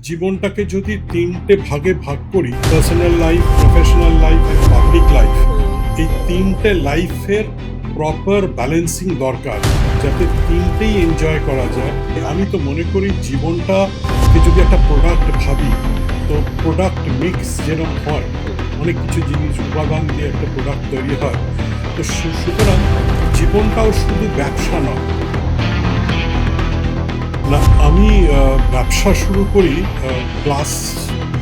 জীবনটাকে যদি তিনটে ভাগে ভাগ করি, পার্সোনাল লাইফ, প্রফেশনাল লাইফ এবং পাবলিক লাইফ, এই তিনটে লাইফের প্রপার ব্যালেন্সিং দরকার, যাতে তিনটেই এনজয় করা যায়। আমি তো মনে করি জীবনটাকে যদি একটা প্রোডাক্ট ভাবি, তো প্রোডাক্ট মিক্স যেরকম হয়, অনেক কিছু জিনিস উপাদান দিয়ে একটা প্রোডাক্ট তৈরি হয়, তো সুতরাং জীবনটাও শুধু ব্যবসা নয়। না, আমি ব্যবসা শুরু করি ক্লাস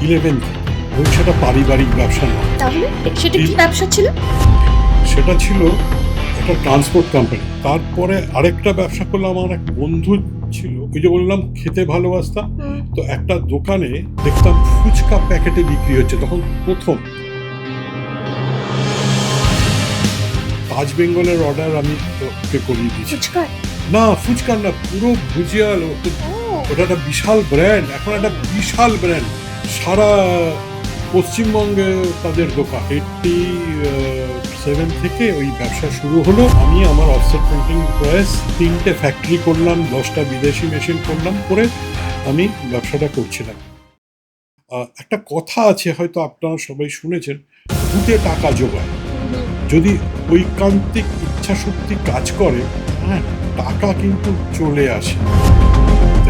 11 থেকে, এবং সেটা পারিবারিক ব্যবসা নয়। তাহলে সেটা কি ব্যবসা ছিল? সেটা ছিল একটা ট্রান্সপোর্ট কোম্পানি। তারপরে আরেকটা ব্যবসা করলাম, আমার এক বন্ধু ছিল, ওই যে বললাম খেতে ভালোবাসতাম, তো একটা দোকানে দেখতাম ফুচকা প্যাকেটে বিক্রি হচ্ছে, তখন প্রথম তাজ বেঙ্গলের অর্ডার আমি ওকে করিয়ে দিয়েছি। না, ফুচকার না, পুরো ভুজিয়াল। ওটা একটা বিশাল ব্র্যান্ড, এখন একটা বিশাল ব্র্যান্ড সারা পশ্চিমবঙ্গে তাদের দোকান। 87 থেকে ওই ব্যবসা শুরু হলো। আমি আমার অফসেট প্রিন্টিং প্রেস 3টে ফ্যাক্টরি করলাম, 10টা বিদেশি মেশিন করলাম, করে আমি ব্যবসাটা করছিলাম। একটা কথা আছে, হয়তো আপনারা সবাই শুনেছেন, ভূতে টাকা জোগায়। যদি ঐকান্তিক ইচ্ছা শক্তি কাজ করে, হ্যাঁ, টাকা কিন্তু চলে আসে।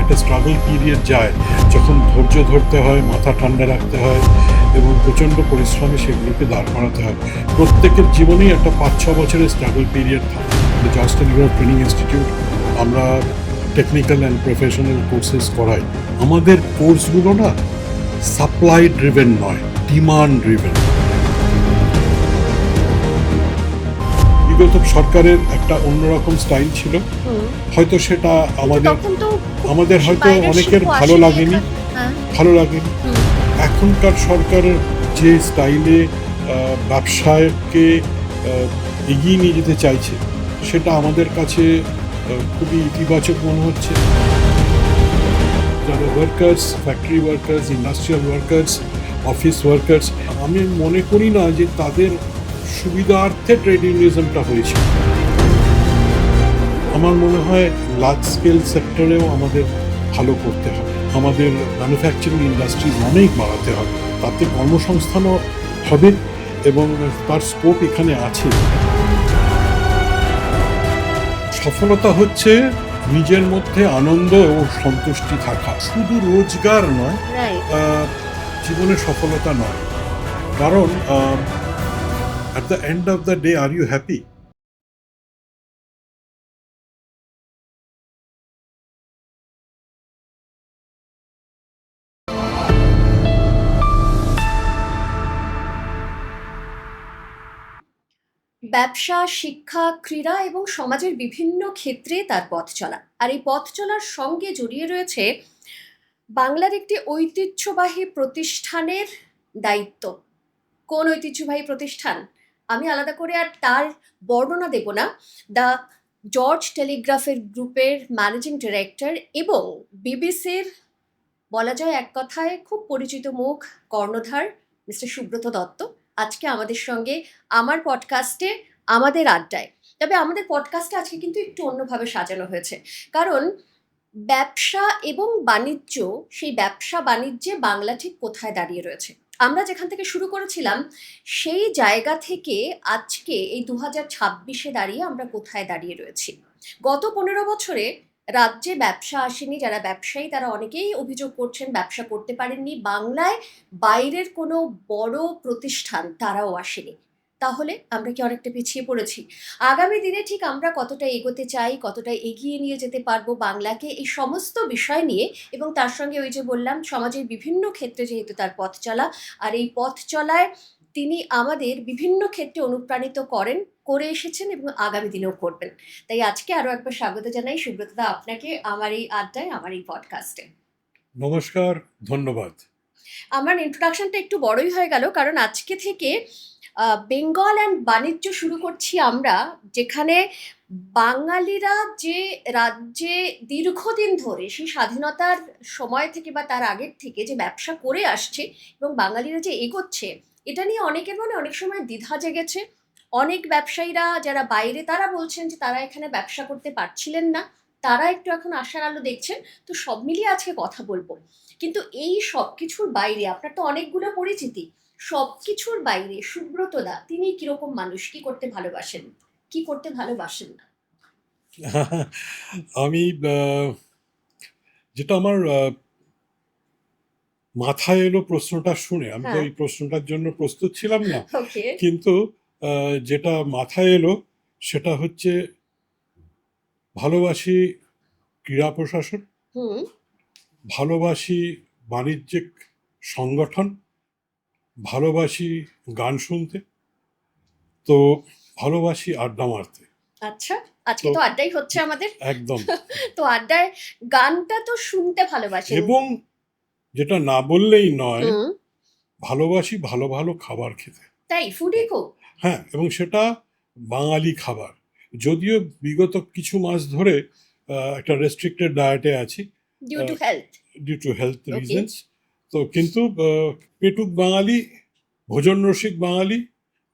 একটা স্ট্রাগল পিরিয়ড যায়, যখন ধৈর্য ধরতে হয়, মাথা ঠান্ডা রাখতে হয় এবং প্রচণ্ড পরিশ্রমে সেগুলোকে দাঁড় করাতে হয়। প্রত্যেকের জীবনেই একটা 5-6 বছরের স্ট্রাগল পিরিয়ড থাকে। জর্জটাউন ইউরোপ ট্রেনিং ইনস্টিটিউট, আমরা টেকনিক্যাল অ্যান্ড প্রফেশনাল কোর্সেস করাই। আমাদের কোর্সগুলো না সাপ্লাই ড্রিভেন নয়, ডিমান্ড ড্রিভেন। বিগত সরকারের একটা অন্যরকম স্টাইল ছিল, হয়তো সেটা আমাদের হয়তো অনেকের ভালো লাগেনি। এখনকার সরকারের যে স্টাইলে ব্যবসায়কে এগিয়ে নিয়ে যেতে চাইছে, সেটা আমাদের কাছে খুবই ইতিবাচক মনে হচ্ছে। যারা workers, factory workers, industrial workers, office workers, আমি মনে করি না যে তাদের সুবিধার্থে ট্রেড ইউনিয়নিজমটা হয়েছে। আমার মনে হয় লার্জ স্কেল সেক্টরেও আমাদের ভালো করতে হবে, আমাদের ম্যানুফ্যাকচারিং ইন্ডাস্ট্রিজ অনেক বাড়াতে হবে, তাতে কর্মসংস্থানও হবে এবং তার স্কোপ এখানে আছে। সফলতা হচ্ছে নিজের মধ্যে আনন্দ ও সন্তুষ্টি থাকা, শুধু রোজগার নয়, জীবনে সফলতা নয়। কারণ at the end of the day, are you happy? ব্যবসা, শিক্ষা, ক্রীড়া এবং সমাজের বিভিন্ন ক্ষেত্রে তার পথ চলা, আর এই পথ চলার সঙ্গে জড়িয়ে রয়েছে বাংলার একটি ঐতিহ্যবাহী প্রতিষ্ঠানের দায়িত্ব। কোন ঐতিহ্যবাহী প্রতিষ্ঠান? আমি আলাদা করে আর তার বর্ণনা দেব না। দ্য জর্জ টেলিগ্রাফের গ্রুপের ম্যানেজিং ডিরেক্টর এবং বিবিসির, বলা যায় এক কথায় খুব পরিচিত মুখ, কর্ণধার মিস্টার সুব্রত দত্ত আজকে আমাদের সঙ্গে আমার পডকাস্টে, আমাদের আড্ডায়। তবে আমাদের পডকাস্টে আজকে কিন্তু একটু অন্যভাবে সাজানো হয়েছে, কারণ ব্যবসা এবং বাণিজ্য, সেই ব্যবসা বাণিজ্যে বাংলা ঠিক কোথায় দাঁড়িয়ে রয়েছে, আমরা যেখান থেকে শুরু করেছিলাম সেই জায়গা থেকে আজকে এই 2026-এ দাঁড়িয়ে আমরা কোথায় দাঁড়িয়ে রয়েছি। গত 15 বছরে রাজ্যে ব্যবসা আসেনি, যারা ব্যবসায়ী তারা অনেকেই অভিযোগ করছেন ব্যবসা করতে পারেননি। বাংলায় বাইরের কোনো বড় প্রতিষ্ঠান তারাও আসেনি। তাহলে আমরা কি অনেকটা পিছিয়ে পড়েছি? আগামী দিনে ঠিক আমরা কতটা এগোতে চাই, কতটা এগিয়ে নিয়ে যেতে পারবো বাংলাকে, এই সমস্ত বিষয় নিয়ে, এবং তার সঙ্গে ওই যে বললাম সমাজের বিভিন্ন ক্ষেত্রে যেহেতু তার পথ চলা, আর এই পথ চলায় তিনি আমাদের বিভিন্ন ক্ষেত্রে অনুপ্রাণিত করে এসেছেন এবং আগামী দিনেও করবেন। তাই আজকে আরো একবার স্বাগত জানাই সুব্রতদা আপনাকে আমার এই আড্ডায়, আমার এই পডকাস্টে। নমস্কার, ধন্যবাদ। আমার ইন্ট্রোডাকশনটা একটু বড়ই হয়ে গেল, কারণ আজকে থেকে বেঙ্গল অ্যান্ড বাণিজ্য শুরু করছি আমরা, যেখানে বাঙালিরা যে রাজ্যে দীর্ঘদিন ধরে সেই স্বাধীনতার সময় থেকে বা তার আগের থেকে যে ব্যবসা করে আসছে এবং বাঙালিরা যে এগোচ্ছে, এটা নিয়ে অনেকের মনে অনেক সময় দ্বিধা জেগেছে। অনেক ব্যবসায়ীরা যারা বাইরে তারা বলছেন যে তারা এখানে ব্যবসা করতে পারছিলেন না, তারা একটু এখন আশার আলো দেখছেন। তো সব মিলিয়ে আজকে কথা বলবো। কিন্তু এই সবকিছুর বাইরে আপনার তো অনেকগুলো পরিচিতি। সবকিছুর বাইরে সুব্রত দা তিনি কিরকম মানুষ? কি করতে ভালোবাসেন? কি করতে ভালোবাসেন না? আমি যেটা আমার মাথায় এলো প্রশ্নটা শুনে, আমি তো হ্যাঁ, এই প্রশ্নটার জন্য প্রস্তুত ছিলাম না, ওকে। কিন্তু যেটা মাথায় এলো সেটা হচ্ছে ভালোবাসি ক্রীড়া প্রশাসন, হুম, ভালোবাসি বাণিজ্যিক সংগঠন, ভালোবাসি গান শুনতে, তো ভালোবাসি আড্ডা মারতে। আচ্ছা। আজকে তো তো আড্ডাই হচ্ছে আমাদের। একদম। তো আড্ডায় গানটা তো শুনতে ভালোবাসেন। এবং যেটা না বললেই নয়, হুম, ভালোবাসি ভালো ভালো খাবার খেতে। তাই ফুডি খুব? হ্যাঁ, এবং সেটা বাঙালি খাবার। যদিও বিগত কিছু মাস ধরে একটা রেস্ট্রিক্টেড ডায়েটে আছি due to health. Due to health okay. Reasons. তো কিন্তু পেটুক বাঙালি, ভোজন রসিক বাঙালি,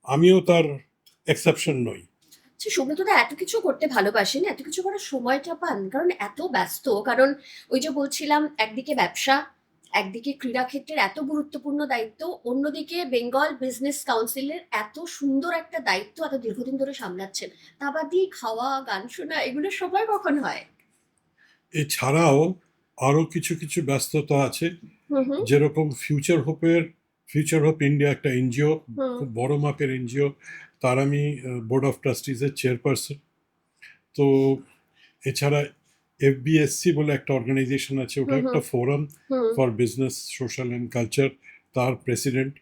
আমিও তার এক্সেপশন নই। আচ্ছা, সুব্রতদা এত কিছু করতে ভালোবাসেন, এত কিছু করার সময়টা পান? কারণ এত ব্যস্ত, কারণ ওই যে বলছিলাম একদিকে ব্যবসা, একদিকে ক্রীড়া ক্ষেত্রের এত গুরুত্বপূর্ণ দায়িত্ব, অন্যদিকে বেঙ্গল বিজনেস কাউন্সিলের এত সুন্দর একটা দায়িত্ব এত দীর্ঘদিন ধরে সামলাচ্ছেন। তা বাদ দিয়ে খাওয়া, গান শোনা এগুলো সময় কখন হয়? এছাড়াও আরও কিছু কিছু ব্যস্ততা আছে, হুম হুম যেরকম ফিউচার হোপ ইন্ডিয়া একটা এনজিও, হুম খুব বড় মাপের এনজিও, তার আমি বোর্ড অফ ট্রাস্টিজের চেয়ারপারসন। তো এছাড়া এফবিএসসি বলে একটা অর্গানাইজেশন আছে, ওটা হুম হুম একটা forum hmm for business social and culture, তার president.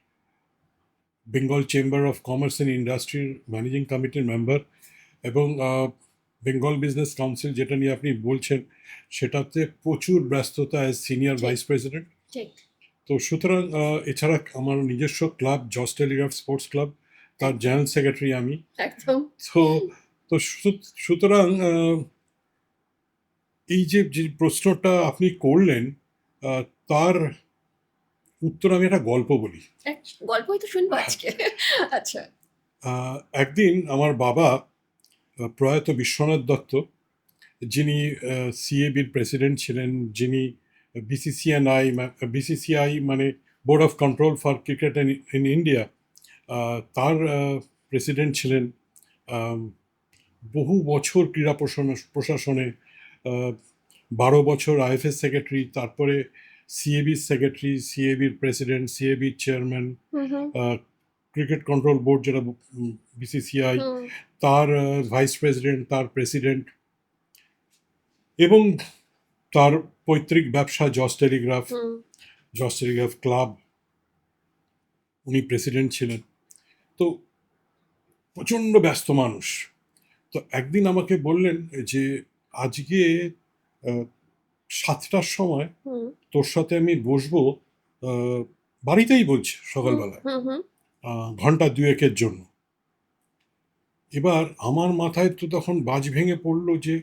Bengal chamber of commerce and ইন্ডাস্ট্রির ম্যানেজিং কমিটির মেম্বার, এবং বেঙ্গল বিজনেস কাউন্সিল যেটা নিয়ে আপনি বলছেন, সেটাতে প্রচুর ব্যস্ততা অ্যাজ সিনিয়র ঠিক ভাইস প্রেসিডেন্ট। ঠিক। তো সুতরাং এছাড়া আমার নিজস্ব ক্লাব জস টেলিগ্রাফ স্পোর্টস ক্লাব, তার একদম জেনারেল সেক্রেটারি আমি। একদম। তো তো সুতরাং এই যে যে প্রশ্নটা আপনি করলেন, তার উত্তর আমি একটা গল্প বলি। এক গল্পই তো শুনবো আজকে। আচ্ছা। একদিন আমার বাবা, প্রয়াত বিশ্বনাথ দত্ত, যিনি সিএবির প্রেসিডেন্ট ছিলেন, যিনি বিসিসিআই বিসিসিআই মানে board of control for cricket in India, তার প্রেসিডেন্ট ছিলেন। আম, বহু বছর ক্রীড়া প্রশাসনে, 12 বছর আইএফএস সেক্রেটারি, তারপরে সিএবির সেক্রেটারি, সিএবির প্রেসিডেন্ট, সিএবির চেয়ারম্যান, হুম হুম ক্রিকেট কন্ট্রোল বোর্ড যেটা বিসিসিআই, হুম তার ভাইস প্রেসিডেন্ট, তার প্রেসিডেন্ট, এবং তার পৈতৃক ব্যবসা হুম জস টেলিগ্রাফ ক্লাব, উনি প্রেসিডেন্ট ছিলেন। তো প্রচণ্ড ব্যস্ত মানুষ। তো একদিন আমাকে বললেন যে আজকে আহ, 7টার সময় হুম তোর সাথে আমি বসবো, আহ, বাড়িতেই বলছি হুম সকালবেলা, হুম হুম ঘন্টা দুয়েকের জন্য। এবার আমার মাথায় তো তখন বাজ ভেঙে পড়লো যে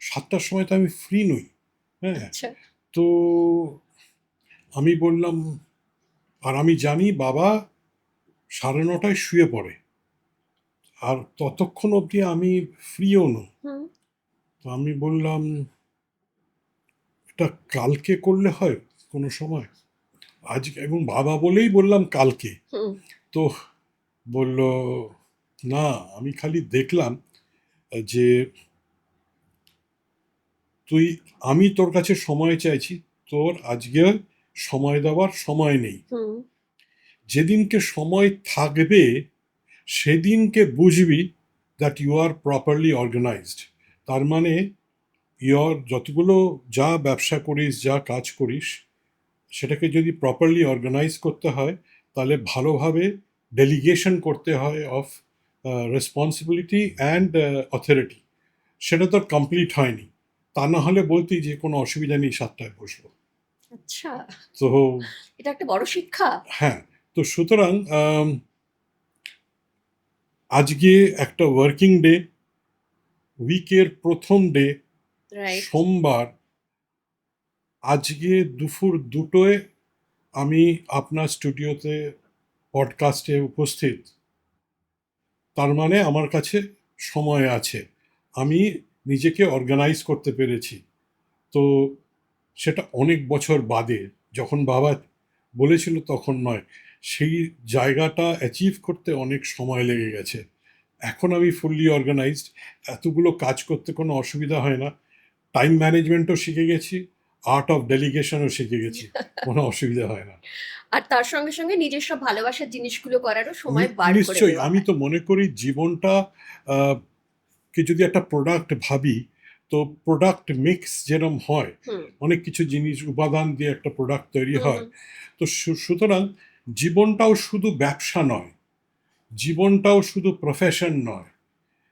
7টার সময় তো আমি ফ্রি নই। হ্যাঁ। আচ্ছা। তো আমি বললাম, আর আমি জানি বাবা 9:30 শুয়ে পড়ে, আর ততক্ষণ অবধি আমি ফ্রিও নই। হুম তো আমি বললাম, এটা কালকে করলে হয় কোনো সময়, আজকে, এবং বাবা বলেই বললাম কালকে। হুম তো বলল, না, আমি খালি দেখলাম যে তুই, আমি তোর কাছে সময় চাইছি, তোর আজকে সময় দেওয়ার সময় নেই। হুম যেদিনকে সময় থাকবে সেদিনকে বুঝবি that you are properly organised. তার মানে ইয়র যতগুলো যা ব্যবসা করিস, যা কাজ করিস, সেটাকে যদি প্রপারলি অর্গানাইজ করতে হয়, তাহলে ভালোভাবে ডেলিগেশন করতে হয় অফ রেসপন্সিবিলিটি অ্যান্ড অথরিটি। সেটা তো কমপ্লিট হয়নি। তা না হলে বলতি যে কোনো অসুবিধা নেই, 7টায় বসবো। আচ্ছা, তো এটা একটা বড় শিক্ষা। হ্যাঁ, তো সুতরাং আজকে একটা ওয়ার্কিং ডে, উইকের প্রথম ডে, রাইট। সোমবার, আজকে দুপুর 2টোয় আমি আপনার স্টুডিওতে পডকাস্টে উপস্থিত। তার মানে আমার কাছে সময় আছে। আমি নিজেকে অর্গানাইজ করতে পেরেছি। তো সেটা অনেক বছর বাদে, যখন বাবা বলেছিল তখন নয়, সেই জায়গাটা অ্যাচিভ করতে অনেক সময় লেগে গেছে। এখন আমি ফুললি অর্গানাইজড, এতগুলো কাজ করতে কোনো অসুবিধা হয় না। টাইম ম্যানেজমেন্টও শিখে গেছি, আর্ট অফ ডেলিগেশনও শিখে গেছি, কোনো অসুবিধা হয় না। আর তার সঙ্গে সঙ্গে নিজস্ব ভালোবাসার জিনিসগুলো করারও সময় বার করে নিশ্চয়ই, দেওয়া আমি হয়। তো মনে করি জীবনটা কে যদি একটা প্রোডাক্ট ভাবি, তো প্রোডাক্ট মিক্স যেরকম হয়, হুম অনেক কিছু জিনিস উপাদান দিয়ে একটা প্রোডাক্ট তৈরি হুম হয়। হুম তো সুতরাং জীবনটাও শুধু ব্যবসা নয়, জীবনটাও শুধু প্রফেশন নয়,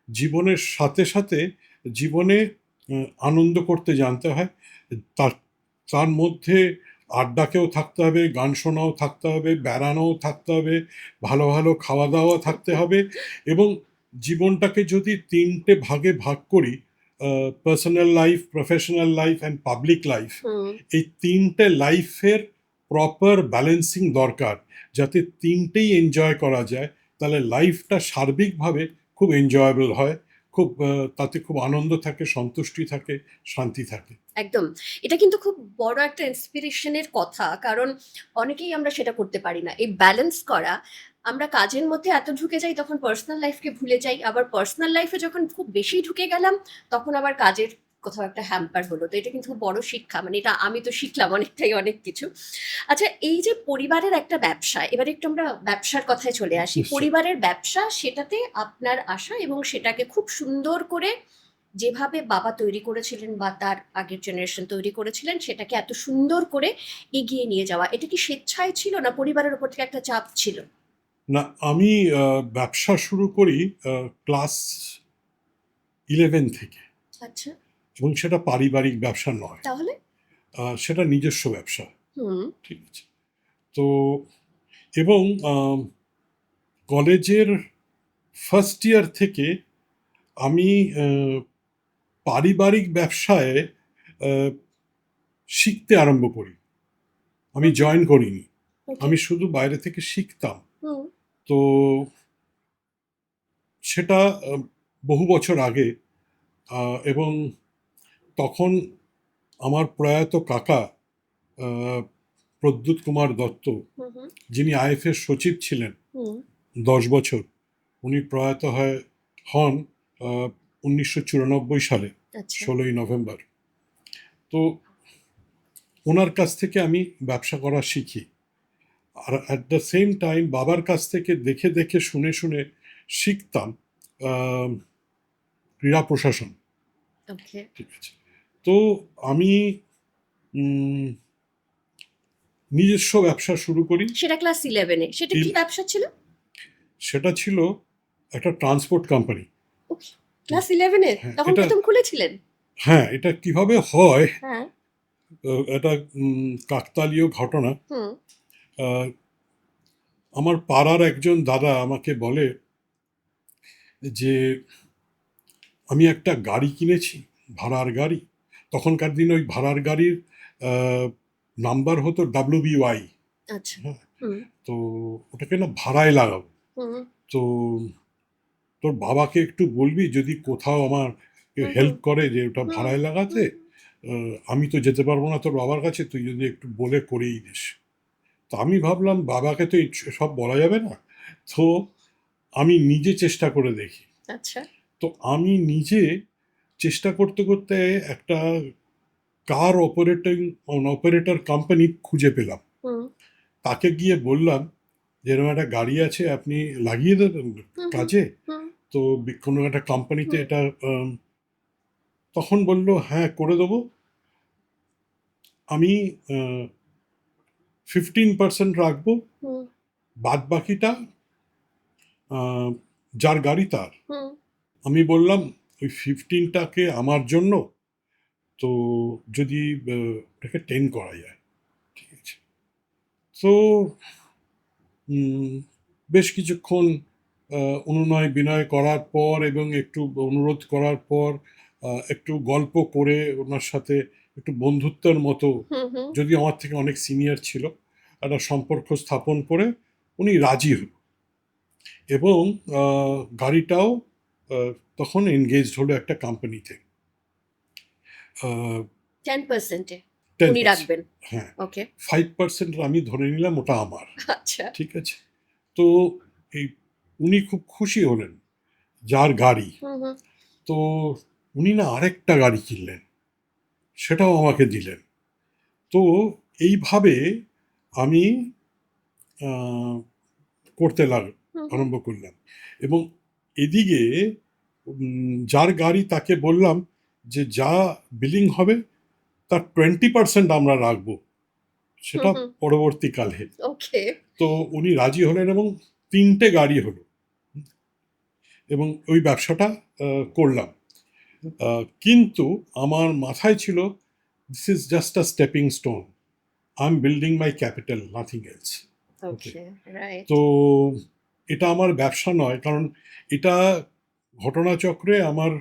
জীবনের সাথে সাথে জীবনে আনন্দ করতে জানতে হয়। তার তার মধ্যে আড্ডাকেও থাকতে হবে, গান শোনাও থাকতে হবে, বেড়ানোও থাকতে হবে, ভালো ভালো খাওয়া দাওয়া থাকতে হবে। এবং জীবনটাকে যদি তিনটে ভাগে ভাগ করি, personal life, professional life and public life, hmm এই তিনটে লাইফের প্রপার ব্যালেন্সিং দরকার, যাতে তিনটেই এনজয় করা যায়। তাহলে লাইফটা সার্বিকভাবে খুব এনজয়েবল হয়, খুব তাতে খুব আনন্দ থাকে, সন্তুষ্টি থাকে, শান্তি থাকে। একদম। এটা কিন্তু খুব বড় একটা ইন্সপিরেশনের কথা। কারণ অনেকেই আমরা সেটা করতে পারি না। এই ব্যালেন্স করা, আমরা কাজের মধ্যে এত ঢুকে যাই তখন পার্সোনাল লাইফকে ভুলে যাই। আবার পার্সোনাল লাইফে যখন খুব বেশি ঢুকে গেলাম তখন আবার কাজের কোথাও একটা হ্যাম্পার হলো। তো এটা কিন্তু খুব বড় শিক্ষা। মানে এটা আমি তো শিখলাম অনেকটাই অনেক কিছু। আচ্ছা, এই যে পরিবারের একটা ব্যবসা, এবারে একটু আমরা ব্যবসার কথায় চলে আসি। নিশ্চয়ই। পরিবারের ব্যবসা, সেটাতে আপনার আসা এবং সেটাকে খুব সুন্দর করে যেভাবে বাবা তৈরি করেছিলেন বা তার আগের জেনারেশন তৈরি করেছিলেন, সেটাকে এত সুন্দর করে এগিয়ে নিয়ে যাওয়া, এটা কি স্বেচ্ছায় ছিল না পরিবারের উপর থেকে একটা চাপ ছিল? না, আমি ব্যবসা শুরু করি ক্লাস 11 থেকে, আচ্ছা। এবং সেটা পারিবারিক ব্যবসা নয়, তাহলে? সেটা নিজস্ব ব্যবসা। হুম ঠিক আছে। তো এবং কলেজের ফার্স্ট ইয়ার থেকে আমি পারিবারিক ব্যবসায় আহ, শিখতে আরম্ভ করি। আমি জয়েন করিনি, ওকে। আমি শুধু বাইরে থেকে শিখতাম। হুম তো সেটা বহু বছর আগে, এবং তখন আমার প্রয়াত কাকা আহ, প্রদ্যুৎ কুমার দত্ত, হুম হুম যিনি আইএফএর সচিব ছিলেন হুম 10 বছর, উনি প্রয়াত হন 1994 সালে, আচ্ছা। 16ই নভেম্বর। তো ওনার কাছ থেকে আমি ব্যবসা করা শিখি। আর অ্যাট দ্য সেম টাইম বাবার কাছ থেকে দেখে দেখে শুনে শুনে শিখতাম আহ, ক্রীড়া প্রশাসন। ওকে। ঠিক আছে। তো আমি উম, নিজস্ব ব্যবসা শুরু করি। সেটা ক্লাস 11-এ। সেটা কি ব্যবসা ছিল? সেটা ছিল একটা ট্রান্সপোর্ট কোম্পানি। ওকে। ক্লাস 11-এ হ্যাঁ, তখন এটা প্রথম খুলেছিলেন? হ্যাঁ, এটা কিভাবে হয়, হ্যাঁ। এটা কাকতালীয় ঘটনা। হুম আহ, আমার পাড়ার একজন দাদা আমাকে বলে যে আমি একটা গাড়ি কিনেছি, ভাড়ার গাড়ি। তখনকার দিনে ওই ভাড়ার গাড়ির নাম্বার হতো WBY। আচ্ছা। হ্যাঁ, হুম তো ওটাকে না ভাড়ায় লাগাবো। হুম তো তোর বাবাকে একটু বলবি যদি কোথাও আমার হুম হুম হেল্প করে যে ওটা হুম ভাড়ায় লাগাতে। হুম আমি তো যেতে পারবো না তোর বাবার কাছে, তুই যদি একটু বলে করেই দিস। তো আমি ভাবলাম বাবাকে তো এই সব বলা যাবে না, তো আমি নিজে চেষ্টা করে দেখি। আচ্ছা। তো আমি নিজে চেষ্টা করতে করতে একটা কার অপারেটর কোম্পানি খুঁজে পেলাম। হুম তাকে গিয়ে বললাম যে এরকম একটা গাড়ি আছে, আপনি লাগিয়ে দেবেন হুম হুম কাজে। হুম তো কোনো একটা কোম্পানিতে হুম এটা তখন বলল হ্যাঁ করে দেবো। আমি 15% রাখবো, হুম বাদ বাকিটা যার গাড়ি তার। হুম আমি বললাম ওই 15টাকে আমার জন্য, তো যদি ওটাকে 10 করা যায়। ঠিক আছে। তো বেশ কিছুক্ষণ অনুনয় বিনয় করার পর এবং একটু অনুরোধ করার পর, একটু গল্প করে ওনার সাথে একটু বন্ধুত্বের মতো, হুম হুম যদি আমার থেকে অনেক সিনিয়র ছিল, একটা সম্পর্ক স্থাপন করে উনি রাজি হল। এবং গাড়িটাও তখন এনগেজড হলো একটা কোম্পানিতে। আহ, 10%-এ 10%, উনি রাখবেন। হ্যাঁ, ওকে। 5% আমি ধরে নিলাম ওটা আমার। আচ্ছা। ঠিক আছে? তো এই উনি খুব খুশি হলেন, যার গাড়ি। হুম হুম। তো উনি না আরেকটা গাড়ি কিনলেন, সেটাও আমাকে দিলেন। তো এইভাবে আমি আহ, করতে হুম হুম। আরম্ভ করলাম। এবং এদিকে যার গাড়ি তাকে বললাম যে যা বিলিং হবে তার 20% আমরা রাখবো, হুম সেটা হুম। পরবর্তীকালে। ওকে। তো উনি রাজি হলেন এবং 3টে গাড়ি হলো, এবং ওই ব্যবসাটা করলাম। কিন্তু আমার মাথায় ছিল, this is just a stepping stone, I am building my capital, nothing else. Okay. Okay. Right. তো এটা আমার ব্যবসা নয়, কারণ এটা ঘটনাচক্রে আমার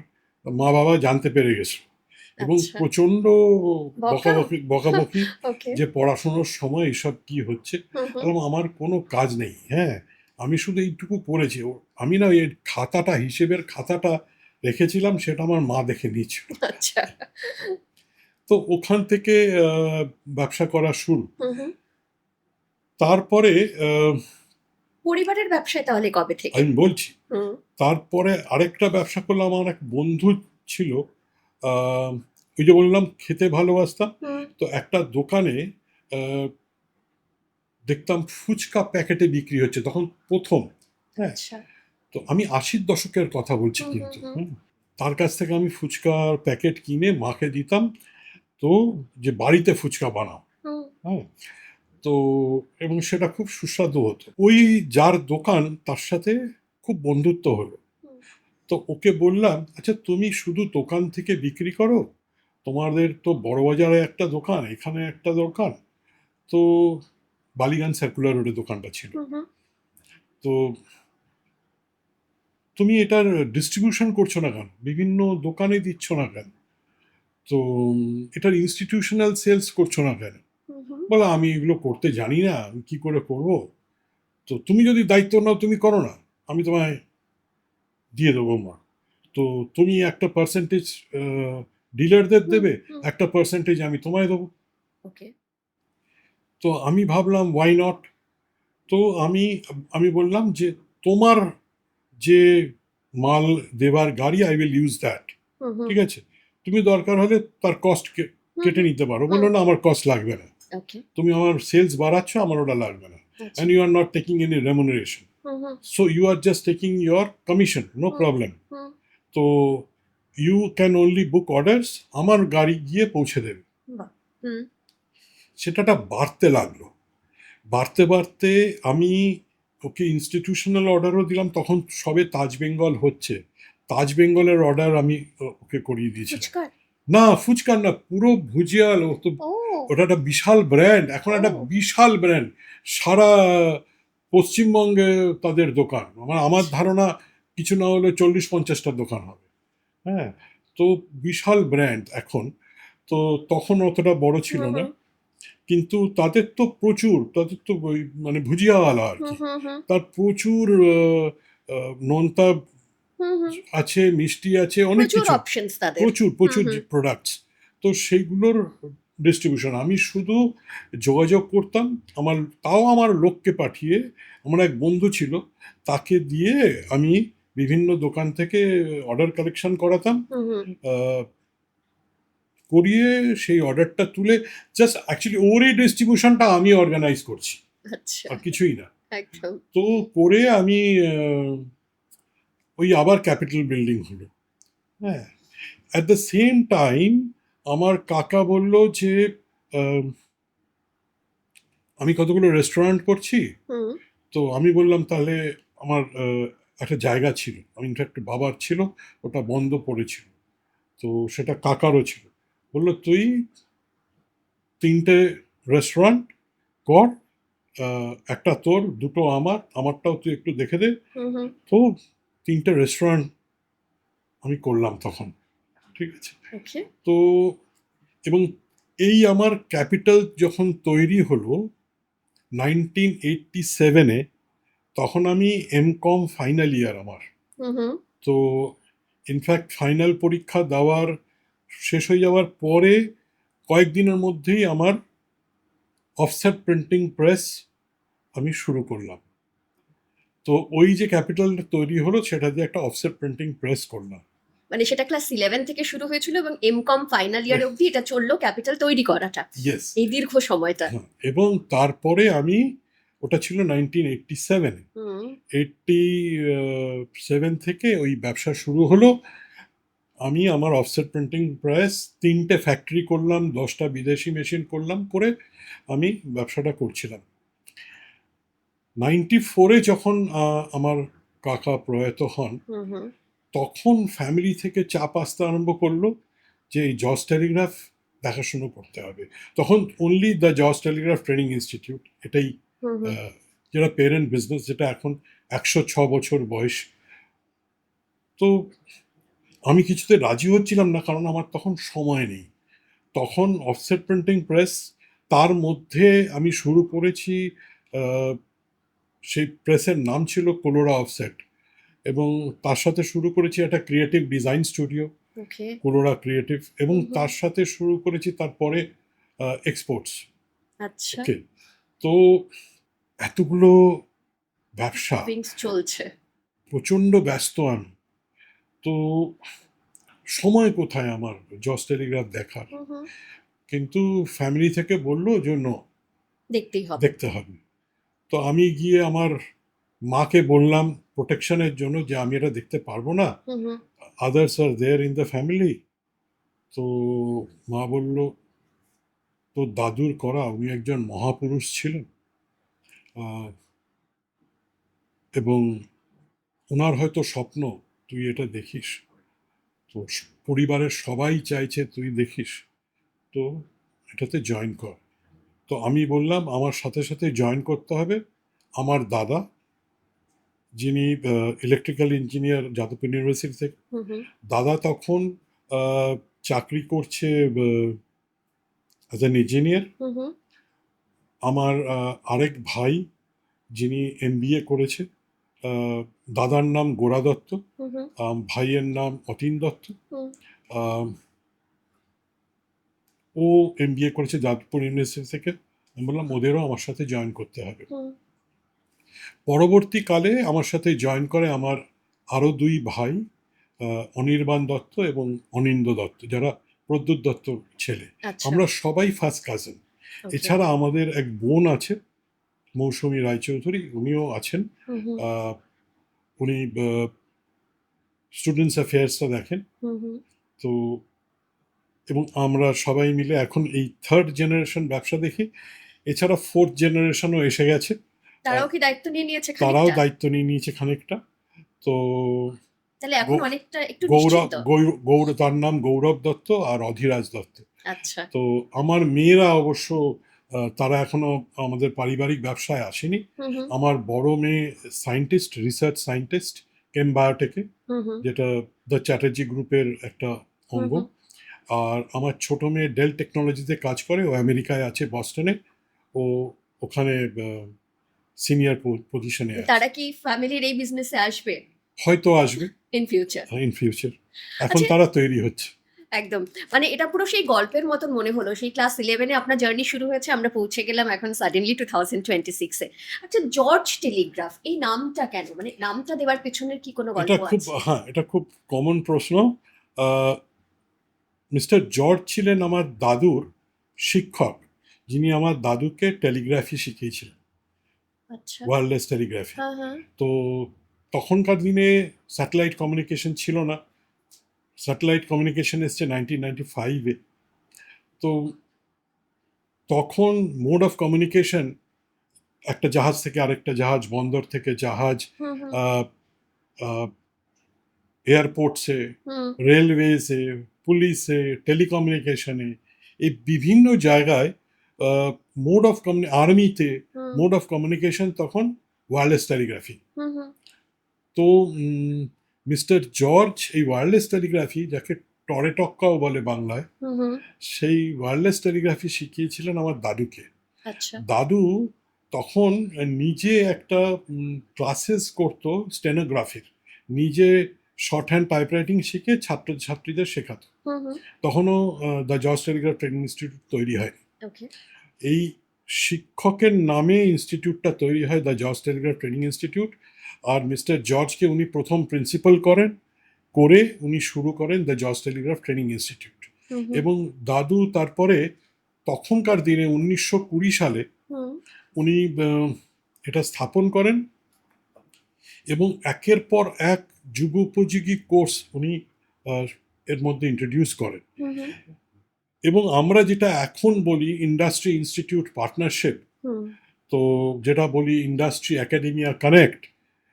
মা বাবা জানতে পেরে গেছে এবং আচ্ছা। প্রচণ্ড বকা? বকাবকি বকাবকি ওকে। যে পড়াশুনোর সময় এসব কি হচ্ছে। হুম হুম। বললাম আমার কোনো কাজ নেই, হ্যাঁ, আমি শুধু এইটুকু পড়েছি। আমি না এর খাতাটা, হিসেবের খাতাটা রেখেছিলাম, সেটা আমার মা দেখে নিয়েছিল। আচ্ছা। তো ওখান থেকে ব্যবসা করা শুরু। হুম হুম। তারপরে পরিবারের ব্যবসায় তাহলে কবে থেকে? আমি বলছি, হুম তারপরে আরেকটা ব্যবসা করলাম। আমার এক বন্ধু ছিল, আহ, ওই যে বললাম খেতে ভালোবাসতাম। হুম। তো একটা দোকানে আহ, দেখতাম ফুচকা প্যাকেটে বিক্রি হচ্ছে তখন প্রথম। হ্যাঁ, আচ্ছা। তো আমি 80-র দশকের কথা বলছি হুম হুম কিন্তু। হুম। হুম, তার কাছ থেকে আমি ফুচকার প্যাকেট কিনে মাকে দিতাম, তো যে বাড়িতে ফুচকা বানাও। হুম হ্যাঁ, তো এবং সেটা খুব সুস্বাদু হতো। ওই যার দোকান, তার সাথে খুব বন্ধুত্ব হলো। হুম। তো ওকে বললাম, আচ্ছা তুমি শুধু দোকান থেকে বিক্রি করো, তোমাদের তো বড়বাজারে একটা দোকান, এখানে একটা দোকান। তো বালিগঞ্জ সার্কুলার রোডে দোকানটা ছিল। হুম হুম। তো তুমি এটার ডিস্ট্রিবিউশন করছো না কেন, বিভিন্ন দোকানে দিচ্ছ না কেন? তো এটার ইনস্টিটিউশনাল সেলস করছো না কেন? হুম হুম। বলে আমি এগুলো করতে জানি না, আমি কি করে করব। তো তুমি যদি দায়িত্ব নাও, তুমি করো না, আমি তোমায় দিয়ে দেবো মা। তো তুমি একটা পার্সেন্টেজ ডিলারদের হুম দেবে, হুম। একটা পার্সেন্টেজ আমি তোমায় দেবো। ওকে। তো আমি ভাবলাম ওয়াই নট। তো আমি আমি বললাম যে তোমার যে মাল দেবার গাড়ি, আই উইল ইউজ দ্যাট। হুম হুম। ঠিক আছে, তুমি দরকার হলে তার কস্ট হুম কেটে হুম। নিতে পারো। হুম। বললো না, আমার কস্ট লাগবে না, ওকে। তুমি আমার সেলস বাড়াচ্ছ, আমার ওটা লাগবে না। আচ্ছা। And you are not taking any remuneration, hmm hmm. So you are just taking your commission, no hmm problem. Hmm. তো you can only book orders, আমার গাড়ি গিয়ে পৌঁছে দেবে। বাহ! হুম। সেটাটা বাড়তে লাগলো, বাড়তে বাড়তে আমি ওকে ইনস্টিটিউশনাল অর্ডারও দিলাম। তখন সবে তাজ বেঙ্গল হচ্ছে, তাজ বেঙ্গলের অর্ডার আমি ওকে করিয়ে দিয়েছিলাম। ফুচকার? না, ফুচকার না, পুরো ভুজিয়াল। ও তো, ও! ওটা একটা বিশাল ব্র্যান্ড, এখন একটা ও! বিশাল ব্র্যান্ড, সারা পশ্চিমবঙ্গে তাদের দোকান। আমার আচ্ছা। ধারণা কিছু না হলে 40-50টা দোকান হবে। হ্যাঁ, তো বিশাল ব্র্যান্ড এখন। তো তখন অতটা বড় ছিল হুম না, হুম। কিন্তু তাদের তো প্রচুর, তাদের তো ওই মানে ভুজিয়াওয়ালা আর হুম কি। হুম হুম। তার প্রচুর নোনতা হুম হুম। আছে, মিষ্টি আছে, অনেক প্রচুর কিছু, অপশনস তাদের। প্রচুর হুম প্রচুর হুম। প্রোডাক্টস। তো সেইগুলোর ডিস্ট্রিবিউশন আমি শুধু যোগাযোগ করতাম। আমার, তাও আমার লোককে পাঠিয়ে, আমার এক বন্ধু ছিল, তাকে দিয়ে আমি বিভিন্ন দোকান থেকে অর্ডার কালেকশন করাতাম। হুম হুম। আহ, করিয়ে সেই অর্ডারটা তুলে, জাস্ট অ্যাকচুয়ালি ওরই ডিস্ট্রিবিউশনটা আমি অর্গানাইজ করছি, আচ্ছা। আর কিছুই না। একদম। তো করে আমি ওই আবার ক্যাপিটাল বিল্ডিং হলো। হ্যাঁ, অ্যাট দ্য সেম টাইম আমার কাকা বলল যে আহ, আমি কতগুলো রেস্টুরেন্ট করছি। হুম। তো আমি বললাম তাহলে আমার একটা জায়গা ছিল, আমি ইনফ্যাক্ট বাবার ছিল, ওটা বন্ধ পড়েছিল, তো সেটা কাকারও ছিল। বললো তুই 3টে রেস্টুরেন্ট কর, একটা তোর, দুটো আমার, আমারটাও তুই একটু দেখে দে। হুম হুম। তো 3টে রেস্টুরেন্ট আমি করলাম তখন। ঠিক আছে, ওকে। তো এবং এই আমার ক্যাপিটাল যখন তৈরি হলো 1987-এ, তখন আমি এমকম ফাইনাল ইয়ার আমার। হুম হুম। তো ইনফ্যাক্ট ফাইনাল পরীক্ষা দেওয়ার শেষ হয়ে যাওয়ার পরে কয়েকদিনের মধ্যেই আমার অফসেট প্রিন্টিং প্রেস আমি শুরু করলাম। তো ওই যে ক্যাপিটালটা তৈরি হলো সেটা দিয়ে একটা অফসেট প্রিন্টিং প্রেস করলাম। মানে সেটা ক্লাস 11 থেকে শুরু হয়েছিল এবং এমকম ফাইনাল ইয়ার অবধি এটা চললো ক্যাপিটাল তৈরি করাটা ইয়েস। এই দীর্ঘ সময়টা। হ্যাঁ, এবং তারপরে আমি, ওটা ছিল 1987, হুম 87 থেকে ওই ব্যবসা শুরু হলো। আমি আমার অফসেট প্রিন্টিং প্রেস 3টে ফ্যাক্টরি করলাম, 10টা বিদেশি মেশিন করলাম, করে আমি ব্যবসাটা করছিলাম। 94-এ যখন আমার কাকা প্রয়াত হন, হুম হুম তখন ফ্যামিলি থেকে চাপ আসতে আরম্ভ করলো যে এই জজ টেলিগ্রাফ দেখাশুনো করতে হবে। তখন অনলি দ্য জজ টেলিগ্রাফ ট্রেনিং ইনস্টিটিউট, এটাই হুম হুম যেটা পেরেন্ট বিজনেস, যেটা এখন 106 বছর বয়স। তো আমি কিছুতে রাজি হচ্ছিলাম না, কারণ আমার তখন সময় নেই। তখন অফসেট প্রিন্টিং প্রেস, তার মধ্যে আমি শুরু করেছি, আহ, সেই প্রেসের নাম ছিল কোলোরা অফসেট, এবং তার সাথে শুরু করেছি একটা ক্রিয়েটিভ ডিজাইন স্টুডিও, ওকে কোলোরা ক্রিয়েটিভ, এবং হুম হুম তার সাথে শুরু করেছি তারপরে এক্সপোর্টস। আচ্ছা ওকে। তো এতগুলো ব্যবসা, উইংস চলছে। প্রচণ্ড ব্যস্ত আমি। তো সময় কোথায় আমার জজ টেলিগ্রাফ দেখার? হুম হুম কিন্তু ফ্যামিলি থেকে বললো যে নো, দেখতেই হবে। দেখতে হবে। তো আমি গিয়ে আমার মাকে বললাম প্রোটেকশনের জন্য যে আমি এটা দেখতে পারবো না, hmm hmm others are there in the family. তো মা বলল, তোর দাদুর করা, উনি একজন মহাপুরুষ ছিলেন, আহ, এবং ওনার হয়তো স্বপ্ন তুই এটা দেখিস, তো পরিবারের সবাই চাইছে তুই দেখিস, তো এটাতে জয়েন কর। তো আমি বললাম আমার সাথে সাথে জয়েন করতে হবে। আমার দাদা, যিনি ইলেকট্রিক্যাল ইঞ্জিনিয়ার যাদবপুর ইউনিভার্সিটি থেকে, হুম হুম দাদা তখন আহ, চাকরি করছে অ্যাজ অ্যান ইঞ্জিনিয়ার। হুম হুম আমার আরেক ভাই, যিনি এমবিএ করেছে, আহ, দাদার নাম গোরা দত্ত, হুম হুম ভাইয়ের নাম অতীন দত্ত। হুম আহ, ও এমবিএ করেছে যাদবপুর ইউনিভার্সিটি থেকে। আমি বললাম ওদেরও আমার সাথে জয়েন করতে হবে। হুম পরবর্তীকালে আমার সাথে জয়েন করে আমার আরও দুই ভাই, অনির্বাণ দত্ত এবং অনিন্দ দত্ত, যারা প্রদ্যুৎ দত্তর ছেলে। আচ্ছা আমরা সবাই ফার্স্ট কাজিন। ওকে এছাড়া আমাদের এক বোন আছে, মৌসুমী রায়চৌধুরী, উনিও আছেন। হুম হুম আহ, উনি স্টুডেন্টস অ্যাফেয়ার্সটা দেখেন। হুম হুম তো এবং আমরা সবাই মিলে এখন এই থার্ড জেনারেশন ব্যবসা দেখি। এছাড়া ফোর্থ জেনারেশনও এসে গেছে, তারাও কি দায়িত্ব নিয়ে নিয়েছে তারাও খানিকটা? দায়িত্ব নিয়ে নিয়েছে খানিকটা। তো তাহলে এখন অনেকটা একটু গৌরব নিশ্চিন্ত। তার নাম গৌরব দত্ত আর অধীরাজ দত্ত। আচ্ছা তো আমার মেয়েরা অবশ্য, তারা এখনো আমাদের পারিবারিক ব্যবসায় আসেনি। হুম হুম আমার বড় মেয়ে সায়েন্টিস্ট, রিসার্চ সায়েন্টিস্ট, কেম বায়োটেকে, হুম হুম যেটা দ্য চ্যাটার্জি গ্রুপের একটা হুম অঙ্গ। হুম আর আমার ছোট মেয়ে ডেল টেকনোলজিতে কাজ করে, ও আমেরিকায় আছে, বস্টনে। ও ওখানে সিনিয়র পজিশনে আছে। তারা কি ফ্যামিলির এই বিজনেসে আসবে হয়তো আসবে ইন ফিউচার? ইন ফিউচার, এখন আচ্ছা তারা তৈরি হচ্ছে। একদম মানে এটা পুরো সেই গল্পের মতন মনে হলো সেই ক্লাস 11-এ আপনার জার্নি শুরু হয়েছে আমরা পৌঁছে গেলাম এখন সাডেনলি 2026-এ। আচ্ছা জর্জ টেলিগ্রাফ এই নামটা কেন, মানে নামটা দেওয়ার পেছনের কি কোনো এটা গল্প খুব, আছে? হ্যাঁ, এটা খুব কমন প্রশ্ন। মিস্টার জর্জ ছিলেন আমার দাদুর শিক্ষক, যিনি আমার দাদুকে টেলিগ্রাফি শিখিয়েছিলেন, আচ্ছা ওয়্যারলেস টেলিগ্রাফি। হ্যাঁ হ্যাঁ তো তখনকার দিনে স্যাটেলাইট কমিউনিকেশন ছিল না, স্যাটেলাইট কমিউনিকেশন এসছে 1995-এ। তো তখন মোড অফ কমিউনিকেশন একটা জাহাজ থেকে আরেকটা জাহাজ, বন্দর থেকে জাহাজ, হুম হুম এয়ারপোর্টসে, হুম রেলওয়েজে, পুলিশে, টেলিকমিউনিকেশনে, এই বিভিন্ন জায়গায় মোড অফ আর্মিতে হুম মোড অফ কমিউনিকেশন তখন ওয়্যারলেস টেলিগ্রাফি। হুম হুম তো মিস্টার জর্জ এই ওয়্যারলেস টেলিগ্রাফি, যাকে টরেটক্কাও বলে বাংলায়, হুম হুম সেই ওয়্যারলেস টেলিগ্রাফি শিখিয়েছিলেন আমার দাদুকে। আচ্ছা দাদু তখন নিজে একটা ক্লাসেস করতো স্টেনোগ্রাফির, নিজে শর্ট হ্যান্ড টাইপরাইটিং শিখে ছাত্রছাত্রীদের শেখাতো। হুম হুম। তখনও the George telegraph training institute তৈরি হয়নি। ওকে। এই শিক্ষকের নামে ইনস্টিটিউটটা তৈরি হয়, the George telegraph training institute. আর মিস্টার জর্জকে উনি প্রথম প্রিন্সিপাল করে উনি শুরু করেন the George telegraph training institute. Hmm hmm. এবং দাদু তারপরে তখনকার দিনে 1920 সালে হুম। উনি এটা স্থাপন করেন এবং একের পর এক যুগোপযোগী কোর্স উনি আহ, এর মধ্যে ইন্ট্রোডিউস করেন। হুম হুম। এবং আমরা যেটা এখন বলি ইন্ডাস্ট্রি ইনস্টিটিউট পার্টনারশিপ, হুম। তো যেটা বলি ইন্ডাস্ট্রি একাডেমিয়া কানেক্ট,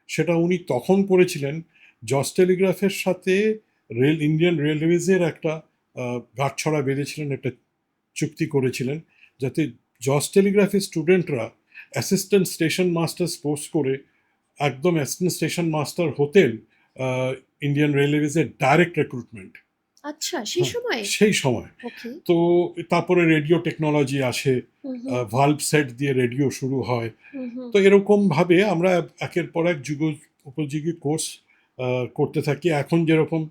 সেটা উনি তখন করেছিলেন জর্জ টেলিগ্রাফের সাথে ইন্ডিয়ান রেলওয়েজের একটা গাঁটছড়া বেঁধেছিলেন, একটা চুক্তি করেছিলেন, যাতে জর্জ টেলিগ্রাফের স্টুডেন্টরা অ্যাসিস্ট্যান্ট স্টেশন মাস্টার কোর্স করে একদম অ্যাসিস্ট্যান্ট স্টেশন মাস্টার হতেন ইন্ডিয়ান রেলওয়েজের ডাইরেক্ট রিক্রুটমেন্ট। আচ্ছা, সেই সময়? সেই সময়। ওকে। তো তারপরে রেডিও টেকনোলজি আসে, হুম হুম। ভাল্ব সেট দিয়ে রেডিও শুরু হয়। হুম হুম। তো এরকমভাবে আমরা একের পর এক যুগ উপযোগী কোর্স করতে থাকি। এখন যেরকম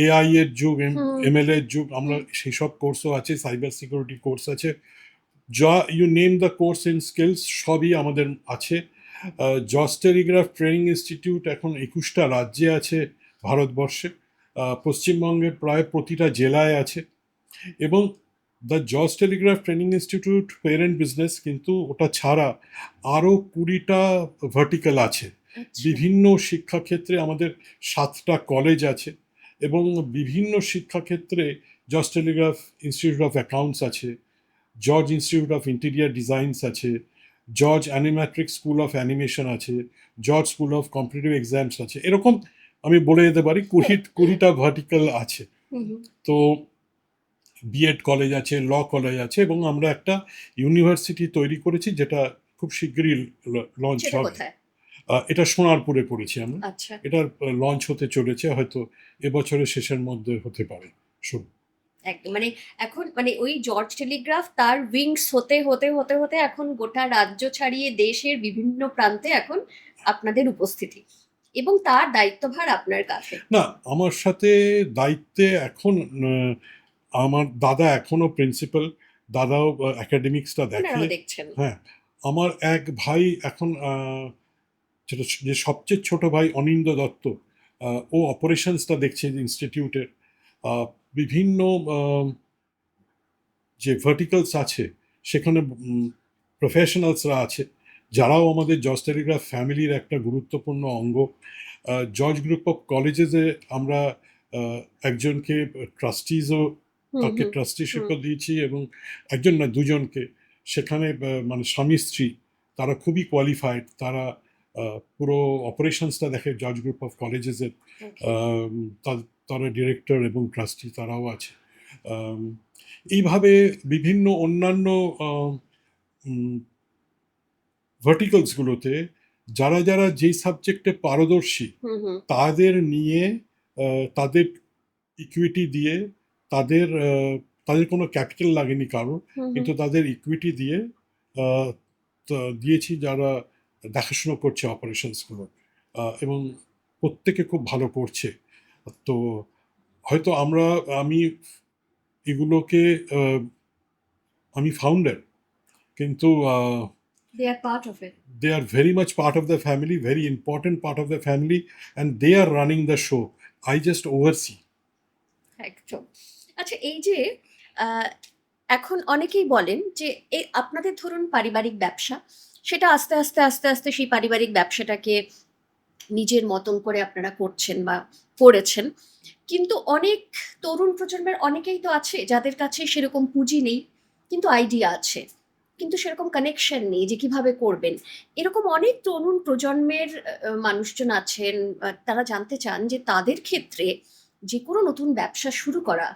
এআই এর যুগ, হুম এমএল এর যুগ, আমরা হুম। সেই সব কোর্সও আছে, সাইবার সিকিউরিটি কোর্স আছে, যা you name the course in skills সবই আমাদের আছে। জর্জ টেলিগ্রাফ ট্রেনিং ইনস্টিটিউট এখন 21টা রাজ্যে আছে ভারতবর্ষে। পশ্চিমবঙ্গের প্রায় প্রতিটা জেলায় আছে। এবং the George telegraph training institute parent business, কিন্তু ওটা ছাড়া আরও 20টা ভার্টিক্যাল আছে। আচ্ছা। বিভিন্ন শিক্ষাক্ষেত্রে আমাদের 7টা কলেজ আছে এবং বিভিন্ন শিক্ষাক্ষেত্রে George telegraph institute of accounts আছে, George institute of interior designs আছে, George animetric school of animation আছে, George school of competitive exams আছে। এরকম আমি বলে যেতে পারি 20টা ভার্টিক্যাল আছে। হুম হুম। তো বিএড কলেজ আছে, ল কলেজ আছে, এবং আমরা একটা ইউনিভার্সিটি তৈরি করেছি যেটা খুব শিগগিরই লঞ্চ সেটা হবে। কোথায়? এটা সোনারপুরে করেছি আমরা। আচ্ছা। এটার লঞ্চ হতে চলেছে, হয়তো এবছরের শেষের মধ্যে হতে পারে শুরু। একদম মানে এখন মানে ওই জর্জ টেলিগ্রাফ তার উইংস হতে হতে হতে হতে এখন গোটা রাজ্য ছাড়িয়ে দেশের বিভিন্ন প্রান্তে এখন আপনাদের উপস্থিতি এবং তার দায়িত্বভার আপনার কাছে। না, আমার সাথে দায়িত্বে এখন আমার দাদা এখনো প্রিন্সিপাল, দাদাও একাডেমিক্সটা দেখে। ওনারাও দেখছেন। হ্যাঁ, আমার এক ভাই এখন যেটা যে সবচেয়ে ছোট ভাই অনিন্দ দত্ত, ও অপারেশনসটা দেখছে ইনস্টিটিউটের। বিভিন্ন যে ভার্টিক্যালস আছে সেখানে প্রফেশনালসরা আছে, যারাও আমাদের জর্জ টেলিগ্রাফ ফ্যামিলির একটা গুরুত্বপূর্ণ অঙ্গ। জর্জ গ্রুপ অফ কলেজেসে আমরা একজনকে ট্রাস্টিজও, হুম তাকে হুম। হুম। ট্রাস্টিশিপও দিয়েছি, এবং একজন না দুজনকে সেখানে মানে স্বামী স্ত্রী, তারা খুবই কোয়ালিফাইড, তারা পুরো অপারেশনসটা দেখে জর্জ গ্রুপ অফ কলেজেসের। ওকে। তারা ডিরেক্টর এবং ট্রাস্টি তারাও আছে। আম, এইভাবে বিভিন্ন অন্যান্য ভার্টিক্যালসগুলোতে যারা যারা যেই সাবজেক্টে পারদর্শী হুম হুম। তাদের নিয়ে তাদের ইকুইটি দিয়ে, তাদের তাদের কোনো ক্যাপিটাল লাগেনি কারো, হুম হুম। কিন্তু তাদের ইকুইটি দিয়ে আহ, দিয়েছি, যারা দেখাশুনো করছে অপারেশনসগুলো, এবং প্রত্যেকে খুব ভালো করছে। তো হয়তো আমি এগুলোকে আমি ফাউন্ডার, কিন্তু they are part of it. they are very much part of the family, very important part of the family, and they are running the show. I just oversee. একদম। আচ্ছা, এই যে আহ, এখন অনেকেই বলেন যে এই আপনাদের ধরুন পারিবারিক ব্যবসা, সেটা আস্তে আস্তে আস্তে আস্তে সেই পারিবারিক ব্যবসাটাকে নিজের মতন করে আপনারা করছেন বা করেছেন, কিন্তু অনেক তরুণ প্রজন্মের অনেকেই তো আছে যাদের কাছে সেরকম পুঁজি নেই কিন্তু আইডিয়া আছে, কিন্তু সেরকম কানেকশন নেই যে কিভাবে করবেন। এরকম অনেক তরুণ প্রজন্মের মানুষজন আছেন, তারা জানতে চান যে তাদের ক্ষেত্রে যে কোনো নতুন ব্যবসা শুরু করা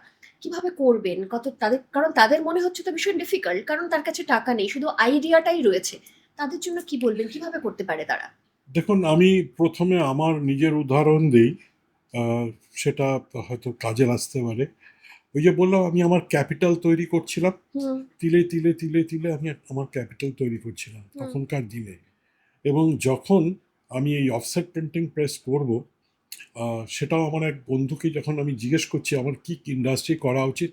কিভাবে করবেন, কত তাদের, কারণ তাদের মনে হচ্ছে তো ভীষণ ডিফিকাল্ট, কারণ তার কাছে টাকা নেই, শুধু আইডিয়াটাই রয়েছে। তাদের জন্য কি বলবেন, কিভাবে করতে পারে তারা? দেখুন, আমি প্রথমে আমার নিজের উদাহরণ দিই, আহ, সেটা হয়তো কাজে আসতে পারে। ওই যে বললাম, আমি আমার ক্যাপিটাল তৈরি করছিলাম, হুম তিলে তিলে তিলে তিলে আমি আমার ক্যাপিটাল তৈরি করছিলাম হুম। তখনকার দিনে। এবং যখন আমি এই অফসেট প্রিন্টিং প্রেস করব, সেটাও আমার এক বন্ধুকে যখন আমি জিজ্ঞেস করছি আমার কি ইন্ডাস্ট্রি করা উচিত,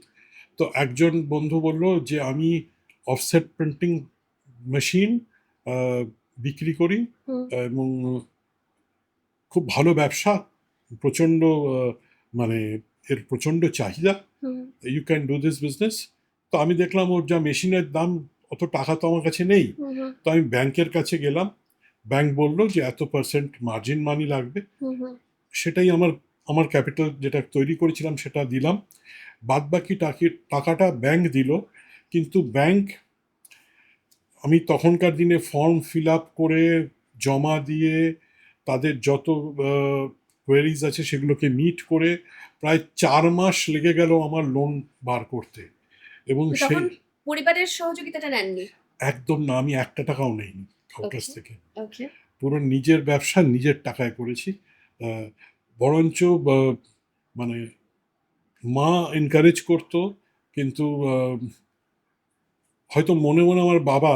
তো একজন বন্ধু বলল যে আমি অফসেট প্রিন্টিং মেশিন বিক্রি করি হুম এবং খুব ভালো ব্যবসা, প্রচণ্ড মানে এর প্রচণ্ড চাহিদা, hmm you can do this business. তো আমি দেখলাম ওর যা মেশিনের দাম, অত টাকা তো আমার কাছে নেই। হুম হুম তো আমি ব্যাংকের কাছে গেলাম, ব্যাংক বললো যে এত পার্সেন্ট মার্জিন মানি লাগবে। হুম হুম সেটাই আমার আমার ক্যাপিটাল যেটা তৈরি করেছিলাম সেটা দিলাম, বাদ বাকি টাকাটা ব্যাংক দিল। কিন্তু ব্যাংক, আমি তখনকার দিনে ফর্ম ফিল আপ করে জমা দিয়ে তাদের যত কোয়েরিজ আছে সেগুলোকে মিট করে প্রায় 4 মাস লেগে গেল আমার লোন বার করতে। এবং তো সেই তখন পরিবারের সহযোগিতাটা নেননি? একদম না, আমি একটা টাকাও নেইনি কারোর কাছ ওকে থেকে। ওকে পুরো নিজের ব্যবসা নিজের টাকায় করেছি। আহ, বরঞ্চ মানে মা এনকারেজ করতো, কিন্তু হয়তো মনে মনে আমার বাবা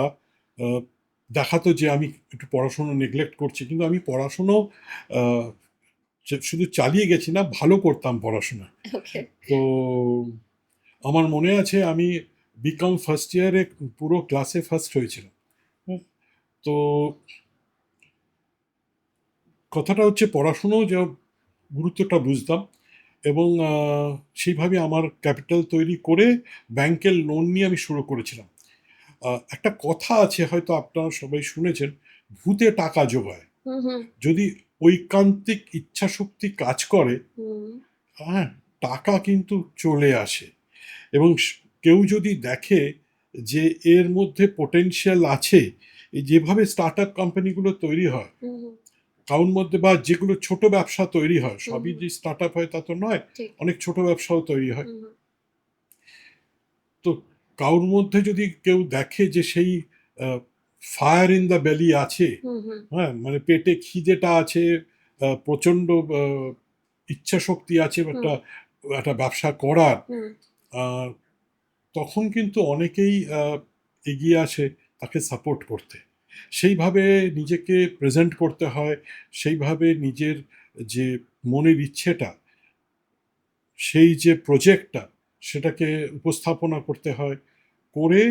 আহ, দেখাতো যে আমি একটু পড়াশুনো নেগলেক্ট করছি, কিন্তু আমি পড়াশুনো আহ, শুধু চালিয়ে গেছি না, ভালো করতাম পড়াশোনা। ওকে তো আমার মনে আছে আমি বিকম ফার্স্ট ইয়ারে পুরো ক্লাসে ফার্স্ট হয়েছিলাম। হুম, তো কথাটা হচ্ছে পড়াশুনো যে গুরুত্বটা বুঝতাম, এবং সেইভাবে আমার ক্যাপিটাল তৈরি করে ব্যাংকের লোন নিয়ে আমি শুরু করেছিলাম। একটা কথা আছে, হয়তো আপনারা সবাই শুনেছেন, ভূতে টাকা জোগায়। হুম হুম যদি ঐকান্তিক ইচ্ছাশক্তি কাজ করে, হুম হ্যাঁ, টাকা কিন্তু চলে আসে। এবং কেউ যদি দেখে যে এর মধ্যে পোটেনশিয়াল আছে, এই যেভাবে স্টার্ট আপ কোম্পানিগুলো তৈরি হয় হুম হুম কারোর মধ্যে, বা যেগুলো ছোট ব্যবসা তৈরি হয়, হুম সবই হুম যে স্টার্ট আপ হয় তা তো নয়, ঠিক অনেক ছোট ব্যবসাও তৈরি হয়। হুম হুম তো কারোর মধ্যে যদি কেউ দেখে যে সেই ফায়ার ইন দ্য বেলি আছে, হুম হুম হ্যাঁ, মানে পেটে খিদেটা আছে, প্রচণ্ড ইচ্ছা শক্তি আছে হুম একটা একটা ব্যবসা করার, হুম আহ, তখন কিন্তু অনেকেই এগিয়ে আসে তাকে সাপোর্ট করতে। সেইভাবে নিজেকে প্রেজেন্ট করতে হয়, সেইভাবে নিজের যে মনের ইচ্ছেটা, সেই যে প্রজেক্টটা, সেটাকে উপস্থাপনা করতে হয়, করে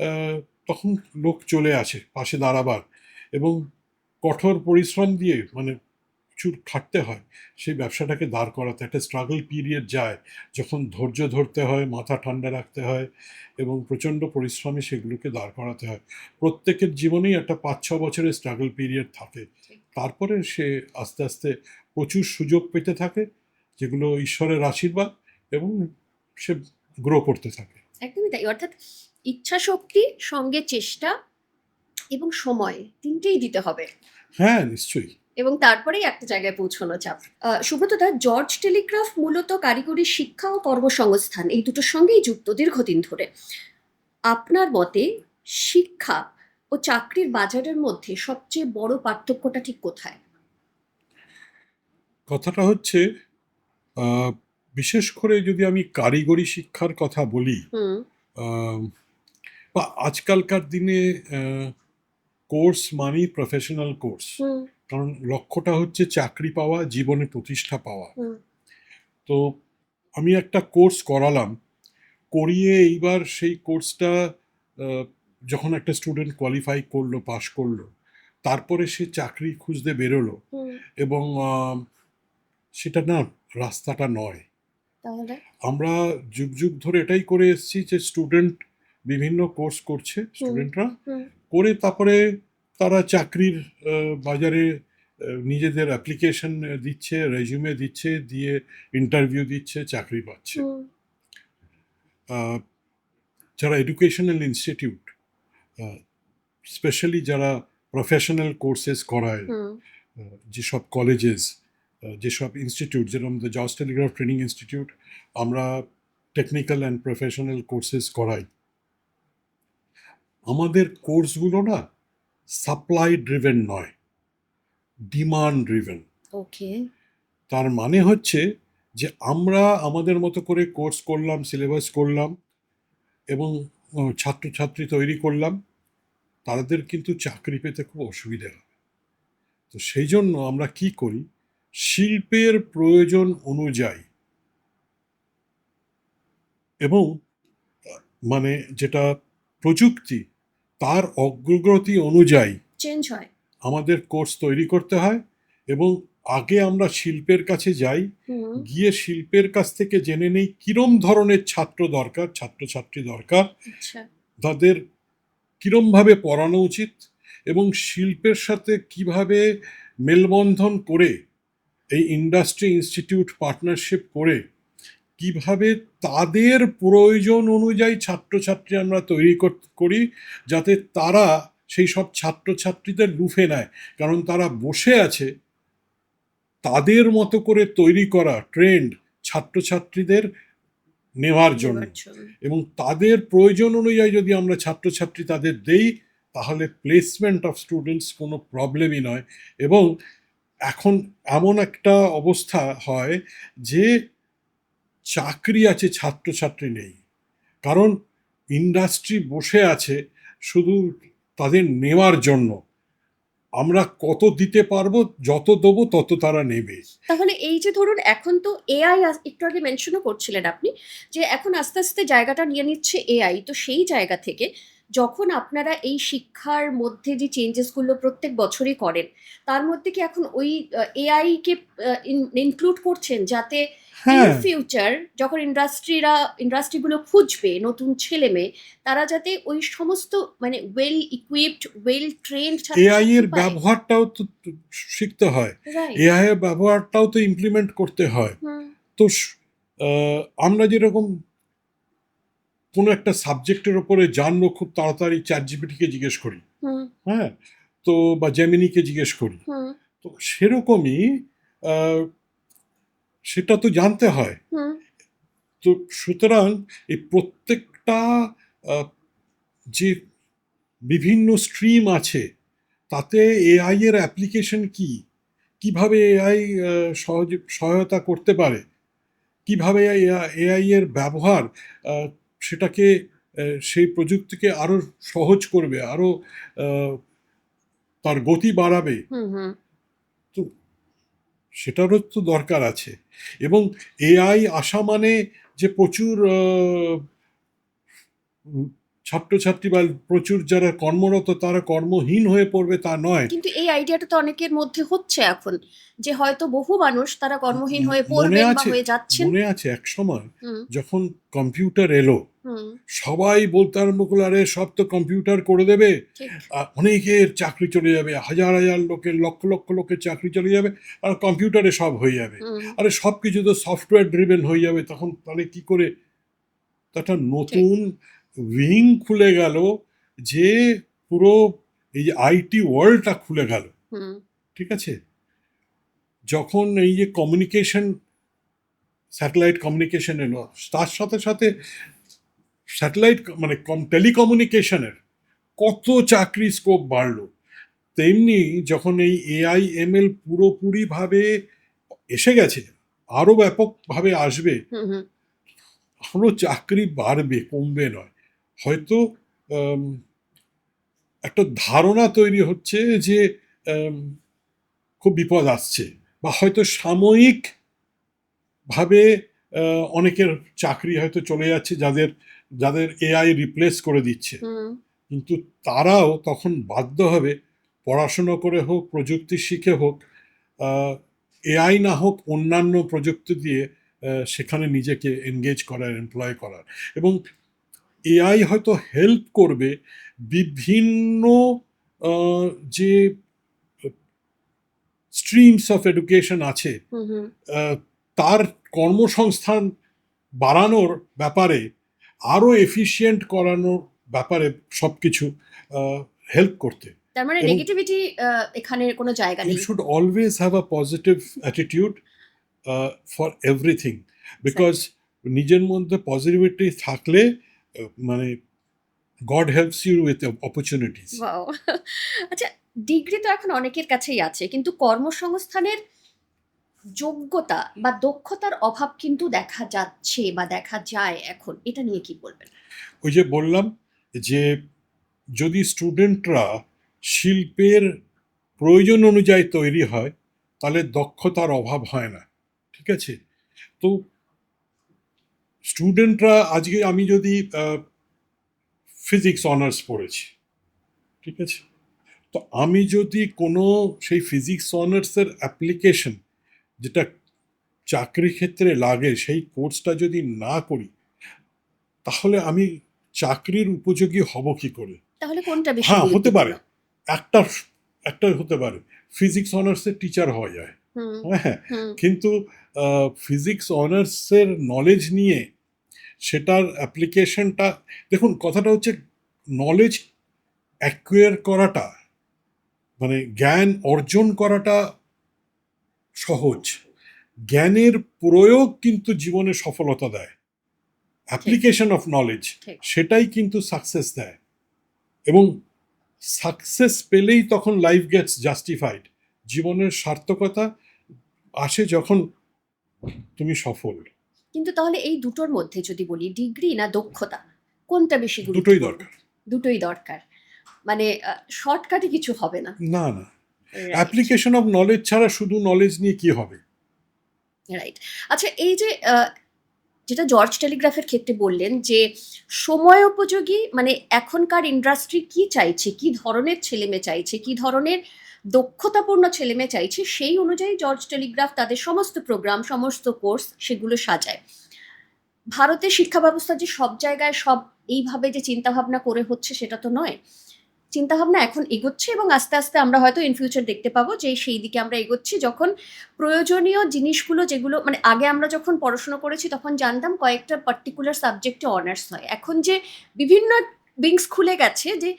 আহ, তখন লোক চলে আসে পাশে দাঁড়াবার। এবং কঠোর পরিশ্রম দিয়ে, মানে প্রচুর খাটতে হয় সেই ব্যবসাটাকে দাঁড় করাতে। একটা স্ট্রাগল পিরিয়ড যায়, যখন ধৈর্য ধরতে হয়, মাথা ঠান্ডা রাখতে হয়, এবং প্রচণ্ড পরিশ্রমে সেগুলোকে দাঁড় করাতে হয়। প্রত্যেকের জীবনেই একটা 5-6 বছরের স্ট্রাগল পিরিয়ড থাকে। ঠিক তারপরে সে আস্তে আস্তে প্রচুর সুযোগ পেতে থাকে, যেগুলো ঈশ্বরের আশীর্বাদ, এবং সে গ্রো করতে থাকে। একদমই তাই। অর্থাৎ ইচ্ছা শক্তি, সঙ্গে চেষ্টা এবং সময় তিনটেই দিতে হবে হ্যাঁ, নিশ্চয়ই। এবং তারপরেই একটা জায়গায় পৌঁছানো চাপ। সুব্রতদা, জর্জ টেলিগ্রাফ মূলত কারিগরি শিক্ষা ও কর্মসংস্থান এই দুটোর সঙ্গেই যুক্ত দীর্ঘদিন ধরে। আপনার মতে শিক্ষা ও চাকরির বাজারের মধ্যে সবচেয়ে বড় পার্থক্যটা ঠিক কোথায়? কথাটা হচ্ছে, আহ, বিশেষ করে যদি আমি কারিগরি শিক্ষার কথা বলি, হুম আহ, বা আজকালকার দিনে কোর্স মানেই প্রফেশনাল কোর্স। হুম কারণ লক্ষ্যটা হচ্ছে চাকরি পাওয়া, জীবনে প্রতিষ্ঠা পাওয়া। হুম তো আমি একটা কোর্স করালাম, করিয়ে এইবার সেই কোর্সটা যখন একটা স্টুডেন্ট কোয়ালিফাই করলো, পাশ করলো, তারপরে সে চাকরি খুঁজতে বেরোলো, হুম এবং সেটা না, রাস্তাটা নয়। তাহলে আমরা যুগ যুগ ধরে এটাই করে এসেছি যে স্টুডেন্ট বিভিন্ন কোর্স করছে, হুম স্টুডেন্টরা হুম করে তারপরে তারা চাকরির বাজারে নিজেদের অ্যাপ্লিকেশন দিচ্ছে, রেজিউমে দিচ্ছে, দিয়ে ইন্টারভিউ দিচ্ছে, চাকরি পাচ্ছে। হুম আহ, যারা এডুকেশনাল ইনস্টিটিউট, স্পেশালি যারা প্রফেশনাল কোর্সেস করায়, হুম যেসব কলেজেস, যেসব ইনস্টিটিউট, যেরকম the George telegraph training institute, আমরা টেকনিক্যাল অ্যান্ড প্রফেশনাল কোর্সেস করাই। আমাদের কোর্সগুলো না সাপ্লাই ড্রিভেন নয়, ডিমান্ড ড্রিভেন। ওকে তার মানে হচ্ছে যে আমরা আমাদের মতো করে কোর্স করলাম, সিলেবাস করলাম, এবং ছাত্রছাত্রী তৈরি করলাম, তাদের কিন্তু চাকরি পেতে খুব অসুবিধা হয়। তো সেই জন্য আমরা কি করি, শিল্পের প্রয়োজন অনুযায়ী এবং মানে যেটা প্রযুক্তি তার অগ্রগতি অনুযায়ী চেঞ্জ হয়। আমাদের কোর্স তৈরি করতে হয় এবং আগে আমরা শিল্পের কাছে যাই, হুম। গিয়ে শিল্পের কাছ থেকে জেনে নেই কিরম ধরনের ছাত্রছাত্রী দরকার, আচ্ছা। তাদের কিরমভাবে পড়ানো উচিত এবং শিল্পের সাথে কিভাবে মেলবন্ধন করে এই ইন্ডাস্ট্রি ইনস্টিটিউট পার্টনারশিপ করে কিভাবে তাদের প্রয়োজন অনুযায়ী ছাত্রছাত্রী আমরা তৈরি করি, যাতে তারা সেই সব ছাত্রছাত্রীদের লুফে নেয়। কারণ তারা বসে আছে তাদের মতো করে তৈরি করা ট্রেন্ড ছাত্রছাত্রীদের নেওয়ার জন্য, নেবার জন্য। এবং তাদের প্রয়োজন অনুযায়ী যদি আমরা ছাত্রছাত্রী তাদের দেই তাহলে প্লেসমেন্ট অফ স্টুডেন্টস কোনো প্রবলেমই নয়। এবং এখন এমন একটা অবস্থা হয় যে চাকরি আছে, ছাত্রছাত্রী নেই, কারণ ইন্ডাস্ট্রি বসে আছে শুধু তাদের নেওয়ার জন্য। আমরা কত দিতে পারবো, যত দেবো তত তারা নেবে। তাহলে এই যে ধরুন এখন তো এআই, একটু আগে মেনশনও করছিলেন আপনি যে এখন আস্তে আস্তে জায়গাটা নিয়ে নিচ্ছে এআই, তো সেই জায়গা থেকে যখন আপনারা এই শিক্ষার মধ্যে যে চেঞ্জেসগুলো প্রত্যেক বছরই করেন, তার মধ্যে কি এখন ওই এআই কে ইনক্লুড করছেন, যাতে ইন হ্যাঁ, ফিউচার যখন ইন্ডাস্ট্রিগুলো খুঁজবে নতুন ছেলে মেয়ে, তারা যাতে ওই সমস্ত মানে well equipped, well trend AI ছাত্রছাত্রী এর পায়? ব্যবহারটাও তো শিখতে হয়, রাইট। এআই এর ব্যবহারটাও তো ইমপ্লিমেন্ট করতে হয়। হুম। তো আমরা যেরকম কোনো একটা সাবজেক্টের ওপরে জানবো খুব তাড়াতাড়ি চ্যাট জিপিটিকে জিজ্ঞেস করি, হুম। হ্যাঁ, তো বা জেমিনিকে জিজ্ঞেস করি, হুম। তো সেরকমই আহ, সেটা তো জানতে হয়। হুম। তো সুতরাং এই প্রত্যেকটা আহ, যে বিভিন্ন স্ট্রিম আছে তাতে এআই এর অ্যাপ্লিকেশন কি, কিভাবে এআই সহজে সহায়তা করতে পারে, কিভাবে এআই এর ব্যবহার আহ, সেটাকে সেই প্রযুক্তিকে আরো সহজ করবে, আরো তার গতি বাড়াবে, হুম। হুম। তো সেটারও তো দরকার আছে। এবং এআই আসা মানে যে প্রচুর উম, ছাত্রছাত্রী বা প্রচুর যারা কর্মরত তারা কর্মহীন হয়ে পড়বে তা নয়। কিন্তু এই আইডিয়াটা তো অনেকের মধ্যে হচ্ছে এখন, যে হয়তো বহু মানুষ তারা কর্মহীন হয়ে মনে পড়বেন বা আছে, হয়ে যাচ্ছেন। মনে আছে এক সময় হুম। যখন কম্পিউটার এলো, হুম। সবাই বলতে আরম্ভ করলো আরে সব তো কম্পিউটার করে দেবে, ঠিক। অনেকের চাকরি চলে যাবে, হাজার হাজার লোকের, লক্ষ লক্ষ লোকের চাকরি চলে যাবে, আর কম্পিউটারে সব হয়ে যাবে, হুম। আরে সব কিছু তো সফটওয়্যার ড্রিভেন হয়ে যাবে। তখন তাহলে কি করে একটা ঠিক। নতুন উইং খুলে গেল, যে পুরো এই যে আইটি ওয়ার্ল্ডটা খুলে গেল। হুম। ঠিক আছে, যখন এই যে কমিউনিকেশন, স্যাটেলাইট কমিউনিকেশন এলো, তার সাথে সাথে স্যাটেলাইট মানে টেলিকমিউনিকেশনের কত চাকরি স্কোপ বাড়লো। তেমনি যখন এই এআই এমএল পুরোপুরিভাবে এসে গেছে, আরো ব্যাপকভাবে আসবে, হুম। হুম। আরো চাকরি বাড়বে, কমবে নয়। হয়তো আম, একটা ধারণা তৈরি হচ্ছে যে আম, খুব বিপদ আসছে, বা হয়তো সাময়িক ভাবে অনেকের চাকরি হয়তো চলে যাচ্ছে, যাদের যাদের এআই রিপ্লেস করে দিচ্ছে। হুম। কিন্তু তারাও তখন বাধ্য হবে পড়াশুনো করে হোক, প্রযুক্তি শিখে হোক, এআই না হোক অন্যান্য প্রযুক্তি দিয়ে সেখানে নিজেকে এনগেজ করার, এমপ্লয় করার। এবং এআই হয়তো হেল্প করবে বিভিন্ন আহ, যে স্ট্রিমস অফ এডুকেশন আছে, হুম। হুম। আহ, তার কর্মসংস্থান বাড়ানোর ব্যাপারে, আরো এফিশিয়েন্ট করানোর ব্যাপারে সবকিছু হেল্প করতে। তার মানে এবং নেগেটিভিটি এখানে কোনো জায়গা ইউ নেই। Should always have a positive attitude for everything, because নিজের মধ্যে পজিটিভিটি থাকলে মানে God helps you with opportunities. Wow! আচ্ছা, ডিগ্রি তো এখন অনেকের কাছেই আছে, কিন্তু কর্মসংস্থানের যোগ্যতা বা দক্ষতার অভাব কিন্তু দেখা যাচ্ছে বা দেখা যায় এখন। এটা নিয়ে কি বলবেন? ওই যে বললাম যে যদি স্টুডেন্টরা শিল্পের প্রয়োজন অনুযায়ী তৈরি হয় তাহলে দক্ষতার অভাব হয় না, ঠিক আছে? তো স্টুডেন্টরা আজকে, আমি যদি ফিজিক্স অনার্স পড়েছি, ঠিক আছে, তো আমি যদি কোনো সেই ফিজিক্স অনার্সের অ্যাপ্লিকেশন যেটা চাকরি ক্ষেত্রে লাগে সেই কোর্সটা যদি না করি, তাহলে আমি চাকরির উপযোগী হব কি করে? তাহলে কোনটা বেশি হ্যাঁ, হতে গুরুত্বপূর্ণ? পারে, একটা একটা হতে পারে ফিজিক্স অনার্সের টিচার হওয়া যায়, হুম হ্যাঁ, হুম কিন্তু ফিজিক্স অনার্সের নলেজ নিয়ে সেটার অ্যাপ্লিকেশনটা, দেখুন কথাটা হচ্ছে নলেজ অ্যাকুয়ার করাটা, মানে জ্ঞান অর্জন করাটা সহজ, জ্ঞানের প্রয়োগ কিন্তু জীবনে সফলতা দেয়। ঠিক অ্যাপ্লিকেশন অফ নলেজ ঠিক সেটাই কিন্তু সাকসেস দেয়, এবং সাকসেস পেলেই তখন লাইফ গেটস জাস্টিফাইড, জীবনের সার্থকতা আসে যখন তুমি সফল। কিন্তু তাহলে এই দুটোর মধ্যে যদি বলি, ডিগ্রি না দক্ষতা, কোনটা বেশি দুটোই গুরুত্বপূর্ণ? দরকার। দুটোই দরকার। মানে শর্টকাটে কিছু হবে না। না, না, রাইট অ্যাপ্লিকেশন অফ নলেজ ছাড়া শুধু নলেজ নিয়ে কি হবে? রাইট। আচ্ছা, এই যে যেটা জর্জ টেলিগ্রাফের ক্ষেত্রে বললেন যে সময় উপযোগী, মানে এখনকার ইন্ডাস্ট্রি কি চাইছে, কি ধরনের ছেলেমেয়ে চাইছে, কি ধরনের দক্ষতাপূর্ণ ছেলেমেয়ে চাইছে, সেই অনুযায়ী জর্জ টেলিগ্রাফ তাদের সমস্ত প্রোগ্রাম, সমস্ত কোর্স সেগুলো সাজায়। ভারতের শিক্ষা ব্যবস্থা যে সব জায়গায় সব এইভাবে যে চিন্তাভাবনা করে হচ্ছে সেটা তো নয়। চিন্তাভাবনা এখন এগোচ্ছে এবং আস্তে আস্তে আমরা হয়তো ইন ফিউচার দেখতে পাবো যে সেই দিকে আমরা এগোচ্ছি, যখন প্রয়োজনীয় জিনিসগুলো, যেগুলো মানে আগে আমরা যখন পড়াশোনা করেছি তখন জানতাম কয়েকটা পার্টিকুলার সাবজেক্টে অনার্স হয়, এখন যে বিভিন্ন উইংস খুলে গেছে, যে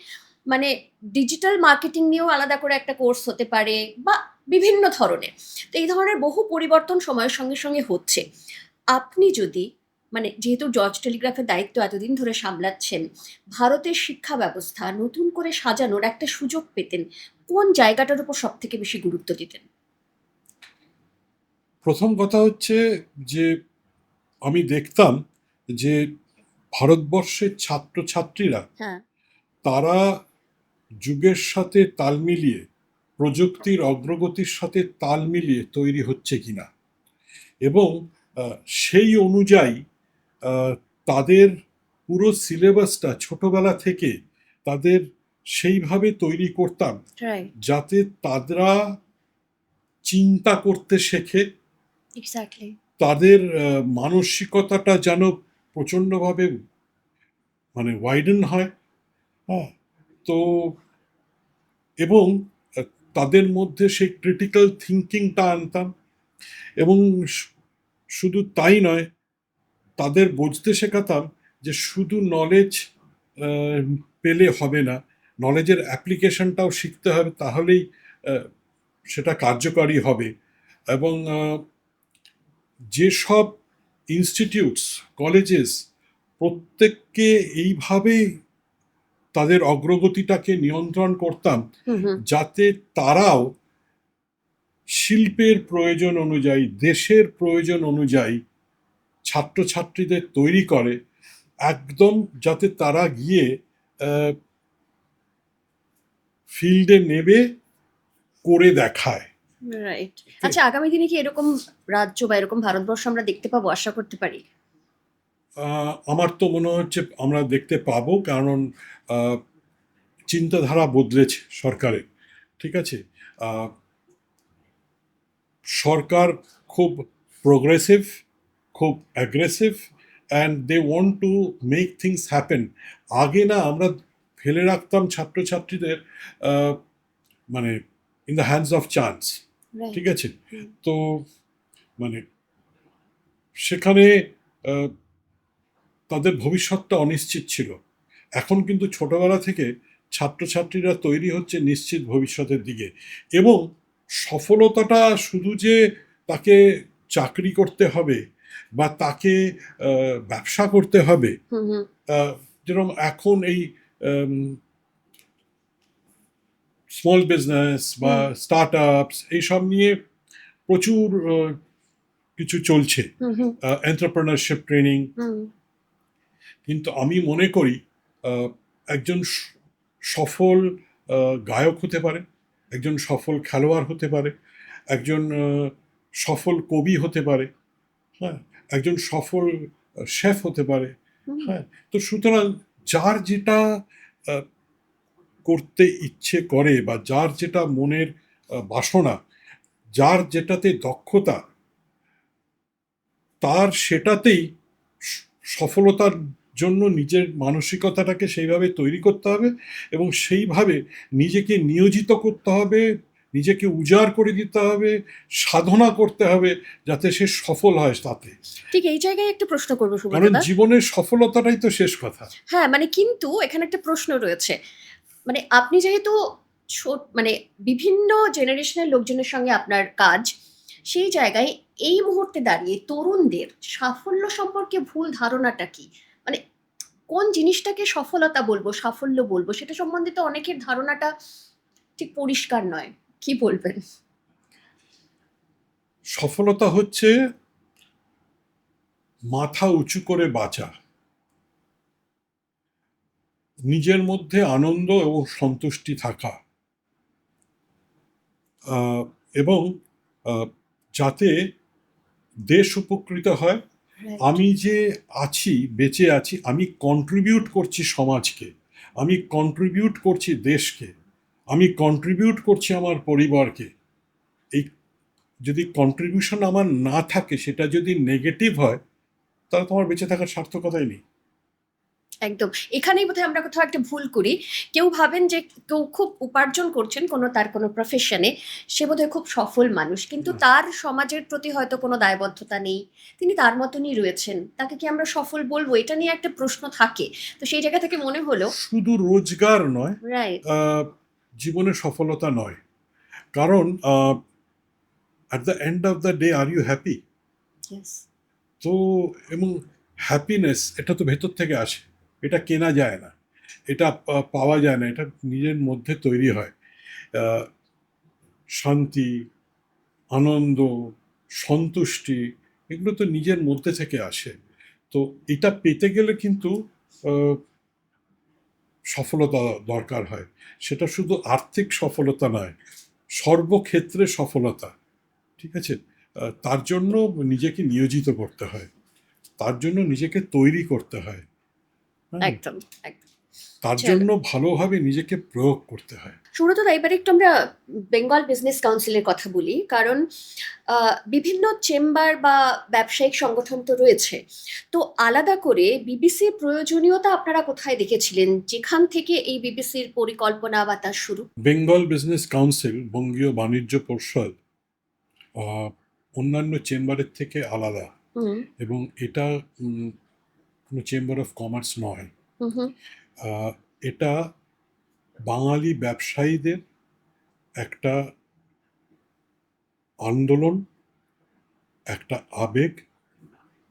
মানে ডিজিটাল মার্কেটিং নিয়েও আলাদা করে একটা কোর্স হতে পারে বা বিভিন্ন ধরনের। তো এই ধরনের বহু পরিবর্তন সময়ের সঙ্গে সঙ্গে হচ্ছে। আপনি যদি, মানে যেহেতু জর্জ টেলিগ্রাফের দায়িত্ব এতদিন ধরে সামলাচ্ছেন, ভারতের শিক্ষা ব্যবস্থা নতুন করে সাজানোর একটা সুযোগ পেতেন, কোন জায়গাটার উপর সব থেকে বেশি গুরুত্ব দিতেন? প্রথম কথা হচ্ছে যে আমি দেখতাম যে ভারতবর্ষের ছাত্রছাত্রীরা, হ্যাঁ। তারা যুগের সাথে তাল মিলিয়ে, প্রযুক্তির অগ্রগতির সাথে তাল মিলিয়ে তৈরি হচ্ছে কিনা, এবং সেই অনুযায়ী তাদের পুরো সিলেবাসটা ছোটবেলা থেকে তাদের সেইভাবে তৈরি করতাম রাইট। যাতে তারা চিন্তা করতে শেখে, এক্স্যাক্টলি। তাদের মানসিকতাটা যেন প্রচণ্ডভাবে মানে ওয়াইডেন হয়, হ্যাঁ, তো এবং তাদের মধ্যে সেই ক্রিটিক্যাল থিঙ্কিংটা আনতাম, এবং শুধু তাই নয়, তাদের বুঝতে শেখাতাম যে শুধু নলেজ পেলে হবে না, নলেজের অ্যাপ্লিকেশনটাও শিখতে হবে, তাহলেই আহ, সেটা কার্যকারী হবে। এবং যেসব ইনস্টিটিউটস, কলেজেস প্রত্যেককে এইভাবেই তাদের অগ্রগতিটাকে নিয়ন্ত্রণ করতাম, হুম হুম। যাতে তারাও শিল্পের প্রয়োজন অনুযায়ী, দেশের প্রয়োজন অনুযায়ী ছাত্রছাত্রীদের তৈরি করে, একদম যাতে তারা গিয়ে ফিল্ডে নেবে, করে দেখায়। রাইট। আচ্ছা, আগামী দিনে কি এরকম রাজ্য বা এরকম ভারতবর্ষ আমরা দেখতে পাবো, আশা করতে পারি? আমার তো মনে হচ্ছে আমরা দেখতে পাবো, কারণ চিন্তাধারা বদলেছে সরকারের, ঠিক আছে, সরকার খুব প্রোগ্রেসিভ, খুব aggressive, and they want to make things happen. আগে না আমরা ফেলে রাখতাম ছাত্রছাত্রীদের মানে in the hands of chance, ঠিক রাইট। আছে, তো মানে সেখানে আহ, তাদের ভবিষ্যৎটা অনিশ্চিত ছিল। এখন কিন্তু ছোটবেলা থেকে ছাত্রছাত্রীরা তৈরি হচ্ছে নিশ্চিত ভবিষ্যতের দিকে, এবং সফলতাটা শুধু যে তাকে চাকরি করতে হবে বা তাকে ব্যবসা করতে হবে, হুম হুম যেরকম এখন এই স্মল বিজনেস বা হুম স্টার্ট আপস এইসব নিয়ে প্রচুর কিছু চলছে, হুম হুম এন্টারপ্রেনারশিপ ট্রেনিং। হুম। কিন্তু আমি মনে করি একজন সফল গায়ক হতে পারে, একজন সফল খেলোয়াড় হতে পারে, একজন সফল কবি হতে পারে, হ্যাঁ, একজন সফল শেফ হতে পারে, হুম, হ্যাঁ। তো সুতরাং যার যেটা আহ, করতে ইচ্ছে করে বা যার যেটা মনের বাসনা, যার যেটাতে দক্ষতা, তার সেটাতেই সফলতার জন্য নিজের মানসিকতাটাকে সেইভাবে তৈরি করতে হবে এবং সেইভাবে নিজেকে নিয়োজিত করতে হবে, নিজেকে উজাড় করে দিতে হবে, সাধনা করতে হবে যাতে সে সফল হয় তাতে। ঠিক এই জায়গায় একটা প্রশ্ন করবো কারণ সুব্রতদা। জীবনের সফলতাটাই তো শেষ কথা। হ্যাঁ, মানে কিন্তু এখানে একটা প্রশ্ন রয়েছে। মানে আপনি যেহেতু মানে বিভিন্ন জেনারেশনের লোকজনের সঙ্গে আপনার কাজ, সেই জায়গায় এই মুহূর্তে দাঁড়িয়ে তরুণদের সাফল্য সম্পর্কে ভুল ধারণাটা কি? মানে কোন জিনিসটাকে সফলতা বলবো, সাফল্য বলবো সেটা সম্বন্ধে তো অনেকের ধারণাটা ঠিক পরিষ্কার নয়। কি বলবেন? সফলতা হচ্ছে মাথা উঁচু করে বাঁচা, নিজের মধ্যে আনন্দ এবং সন্তুষ্টি থাকা, আহ, এবং আহ, যাতে দেশ উপকৃত হয়। রাইট। আমি যে আছি, বেঁচে আছি, আমি কন্ট্রিবিউট করছি সমাজকে, আমি কন্ট্রিবিউট করছি দেশকে, আমি কন্ট্রিবিউট করছি আমার পরিবারকে। এই যদি কন্ট্রিবিউশন আমার না থাকে, সেটা যদি নেগেটিভ হয়, তাহলে তোমার বেঁচে থাকার সার্থকতাই নেই। একদম। এখানেই বোধহয় আমরা কোথাও একটা ভুল করি। কেউ ভাবেন যে কেউ খুব উপার্জন করছেন তার কোনো প্রফেশনে, সে বোধহয় খুব সফল মানুষ। কিন্তু না, তার সমাজের প্রতি হয়তো কোনো দায়বদ্ধতা নেই। তিনি তার মতনই রয়েছেন। তাকে কি আমরা সফল বলবো? এটা নিয়ে একটা প্রশ্ন থাকে। তো সেই জায়গা থেকে মনে হলো। শুধু রোজগার নয়, রাইট। আহ, জীবনে সফলতা নয়। কারণ at the end of the day, are you happy? Yes. তো এবং হ্যাপিনেস এটা তো ভেতর থেকে আসে, এটা কেনা যায় না, এটা পাওয়া যায় না, এটা নিজের মধ্যে তৈরি হয়। আহ, শান্তি, আনন্দ, সন্তুষ্টি, এগুলো তো নিজের মধ্যে থেকে আসে। তো এটা পেতে গেলে কিন্তু আহ, সফলতা দরকার হয়। সেটা শুধু আর্থিক সফলতা নয়, সর্বক্ষেত্রে সফলতা। ঠিক আছে? তার জন্য নিজেকে নিয়োজিত করতে হয়, তার জন্য নিজেকে তৈরি করতে হয়, হ্যাঁ, একদম, একদম। তার চলো। জন্য ভালোভাবে নিজেকে প্রয়োগ করতে হয়। সুব্রতদা, এবারে একটু আমরা বেঙ্গল বিজনেস কাউন্সিলের কথা বলি। কারণ বিভিন্ন চেম্বার বা ব্যবসায়িক সংগঠন তো রয়েছে। তো আলাদা করে বিবিসির প্রয়োজনীয়তা আপনারা কোথায় দেখেছিলেন? যেখান থেকে এই বিবিসির পরিকল্পনা বা তার শুরু? বেঙ্গল বিজনেস কাউন্সিল, বঙ্গীয় বাণিজ্য পরিষদ, আহ, অন্যান্য চেম্বারের থেকে আলাদা। হুম, এবং এটা কোনো চেম্বার অফ কমার্স নয়। হুম, হুম। আহ, এটা বাঙালি ব্যবসায়ীদের একটা আন্দোলন, একটা আবেগ,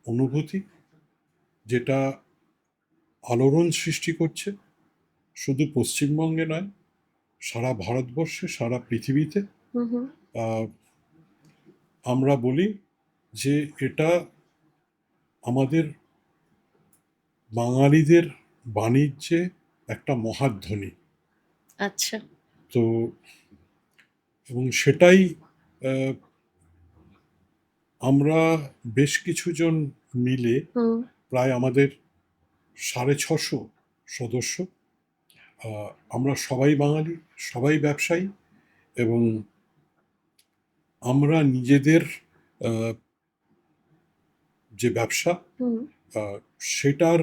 অনুভূতি, যেটা আলোড়ন সৃষ্টি করছে শুধু পশ্চিমবঙ্গে নয়, সারা ভারতবর্ষে, সারা পৃথিবীতে। হুম, হুম। আহ, আমরা বলি যে এটা আমাদের বাঙালিদের বাণিজ্যে একটা মহাধ্বনি। আচ্ছা। তো এবং সেটাই আহ, আমরা বেশ কিছুজন মিলে, হুম, প্রায় আমাদের 650 সদস্য, আমরা সবাই বাঙালি, সবাই ব্যবসায়ী, এবং আমরা নিজেদের আহ, যে ব্যবসা, হুম, আহ, সেটার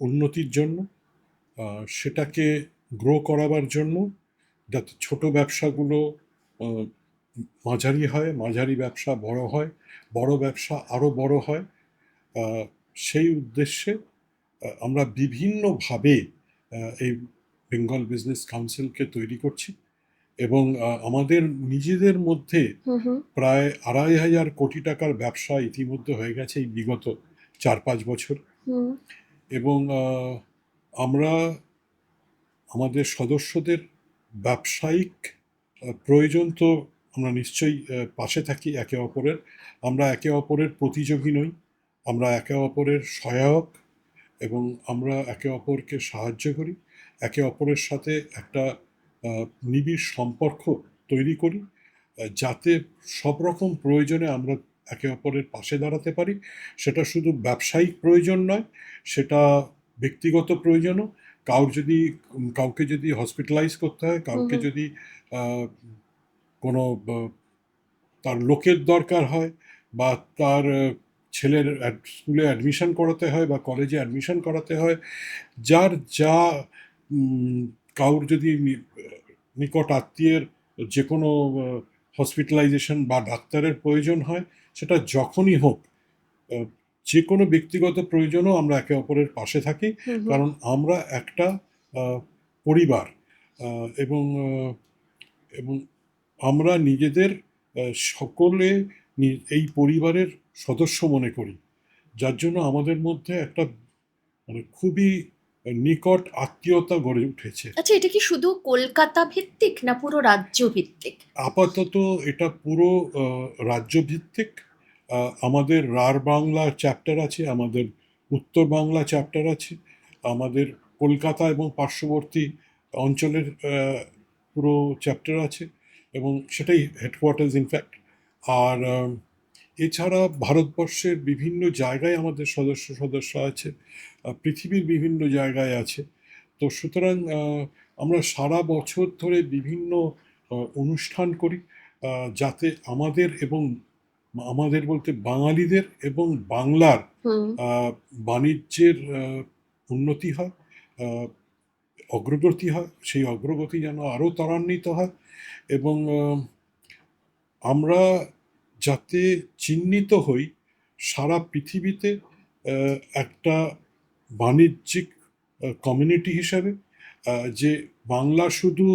উন্নতির জন্য, সেটাকে গ্রো করাবার জন্য, যাতে ছোট ব্যবসাগুলো আহ, মাঝারি হয়, মাঝারি ব্যবসা বড় হয়, বড় ব্যবসা আরও বড় হয়, আহ, সেই উদ্দেশ্যে আমরা বিভিন্নভাবে এই বেঙ্গল বিজনেস কাউন্সিলকে তৈরি করছি। এবং আমাদের নিজেদের মধ্যে হুম, হুম, প্রায় 2,500 কোটি টাকার ব্যবসা ইতিমধ্যে হয়ে গেছে এই বিগত 4-5 বছর। হুম। এবং আমরা আমাদের সদস্যদের ব্যবসায়িক প্রয়োজন তো আমরা নিশ্চয়ই পাশে থাকি একে অপরের। আমরা একে অপরের প্রতিযোগী নই, আমরা একে অপরের সহায়ক, এবং আমরা একে অপরকে সাহায্য করি, একে অপরের সাথে একটা নিবিড় সম্পর্ক তৈরি করি। যাতে সব রকম প্রয়োজনে আমরা একে অপরের পাশে দাঁড়াতে পারি। সেটা শুধু ব্যবসায়িক প্রয়োজন নয়, সেটা ব্যক্তিগত প্রয়োজনও। কাউকে যদি হসপিটালাইজ করতে হয়, হুম কাউকে হুম যদি আহ, কোনো তার লোকের দরকার হয়, বা তার ছেলের স্কুলে অ্যাডমিশন করাতে হয় বা কলেজে অ্যাডমিশন করাতে হয়, যার যা উম, কারুর যদি নিকট আত্মীয়ের যে কোনো হসপিটালাইজেশন বা ডাক্তারের প্রয়োজন হয়, সেটা যখনই হোক, আহ, যে কোনো ব্যক্তিগত প্রয়োজনও আমরা একে অপরের পাশে থাকি। হুম হুম। কারণ আমরা একটা পরিবার, এবং এবং আমরা নিজেদের সকলে এই পরিবারের সদস্য মনে করি, যার জন্য আমাদের মধ্যে একটা মানে খুবই নিকট আত্মীয়তা গড়ে উঠেছে। আচ্ছা, এটা কি শুধু কলকাতা ভিত্তিক না পুরো রাজ্য ভিত্তিক? আপাতত এটা পুরো রাজ্যভিত্তিক। আমাদের রাঢ় বাংলা চ্যাপ্টার আছে, আমাদের উত্তর বাংলা চ্যাপ্টার আছে, আমাদের কলকাতা এবং পার্শ্ববর্তী অঞ্চলের পুরো চ্যাপ্টার আছে, এবং সেটাই হেডকোয়ার্টার্স ইনফ্যাক্ট। আর এছাড়া ভারতবর্ষের বিভিন্ন জায়গায় আমাদের সদস্য আছে, পৃথিবীর বিভিন্ন জায়গায় আছে। তো সুতরাং আমরা সারা বছর ধরে বিভিন্ন অনুষ্ঠান করি, যাতে আমাদের বলতে বাঙালিদের এবং বাংলার হুম। বাণিজ্যের উন্নতি হয়, আহ, অগ্রগতি হয়, সেই অগ্রগতি যেন আরও ত্বরান্বিত হয়, এবং আমরা যাতে চিহ্নিত হই সারা পৃথিবীতে একটা বাণিজ্যিক কমিউনিটি হিসাবে, যে বাংলা শুধু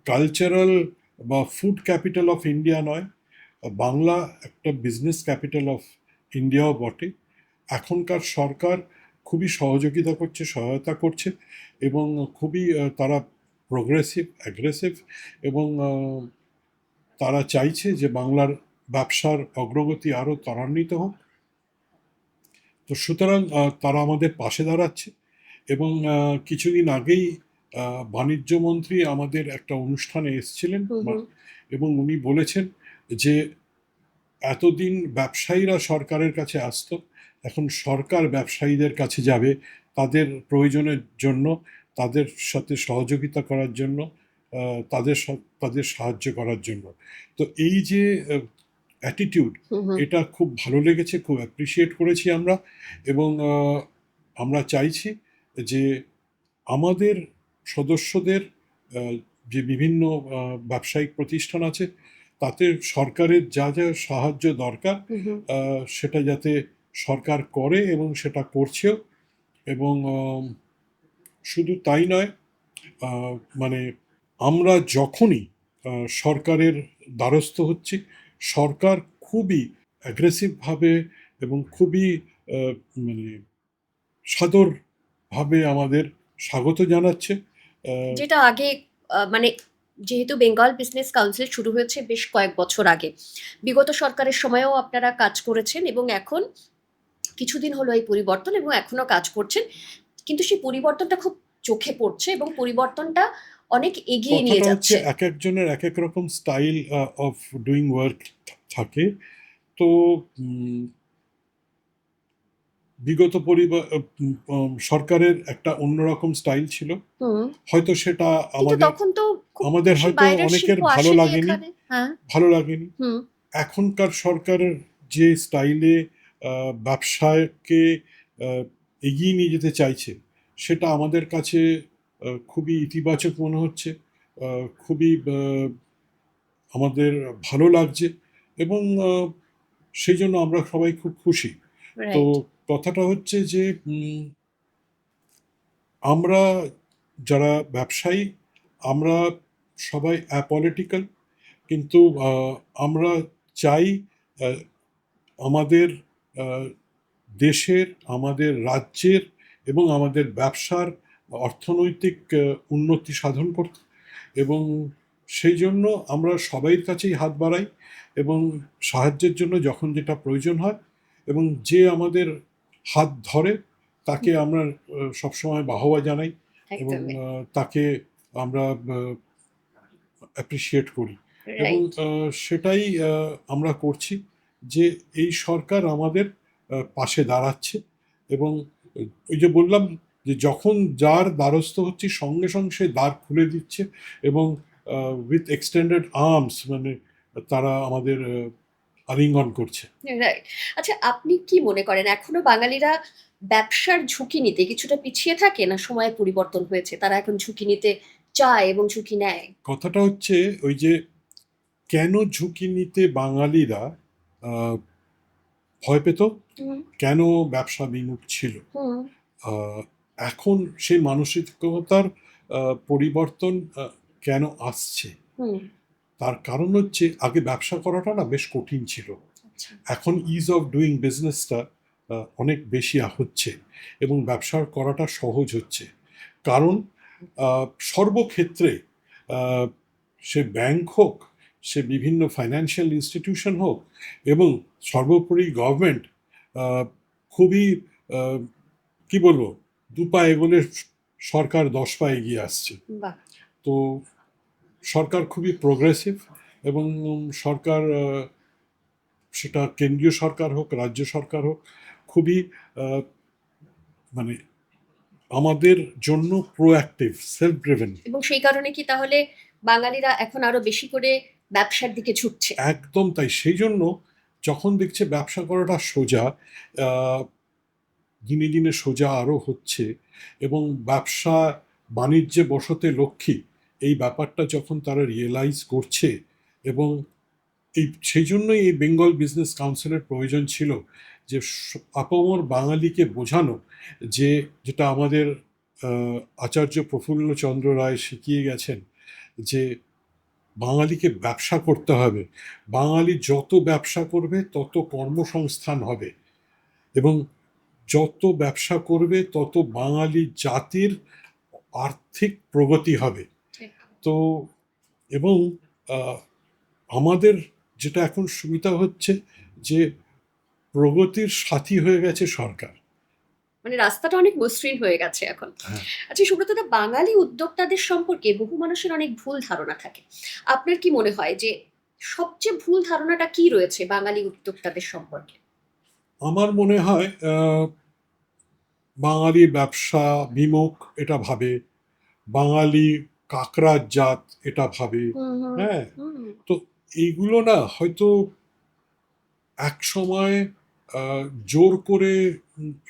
কালচারাল বা ফুড ক্যাপিটাল অফ ইন্ডিয়া নয়, বাংলা একটা বিজনেস ক্যাপিটাল অফ ইন্ডিয়াও বটে। এখনকার সরকার খুবই সহযোগিতা করছে, সহায়তা করছে, এবং খুবই তারা প্রোগ্রেসিভ, অ্যাগ্রেসিভ, এবং তারা চাইছে যে বাংলার ব্যবসার অগ্রগতি আরও ত্বরান্বিত হোক। তো সুতরাং তারা আমাদের পাশে দাঁড়াচ্ছে, এবং কিছুদিন আগেই বাণিজ্য মন্ত্রী আমাদের একটা অনুষ্ঠানে এসেছিলেন, হুম হুম। এবং উনি বলেছেন যে এতদিন ব্যবসায়ীরা সরকারের কাছে আসতো, এখন সরকার ব্যবসায়ীদের কাছে যাবে তাদের প্রয়োজনের জন্য, তাদের সাথে সহযোগিতা করার জন্য, তাদের সাহায্য করার জন্য। তো এই যে অ্যাটিটিউড, হুম হুম। এটা খুব ভালো লেগেছে, খুব অ্যাপ্রিসিয়েট করেছি আমরা। এবং আমরা চাইছি যে আমাদের সদস্যদের যে বিভিন্ন ব্যবসায়িক প্রতিষ্ঠান আছে, তাতে সরকারের যা যা সাহায্য দরকার হুম হুম। সেটা যাতে সরকার করে, এবং সেটা করছেও। এবং শুধু তাই নয়, মানে আমরা যখনই সরকারের দ্বারস্থ হচ্ছি, সরকার খুবই অ্যাগ্রেসিভভাবে এবং খুবই আহ, মানে সাদরভাবে আমাদের স্বাগত জানাচ্ছে। আহ, যেটা আগে মানে যেহেতু বেঙ্গল বিজনেস কাউন্সিল শুরু হয়েছে বেশ কয়েক বছর আগে, বিগত সরকারের সময়েও আপনারা কাজ করেছেন এবং এখন কিছুদিন হলো এই পরিবর্তন এবং এখনো কাজ করছেন, কিন্তু সেই পরিবর্তনটা খুব চোখে পড়ছে এবং পরিবর্তনটা অনেক এগিয়ে নিয়ে কথাটা হচ্ছে যাচ্ছে। এক একজনের এক এক রকম স্টাইল অফ ডুইং ওয়ার্ক থাকে। তো বিগত সরকারের একটা অন্যরকম স্টাইল ছিল, হুম। হয়তো সেটা কিন্তু আমাদের তখন তো খুব আমাদের বেশি হয়তো বাইরের অনেকের শিল্প ভালো আসেনি লাগেনি, এখানে। হ্যাঁ। ভালো লাগেনি। হুম এখনকার সরকারের যে স্টাইলে ব্যবসাকে আহ, এগিয়ে নিয়ে যেতে চাইছে, সেটা আমাদের কাছে খুবই ইতিবাচক মনে হচ্ছে, খুবই আমাদের ভালো লাগছে, এবং সেই জন্য আমরা সবাই খুব খুশি। তো রাইট। কথাটা হচ্ছে যে আমরা যারা ব্যবসায়ী, আমরা সবাই অ্যাপলিটিক্যাল, কিন্তু আমরা চাই আহ, আমাদের আহ, দেশের, আমাদের রাজ্যের এবং আমাদের ব্যবসার অর্থনৈতিক উন্নতি সাধন করতে, এবং সেই জন্য আমরা সবাইয়ের কাছেই হাত বাড়াই, এবং সাহায্যের জন্য যখন যেটা প্রয়োজন হয়, এবং যে আমাদের হাত ধরে তাকে আমরা সবসময় বাহবা জানাই, এবং একদমই। তাকে আমরা অ্যাপ্রিসিয়েট করি। এবং রাইট। সেটাই আমরা করছি, যে এই সরকার আমাদের পাশে দাঁড়াচ্ছে। এবং ওই যে বললাম যে যখন যার দ্বারস্থ হচ্ছে সঙ্গে সঙ্গে সে দ্বার খুলে দিচ্ছে, এবং উইথ এক্সটেন্ডেড আর্মস, মানে তারা আমাদের আলিঙ্গন করছে। রাইট। আচ্ছা, আপনি কি মনে করেন এখনো বাঙালিরা ব্যবসার ঝুঁকি নিতে কিছুটা পিছিয়ে থাকে, না সময় পরিবর্তন হয়েছে তারা এখন ঝুঁকি নিতে চায় এবং ঝুঁকি নেয়? কথাটা হচ্ছে ওই যে কেন ঝুঁকি নিতে বাঙালিরা আহ, ভয় পেত, হুম। কেন ব্যবসা বিমুখ ছিল। হুম। আহ, এখন সেই মানসিকতার পরিবর্তন কেন আসছে, হুম। তার কারণ হচ্ছে আগে ব্যবসা করাটা না বেশ কঠিন ছিল। আচ্ছা। এখন ইজ অফ ডুইং বিজনেসটা অনেক বেশি হচ্ছে, এবং ব্যবসা করাটা সহজ হচ্ছে। কারণ সর্বক্ষেত্রে, আহ, সে ব্যাংক হোক, সে বিভিন্ন ফাইন্যান্সিয়াল ইনস্টিটিউশন হোক, এবং সর্বোপরি গভর্নমেন্ট খুবই, আহ, কি বলবো, দু পা এগোলে সরকার 10 পা এগিয়ে আসছে। বাহ। তো সরকার খুবই প্রোগ্রেসিভ, এবং সরকার, সেটা কেন্দ্রীয় সরকার হোক, রাজ্য সরকার হোক, খুবই আহ, মানে আমাদের জন্য প্রোঅ্যাক্টিভ, সেলফ ড্রিভেন। এবং সেই কারণে কি তাহলে বাঙালিরা এখন আরো বেশি করে ব্যবসার দিকে ঝুঁকছে? একদম তাই। সেই জন্য যখন দেখছে ব্যবসা করাটা সোজা, আহ, দিনে দিনে সোজা আরও হচ্ছে, এবং ব্যবসা বাণিজ্যে বসতে লক্ষ্মী, এই ব্যাপারটা যখন তারা রিয়েলাইজ করছে, এবং সেই জন্যই এই বেঙ্গল বিজনেস কাউন্সিলের প্রয়োজন ছিল, যে আপামর বাঙালিকে বোঝানো, যে যেটা আমাদের আচার্য প্রফুল্লচন্দ্র রায় শিখিয়ে গেছেন, যে বাঙালিকে ব্যবসা করতে হবে। বাঙালি যত ব্যবসা করবে তত কর্মসংস্থান হবে, এবং যত ব্যবসা করবে তত বাঙালি জাতির আর্থিক প্রগতি হবে। ঠিক। তো এবং আহ, আমাদের যেটা এখন সুবিধা হচ্ছে, যে প্রগতির সাথী হয়ে গেছে সরকার। মানে রাস্তাটা অনেক মসৃণ হয়ে গেছে এখন। হ্যাঁ। আচ্ছা সুব্রতদা, বাঙালি উদ্যোক্তাদের সম্পর্কে বহু মানুষের অনেক ভুল ধারণা থাকে। আপনার কি মনে হয় যে সবচেয়ে ভুল ধারণাটা কি রয়েছে বাঙালি উদ্যোক্তাদের সম্পর্কে? আমার মনে হয় বাঙালি ব্যবসা বিমুখ এটা ভাবে, বাঙালি কাকড়ার জাত এটা ভাবে। হুম। হুম। হ্যাঁ। হুম। তো এইগুলো না হয়তো এক সময় জোর করে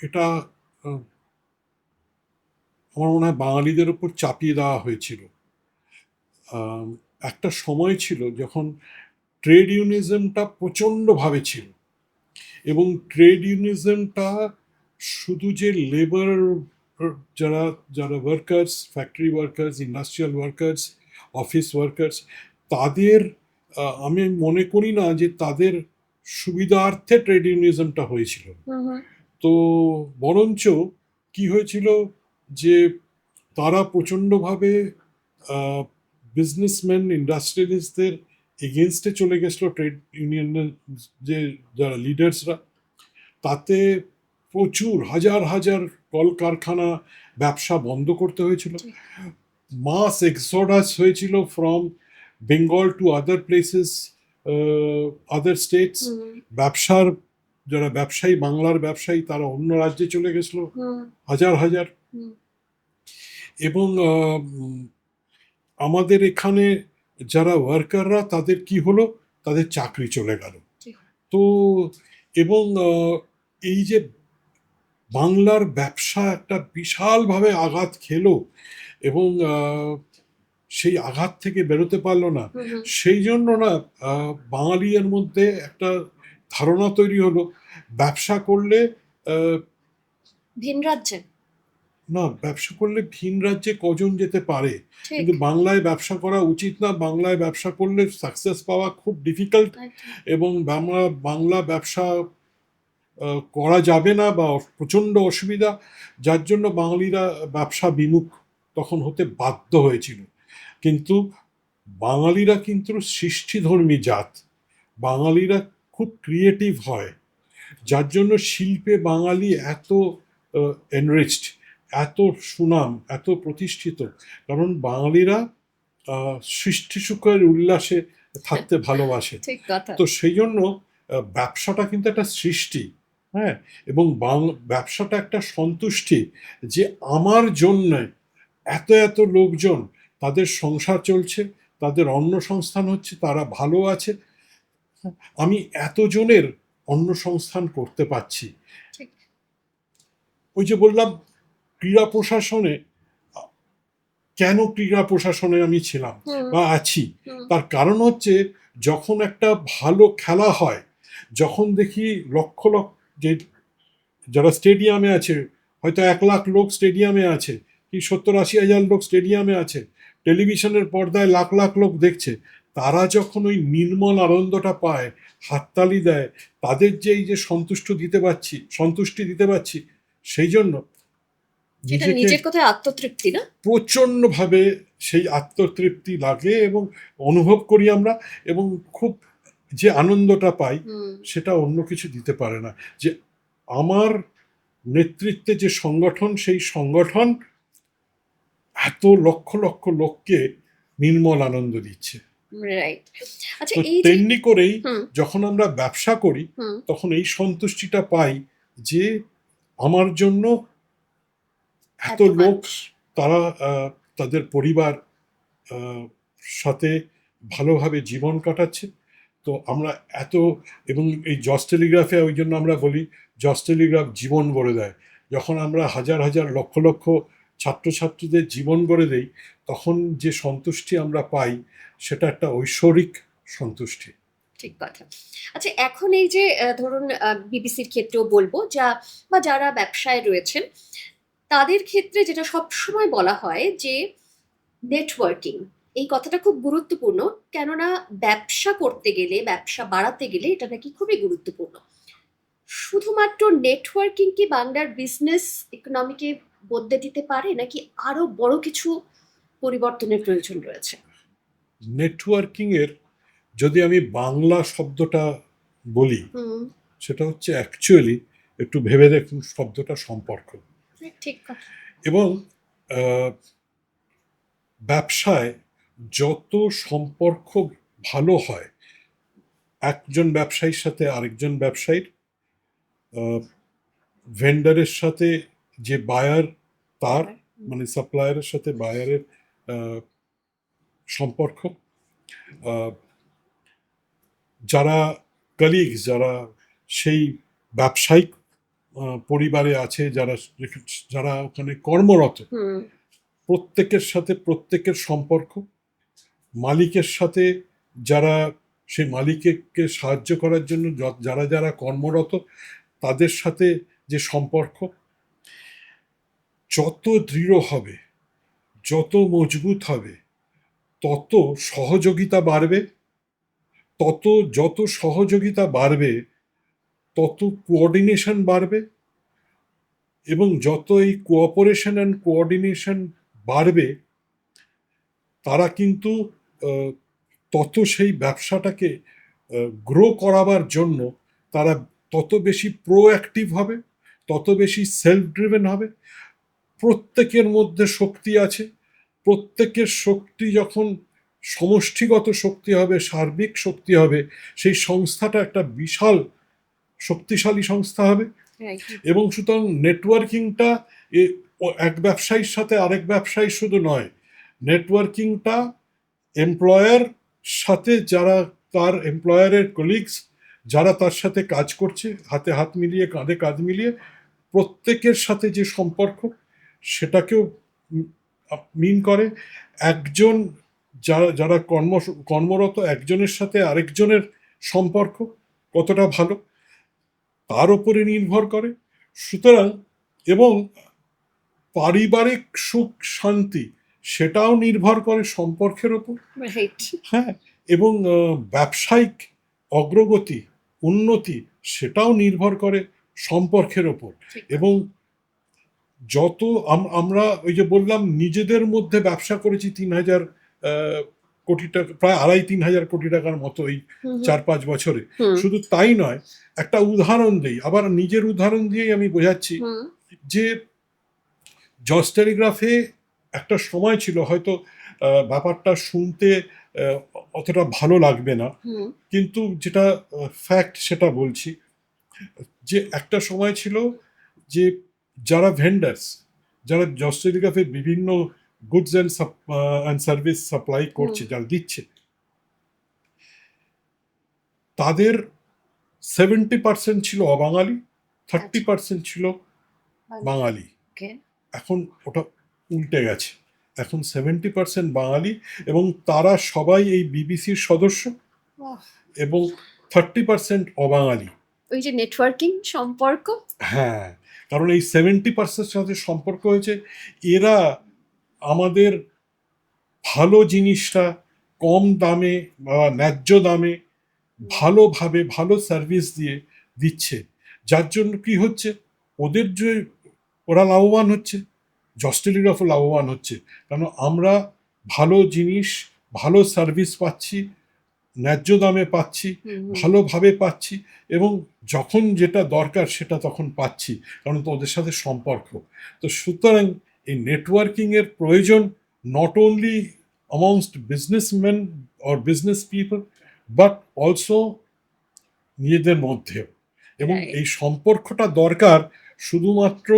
এটা, আহ, আমার মনে হয় বাঙালিদের উপর চাপিয়ে দেওয়া হয়েছিল। আহ, একটা সময় ছিল যখন ট্রেড ইউনিজমটা প্রচণ্ডভাবে ছিল, এবং ট্রেড ইউনিজমটা শুধু যে লেবার, যারা যারা workers, factory workers, industrial workers, office workers, তাদের, আমি মনে করি না যে তাদের সুবিধার্থে ট্রেড ইউনিজমটা হয়েছিল। হুম। হুম। তো বরঞ্চ কি হয়েছিল, যে তারা প্রচণ্ডভাবে বিজনেসম্যান, ইন্ডাস্ট্রিয়ালিস্টদের এগেনস্টে চলে গেছিল, ট্রেড ইউনিয়নের যে যারা লিডার্সরা। তাতে প্রচুর হাজার হাজার কলকারখানা, ব্যবসা বন্ধ করতে হয়েছিল। ঠিক। মাস এক্সোডাস হয়েছিল from Bengal to other places, other states. Hmm. ব্যবসার যারা ব্যবসায়ী, বাংলার ব্যবসায়ী, তারা অন্য রাজ্যে চলে গেছিল হুম। হাজার হাজার। হুম। এবং আমাদের এখানে যারা ওয়ার্কাররা, তাদের কি হলো, তাদের চাকরি চলে গেল। ঠিক। তো এবং এই যে বাংলার ব্যবসা একটা বিশালভাবে আঘাত খেলো, এবং সেই আঘাত থেকে বেরোতে পারলো না। হুম। হুম। সেই জন্য না বাঙালির মধ্যে একটা ধারণা তৈরি হলো, ব্যবসা করলে, আহ, ভিন রাজ্যে। না, ব্যবসা করলে ভিন রাজ্যে কজন যেতে পারে, ঠিক। কিন্তু বাংলায় ব্যবসা করা উচিত না। বাংলায় ব্যবসা করলে সাকসেস পাওয়া খুব ডিফিকাল্ট, একদম। এবং বাংলা ব্যবসা করা যাবে না, বা প্রচণ্ড অসুবিধা, যার জন্য বাঙালিরা ব্যবসা বিমুখ তখন হতে বাধ্য হয়েছিল। কিন্তু বাঙালিরা কিন্তু সৃষ্টিধর্মী জাত, বাঙালিরা খুব ক্রিয়েটিভ হয়, যার জন্য শিল্পে বাঙালি এত এনরিচড, এত সুনাম, এত প্রতিষ্ঠিত। কারণ বাঙালিরা সৃষ্টি সুখের উল্লাসে থাকতে ভালোবাসে। ঠিক কথা। তো সেই জন্য ব্যবসাটা কিন্তু একটা সৃষ্টি, হ্যাঁ, এবং ব্যবসাটা একটা সন্তুষ্টি যে আমার জন্য এত এত লোকজন, তাদের সংসার চলছে, তাদের অন্নসংস্থান হচ্ছে, তারা ভালো আছে, আমি এতজনের অন্নসংস্থান করতে পারছি। ঠিক। ওই যে বললাম ক্রীড়া প্রশাসনে, কেন ক্রীড়া প্রশাসনে আমি ছিলাম হুম, বা আছি, হুম, তার কারণ হচ্ছে যখন একটা ভালো খেলা হয়, যখন দেখি লক্ষ লক্ষ, যে যারা স্টেডিয়ামে আছে, হয়তো 1 লাখ লোক স্টেডিয়ামে আছে, কি 70-80 হাজার লোক স্টেডিয়ামে আছে, টেলিভিশনের পর্দায় লাখ লাখ লোক দেখছে, তারা যখন ওই নির্মল আনন্দটা পায়, হাততালি দেয়, তাদের যে এই যে সন্তুষ্টি দিতে পারছি, সেই জন্য এটা নিজেকে নিজের কথায় আত্মতৃপ্তি না? প্রচণ্ডভাবে সেই আত্মতৃপ্তি লাগে এবং অনুভব করি আমরা, এবং খুব যে আনন্দটা পাই হুম, সেটা অন্য কিছু দিতে পারে না। যে আমার নেতৃত্বে যে সংগঠন, সেই সংগঠন এত লক্ষ লক্ষ লোককে নির্মল আনন্দ দিচ্ছে। রাইট। আচ্ছা, তো এই যে তেমনি করেই হুম, যখন আমরা ব্যবসা করি, হুম, তখন এই সন্তুষ্টিটা পাই যে আমার জন্য এত এত লোক, মানুষ। তারা তাদের পরিবার আহ, সাথে ভালোভাবে জীবন কাটাচ্ছে। তো আমরা এত, এবং এই জস টেলিগ্রাফে ওই জন্য আমরা বলি জস টেলিগ্রাফ জীবন গড়ে দেয়। যখন আমরা হাজার হাজার লক্ষ লক্ষ ছাত্রছাত্রীদের জীবন গড়ে দেই, তখন যে সন্তুষ্টি আমরা পাই, সেটা একটা ঐশ্বরিক সন্তুষ্টি। ঠিক কথা। আচ্ছা, এখন এই যে ধরুন বিবিসির ক্ষেত্রেও বলবো, বা যারা ব্যবসায় রয়েছেন তাদের ক্ষেত্রে যেটা সবসময় বলা হয় যে নেটওয়ার্কিং, এই কথাটা খুব গুরুত্বপূর্ণ। কেননা ব্যবসা করতে গেলে, ব্যবসা বাড়াতে গেলে এটা নাকি খুবই গুরুত্বপূর্ণ। শুধুমাত্র নেটওয়ার্কিং কি বাংলার বিজনেস ইকোনমিকে বদলে দিতে পারে, নাকি আরো বড় কিছু পরিবর্তনের প্রয়োজন রয়েছে? নেটওয়ার্কিংয়ের যদি আমি বাংলা শব্দটা বলি, হুম, সেটা হচ্ছে অ্যাকচুয়ালি, একটু ভেবে দেখুন, শব্দটা সম্পর্ক। ঠিক কথা। এবং আহ, ব্যবসায় যত সম্পর্ক ভালো হয় একজন ব্যবসায়ীর সাথে আরেকজন ব্যবসায়ীর, ভেন্ডারের সাথে যে বায়ার, তার মানে সাপ্লায়ারের সাথে বায়ারের সম্পর্ক, আহ, যারা কলিগস, যারা সেই ব্যবসায়িক পরিবারে আছে, যারা যারা ওখানে কর্মরত, হুম, প্রত্যেকের সাথে প্রত্যেকের সম্পর্ক, মালিকের সাথে যারা সেই মালিককে সাহায্য করার জন্য যারা যারা কর্মরত, তাদের সাথে যে সম্পর্ক যত দৃঢ় হবে, যত মজবুত হবে, তত সহযোগিতা বাড়বে, যত সহযোগিতা বাড়বে তত কোঅর্ডিনেশন বাড়বে, এবং যত এই কোঅপারেশন অ্যান্ড কোঅর্ডিনেশন বাড়বে, তারা কিন্তু আহ, তত সেই ব্যবসাটাকে গ্রো করাবার জন্য তারা তত বেশি প্রোঅ্যাক্টিভ হবে, তত বেশি সেলফ ড্রিভেন হবে। প্রত্যেকের মধ্যে শক্তি আছে, প্রত্যেকের শক্তি যখন সমষ্টিগত শক্তি হবে, সার্বিক শক্তি হবে, সেই সংস্থাটা একটা বিশাল শক্তিশালী সংস্থা হবে। রাইট। এবং সুতরাং নেটওয়ার্কিংটা এক ব্যবসায়ীর সাথে আরেক ব্যবসায়ী শুধু নয়, নেটওয়ার্কিংটা এমপ্লয়ার সাথে, যারা তার এমপ্লয়ারের কলিগস, যারা তার সাথে কাজ করছে, হাতে হাত মিলিয়ে কাঁধে কাঁধ মিলিয়ে, প্রত্যেকের সাথে যে সম্পর্ক, সেটাকেও মিন করে। একজন, যারা যারা কর্মরত, একজনের সাথে আরেকজনের সম্পর্ক কতটা ভালো, তার উপরে নির্ভর করে। সুতরাং, এবং পারিবারিক সুখ শান্তি, সেটাও নির্ভর করে সম্পর্কের ওপর। রাইট। হ্যাঁ, এবং ব্যবসায়িক অগ্রগতি, উন্নতি, সেটাও নির্ভর করে সম্পর্কের ওপর। এবং যত আমরা ওই যে বললাম নিজেদের মধ্যে ব্যবসা করেছি 3,000 কোটি টাকা, প্রায় 2.5-3 হাজার কোটি টাকার মতো এই 4-5 বছরে। শুধু তাই নয়, একটা উদাহরণ দিই, আবার নিজের উদাহরণ দিয়েই আমি বোঝাচ্ছি যে জস টেলিগ্রাফে একটা সময় ছিল, হয়তো ব্যাপারটা শুনতে অতটা ভালো লাগবে না, হুম কিন্তু যেটা ফ্যাক্ট সেটা বলছি, যে একটা সময় ছিল যে যারা ভেন্ডার্স, যারা জজ টেলিগ্রাফে বিভিন্ন গুডস অ্যান্ড সার্ভিস সাপ্লাই হুম করছে, যারা দিচ্ছে, তাদের 70% ছিল অবাঙালি, আচ্ছা 30% ছিল বাঙালি। ওকে এখন ওটা উল্টে গেছে, এখন 70% বাঙালি, এবং তারা সবাই এই বিবিসির সদস্য, এবং 30% অবাঙালি। ওই যে নেটওয়ার্কিং সম্পর্ক। হ্যাঁ, কারণ এই 70% সাথে সম্পর্ক হয়েছে, এরা আমাদের ভালো জিনিসটা কম দামে বা ন্যায্য দামে ভালোভাবে ভালো সার্ভিস দিয়ে দিচ্ছে, যার জন্য কি হচ্ছে, ওদের যে ওরা লাভবান হচ্ছে, জজ টেলিগ্রাফও লাভবান হচ্ছে, কারণ আমরা ভালো জিনিস, ভালো সার্ভিস পাচ্ছি, ন্যায্য দামে পাচ্ছি, হুম হুম ভালোভাবে পাচ্ছি, এবং যখন যেটা দরকার সেটা তখন পাচ্ছি, কারণ তো ওদের সাথে সম্পর্ক। তো সুতরাং এই নেটওয়ার্কিংয়ের প্রয়োজন not only amongst businessmen or business people, but also নিজেদের মধ্যেও। এবং রাইট এই সম্পর্কটা দরকার শুধুমাত্র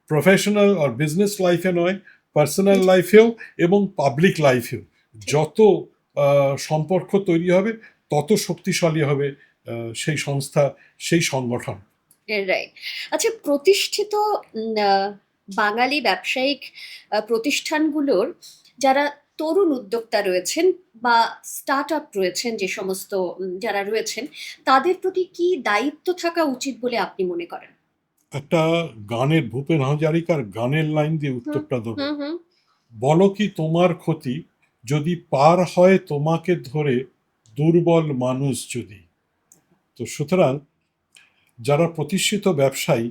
প্রফেশনাল আর বিজনেস লাইফে নয়, পার্সোনাল লাইফেও এবং পাবলিক লাইফেও। যত সম্পর্ক তৈরি হবে তত শক্তিশালী হবে সেই সংস্থা, সেই সংগঠন। রাইট আচ্ছা প্রতিষ্ঠিত বাঙালি ব্যবসায়িক প্রতিষ্ঠানগুলোর যারা তরুণ উদ্যোক্তা রয়েছেন বা স্টার্ট আপ রয়েছেন, যে সমস্ত যারা রয়েছেন, তাদের প্রতি কি দায়িত্ব থাকা উচিত বলে আপনি মনে করেন? একটা গানের, ভূপেন হাজারিকার গানের লাইন দিয়ে হুম উত্তরটা দেবো। হুম হুম বলো কি তোমার ক্ষতি, যদি পার হয় তোমাকে ধরে দুর্বল মানুষ যদি। তো সুতরাং যারা প্রতিষ্ঠিত ব্যবসায়ী,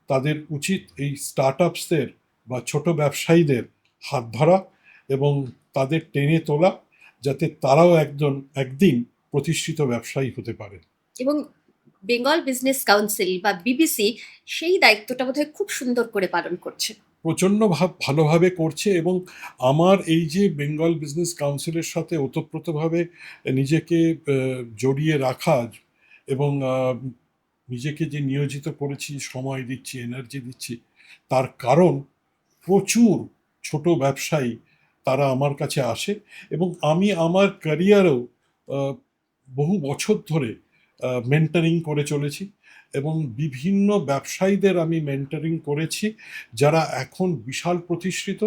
তাদের উচিত এই স্টার্ট আপসদের বা ছোট ব্যবসায়ীদের হাত ধরা এবং তাদের টেনে তোলা, যাতে তারাও একদিন প্রতিষ্ঠিত ব্যবসায়ী হতে পারে। এবং বেঙ্গল বিজনেস কাউন্সিল বা বিবিসি সেই দায়িত্বটা বোধহয় খুব সুন্দর করে পালন করছে। প্রচণ্ড ভালোভাবে করছে, এবং আমার এই যে বেঙ্গল বিজনেস কাউন্সিলের সাথে ওতপ্রোতভাবে নিজেকে জড়িয়ে রাখা, এবং নিজেকে যে নিয়োজিত করেছি, সময় দিচ্ছি, এনার্জি দিচ্ছি, তার কারণ প্রচুর ছোট ব্যবসায়ী তারা আমার কাছে আসে, এবং আমি আমার ক্যারিয়ারেও বহু বছর ধরে মেন্টরিং করে চলেছি, এবং বিভিন্ন ব্যবসায়ীদের আমি মেন্টরিং করেছি, যারা এখন বিশাল প্রতিষ্ঠিত,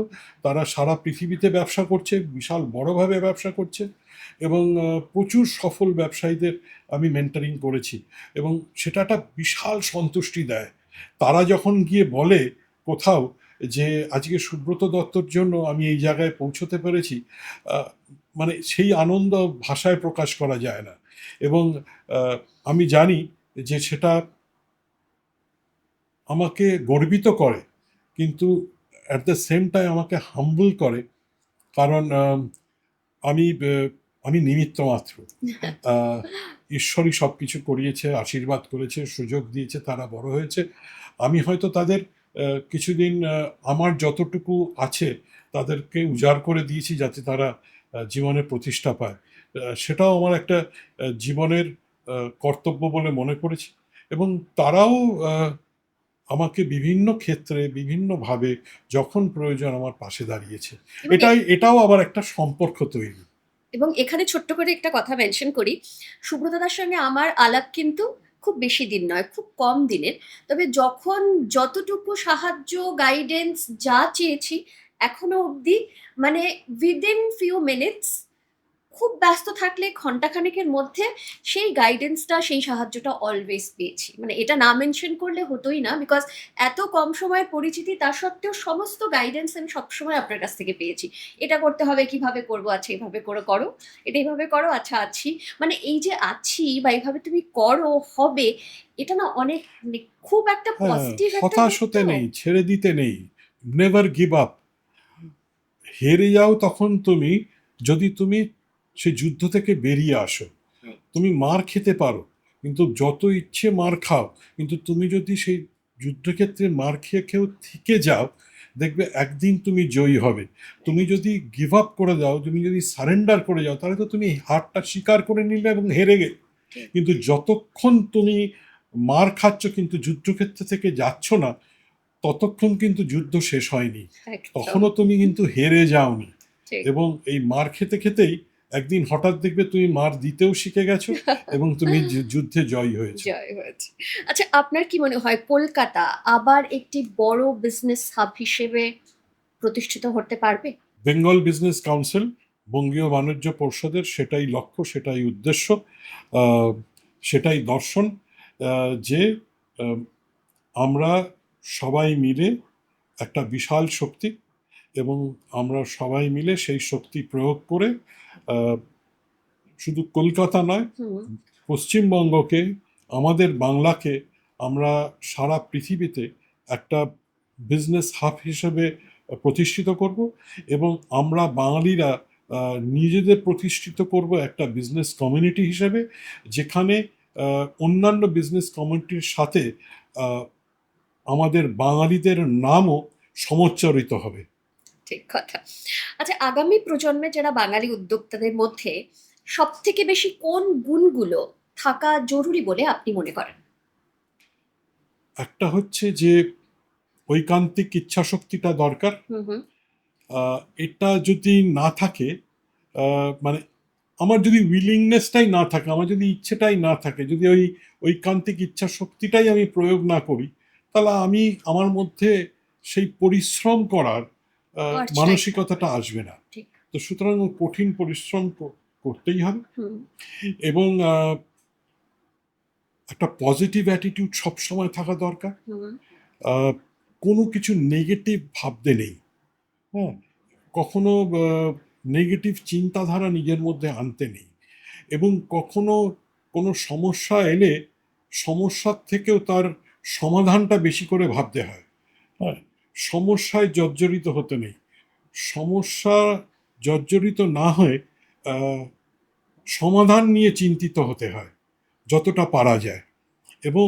তারা সারা পৃথিবীতে ব্যবসা করছে, বিশাল বড়ভাবে ব্যবসা করছে, এবং প্রচুর সফল ব্যবসায়ীদের আমি মেন্টরিং করেছি, এবং সেটা একটা বিশাল সন্তুষ্টি দেয়। তারা যখন গিয়ে বলে কোথাও যে আজকে সুব্রত দত্তর জন্য আমি এই জায়গায় পৌঁছতে পেরেছি, মানে সেই আনন্দ ভাষায় প্রকাশ করা যায় না। এবং আমি জানি যে সেটা আমাকে গর্বিত করে, কিন্তু অ্যাট দ্য সেম টাইম আমাকে হাম্বল করে, কারণ আমি আমি নিমিত্ত মাত্র। ঈশ্বরই সব কিছু করিয়েছে, আশীর্বাদ করেছে, সুযোগ দিয়েছে, তারা বড় হয়েছে। আমি হয়তো তাদের কিছুদিন আমার যতটুকু আছে তাদেরকে উজাড় করে দিয়েছি, যাতে তারা জীবনে প্রতিষ্ঠা পায়। সেটাও আমার একটা জীবনের কর্তব্য বলে মনে করেছি, এবং তারাও আমাকে বিভিন্ন ক্ষেত্রে বিভিন্নভাবে যখন প্রয়োজন আমার পাশে দাঁড়িয়েছে। এবং এটাও আবার একটা সম্পর্ক তৈরি। এবং এখানে ছোট্ট করে একটা কথা মেনশন করি, সুব্রতদার সঙ্গে আমার আলাপ কিন্তু খুব বেশি দিন নয়, খুব কম দিনের। তবে যখন যতটুকু সাহায্য, গাইডেন্স যা চেয়েছি এখনো অবধি, মানে উইদিন ফিউ মিনিটস, খুব ব্যস্ত থাকলে ঘন্টাখানেকের মধ্যে সেই গাইডেন্সটা, সেই সাহায্যটা অলওয়েজ পেয়েছি। মানে এটা না মেনশন করলে হতোই না, বিকজ এত কম সময়ের পরিচিতি, তা সত্ত্বেও সমস্ত গাইডেন্স আমি সবসময় আপনার কাছ থেকে পেয়েছি। এটা করতে হবে, কিভাবে করবো, আচ্ছা এভাবে করে করো, এটা এইভাবে করো, আচ্ছা আছি, মানে এই যে আছি বা এইভাবে তুমি করো হবে, এটা না অনেক, মানে খুব একটা হ্যাঁ, পজিটিভ একটা হতাশ দিক হতে তো। নেই, ছেড়ে দিতে নেই, নেভার গিভ আপ। হেরে যাও তখন তুমি, যদি তুমি সেই যুদ্ধ থেকে বেরিয়ে আসো। তুমি মার খেতে পারো, কিন্তু যত ইচ্ছে মার খাও, কিন্তু তুমি যদি সেই যুদ্ধক্ষেত্রে মার খেয়ে থেকে যাও, দেখবে একদিন তুমি জয়ী হবে। তুমি যদি গিভ আপ করে দাও, তুমি যদি সারেন্ডার করে যাও, তাহলে তো তুমি হারটা স্বীকার করে নিলে এবং হেরে গেলে। ঠিক। কিন্তু যতক্ষণ তুমি মার খাচ্ছ কিন্তু যুদ্ধক্ষেত্র থেকে যাচ্ছ না, ততক্ষণ কিন্তু যুদ্ধ শেষ হয়নি, একদম তখনও তুমি কিন্তু হেরে যাওনি। ঠিক। এবং এই মার খেতে খেতেই একদিন হঠাৎ দেখবে তুমি মার দিতেও শিখে গেছো এবং তুমি যুদ্ধে জয়ী হয়েছো। জয় হয়েছে। আচ্ছা, আপনার কি মনে হয় কলকাতা আবার একটি বড় বিজনেস হাব হিসেবে প্রতিষ্ঠিত হতে পারবে? বেঙ্গল বিজনেস কাউন্সিল, বঙ্গীয় বাণিজ্য পর্ষদের সেটাই লক্ষ্য, সেটাই উদ্দেশ্য, আহ, সেটাই দর্শন, যে আহ, আমরা সবাই মিলে একটা বিশাল শক্তি, এবং আমরা সবাই মিলে সেই শক্তি প্রয়োগ করে আহ, শুধু কলকাতা নয়, হুম। পশ্চিমবঙ্গকে, আমাদের বাংলাকে আমরা সারা পৃথিবীতে একটা বিজনেস হাব হিসেবে প্রতিষ্ঠিত করব, এবং আমরা বাঙালিরা নিজেদের প্রতিষ্ঠিত করব একটা বিজনেস কমিউনিটি হিসেবে, যেখানে অন্যান্য বিজনেস কমিউনিটির সাথে আহ, আমাদের বাঙালিদের নামও সমচ্চারিত হবে। ঠিক কথা। আচ্ছা, আগামী প্রজন্মে যারা বাঙালি উদ্যোক্তাদের মধ্যে সব থেকে বেশি কোন গুণগুলো থাকা জরুরি বলে আপনি মনে করেন? একটা হচ্ছে যে ঐকান্তিক ইচ্ছাশক্তিটা দরকার। হুম হুম। এটা যদি না থাকে, মানে আমার যদি উইলিংনেসটাই না থাকে, আমার যদি ইচ্ছেটাই না থাকে, যদি ওই ঐকান্তিক ইচ্ছা শক্তিটাই আমি প্রয়োগ না করি, তাহলে আমার মধ্যে সেই পরিশ্রম করার আর্টটাই মানসিকতাটা আসবে না। ঠিক। তো সুতরাং ওই কঠিন পরিশ্রম করতেই হবে, হুম এবং একটা পজিটিভ অ্যাটিটিউড সবসময় থাকা দরকার। হুম। আহ, কোনো কিছু নেগেটিভ ভাবতে নেই, হ্যাঁ, কখনো নেগেটিভ চিন্তাধারা নিজের মধ্যে আনতে নেই, এবং কখনো কোনো সমস্যা এলে সমস্যার থেকেও তার সমাধানটা বেশি করে ভাবতে হয়। হ্যাঁ, সমস্যায় জর্জরিত হতে নেই, সমস্যা জর্জরিত না হয়ে আহ, সমাধান নিয়ে চিন্তিত হতে হয় যতটা পারা যায়, এবং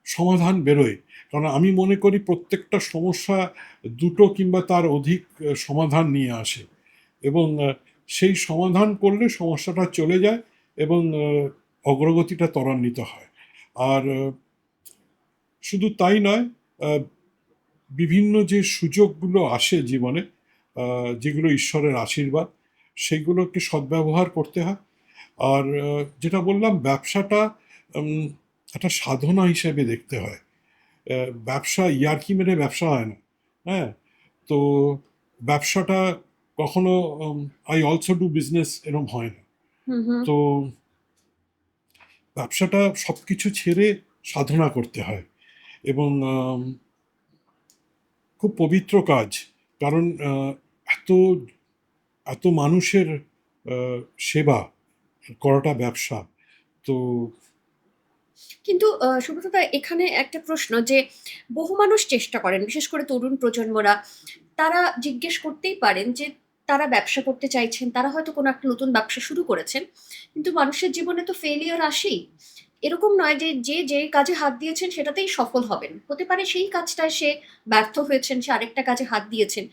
সমাধান বেরোয়। কারণ আমি মনে করি প্রত্যেকটা সমস্যা দুটো কিংবা তার অধিক সমাধান নিয়ে আসে, এবং সেই সমাধান করলে সমস্যাটা চলে যায় এবং অগ্রগতিটা ত্বরান্বিত হয়। আর শুধু তাই নয়, আহ, বিভিন্ন যে সুযোগগুলো আসে জীবনে, যেগুলো ঈশ্বরের আশীর্বাদ, সেগুলোকে সদ্ব্যবহার করতে হয়। আর যেটা বললাম, ব্যবসাটা উম, একটা সাধনা হিসেবে দেখতে হয়। ব্যবসা ইয়ার্কি মেরে ব্যবসা হয় না, হ্যাঁ। তো ব্যবসাটা কখনো আই অলসো ডু বিজনেস এরম হয় না। হুম হুম। তো ব্যবসাটা সব কিছু ছেড়ে সাধনা করতে হয়, এবং খুব পবিত্র কাজ। কারণ এত এত মানুষের সেবা করাটা ব্যবসা। তো কিন্তু সুব্রতদা, এখানে একটা প্রশ্ন যে বহু মানুষ চেষ্টা করেন, বিশেষ করে তরুণ প্রজন্মরা, তারা জিজ্ঞেস করতেই পারেন যে তারা ব্যবসা করতে চাইছেন, তারা হয়তো কোনো একটা নতুন ব্যবসা শুরু করেছেন, কিন্তু মানুষের জীবনে তো ফেলিয়ার আসেই। এরকম নয় যে যে যে কাজে হাত দিয়েছেন সেটাতেই সফল হবেন, হতে পারে সেই কাজটায় সে ব্যর্থ হয়েছেন, সে আরেকটা কাজে হাত দিয়েছেন।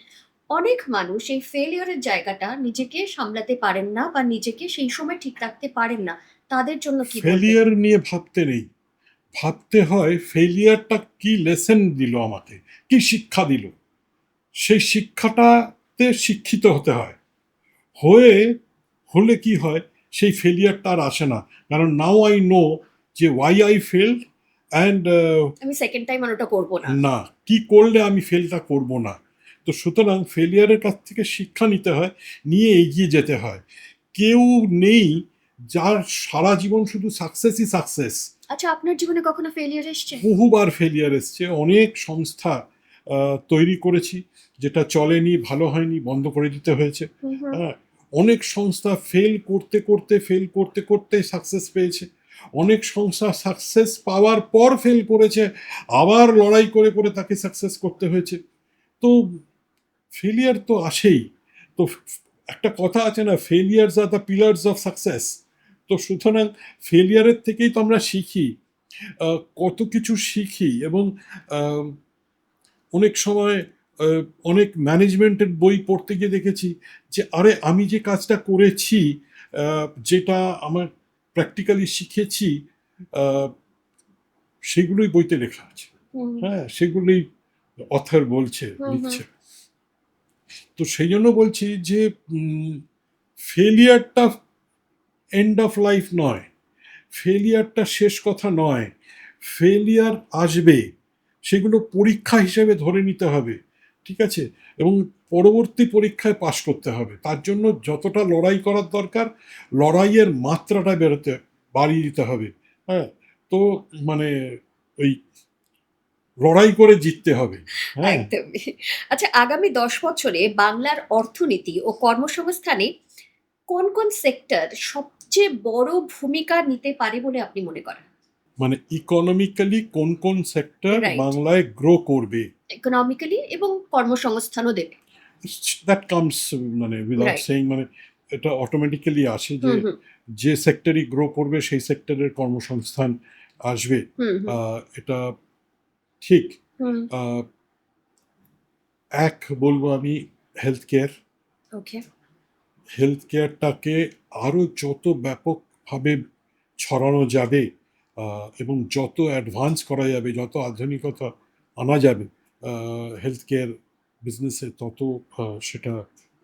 অনেক মানুষ এই ফেলিয়ারের জায়গাটা নিজেকে সামলাতে পারেন না বা নিজেকে সেই সময় ঠিক রাখতে পারেন না, তাদের জন্য কি বলবেন? ফেলিয়ার নিয়ে ভাবতে নেই, ভাবতে হয় ফেলিয়ারটা কি লেসন দিল আমাকে, কি শিক্ষা দিল। সেই শিক্ষাটাতে শিক্ষিত হতে হয়। হয়ে হলে কি হয়, সেই ফেলিয়ারটা আর আসে না। কারণ নাও আই নো যে ওয়াই আই ফেলড, অ্যান্ড আমি সেকেন্ড টাইম আর ওটা করবো না। না, কি করলে আমি ফেলটা করব না। তো সুতরাং ফেলিয়ারের কাছ থেকে শিক্ষা নিতে হয়, নিয়ে এগিয়ে যেতে হয়। কেউ নেই যার সারা জীবন শুধু সাকসেসই সাকসেস। আচ্ছা, আপনার জীবনে কখনো ফেলিয়ার এসছে? বহুবার ফেলিয়ার এসছে, অনেক সংস্থা তৈরি করেছি, যেটা চলেনি, ভালো হয়নি, বন্ধ করে দিতে হয়েছে। হুম হুম। হ্যাঁ, অনেক সংস্থা ফেল করতে করতে সাকসেস পেয়েছে, অনেক সংস্থা সাকসেস পাওয়ার পর ফেল করেছে, আবার লড়াই করে করে তাকে সাকসেস করতে হয়েছে। তো ফেলিয়ার তো আসেই। তো একটা কথা আছে না, failures are the pillars of success. তো সুতরাং ফেলিয়ারের থেকেই তো আমরা শিখি, কত কিছু শিখি, এবং অনেক সময় অনেক ম্যানেজমেন্টের বই পড়তে গিয়ে দেখেছি যে আরে আমি যে কাজটা করেছি, যেটা আমার প্র্যাকটিক্যালি শিখেছি, আহ, সেগুলোই বইতে লেখা আছে। হুম হ্যাঁ, সেগুলোই অথর বলছে, হুম হুম লিখছে। তো সেই জন্য বলছি যে ফেলিয়ারটা এন্ড অফ লাইফ নয়, ফেলিয়ারটা শেষ কথা নয়। ফেলিয়ার আসবে, সেগুলো পরীক্ষা হিসেবে ধরে নিতে হবে, ঠিক আছে? এবং পরবর্তী পরীক্ষায় পাশ করতে হবে। তার জন্য যতটা লড়াই করার দরকার, লড়াইয়ের মাত্রাটা বাড়িয়ে দিতে হবে। হ্যাঁ, তো মানে ওই লড়াই করে জিততে হবে। হ্যাঁ, একদমই। আচ্ছা, আগামী 10 বছরে বাংলার অর্থনীতি ও কর্মসংস্থানে কোন কোন সেক্টর সবচেয়ে বড় ভূমিকা নিতে পারে বলে আপনি মনে করেন? মানে ইকোনমিক্যালি কোন কোন সেক্টর রাইট। বাংলায় গ্রো করবে, ইকোনমিক্যালি এবং কর্মসংস্থানও দেবে। দ্যাট কামস, মানে উইদাউট রাইট। সেইং, মানে এটা অটোমেটিক্যালি আসে যে হুম হুম যে সেক্টরই গ্রো করবে সেই সেক্টরের কর্মসংস্থান আসবে। হুম হুম এটা ঠিক। হুম। আহ, এক বলবো আমি, হেলথ কেয়ার। ওকে। হেলথ কেয়ারটাকে আরও যত ব্যাপকভাবে ছড়ানো যাবে, এবং যত অ্যাডভান্স করা যাবে, যত আধুনিকতা আনা যাবে হেলথ কেয়ার বিজনেসে, তত সেটা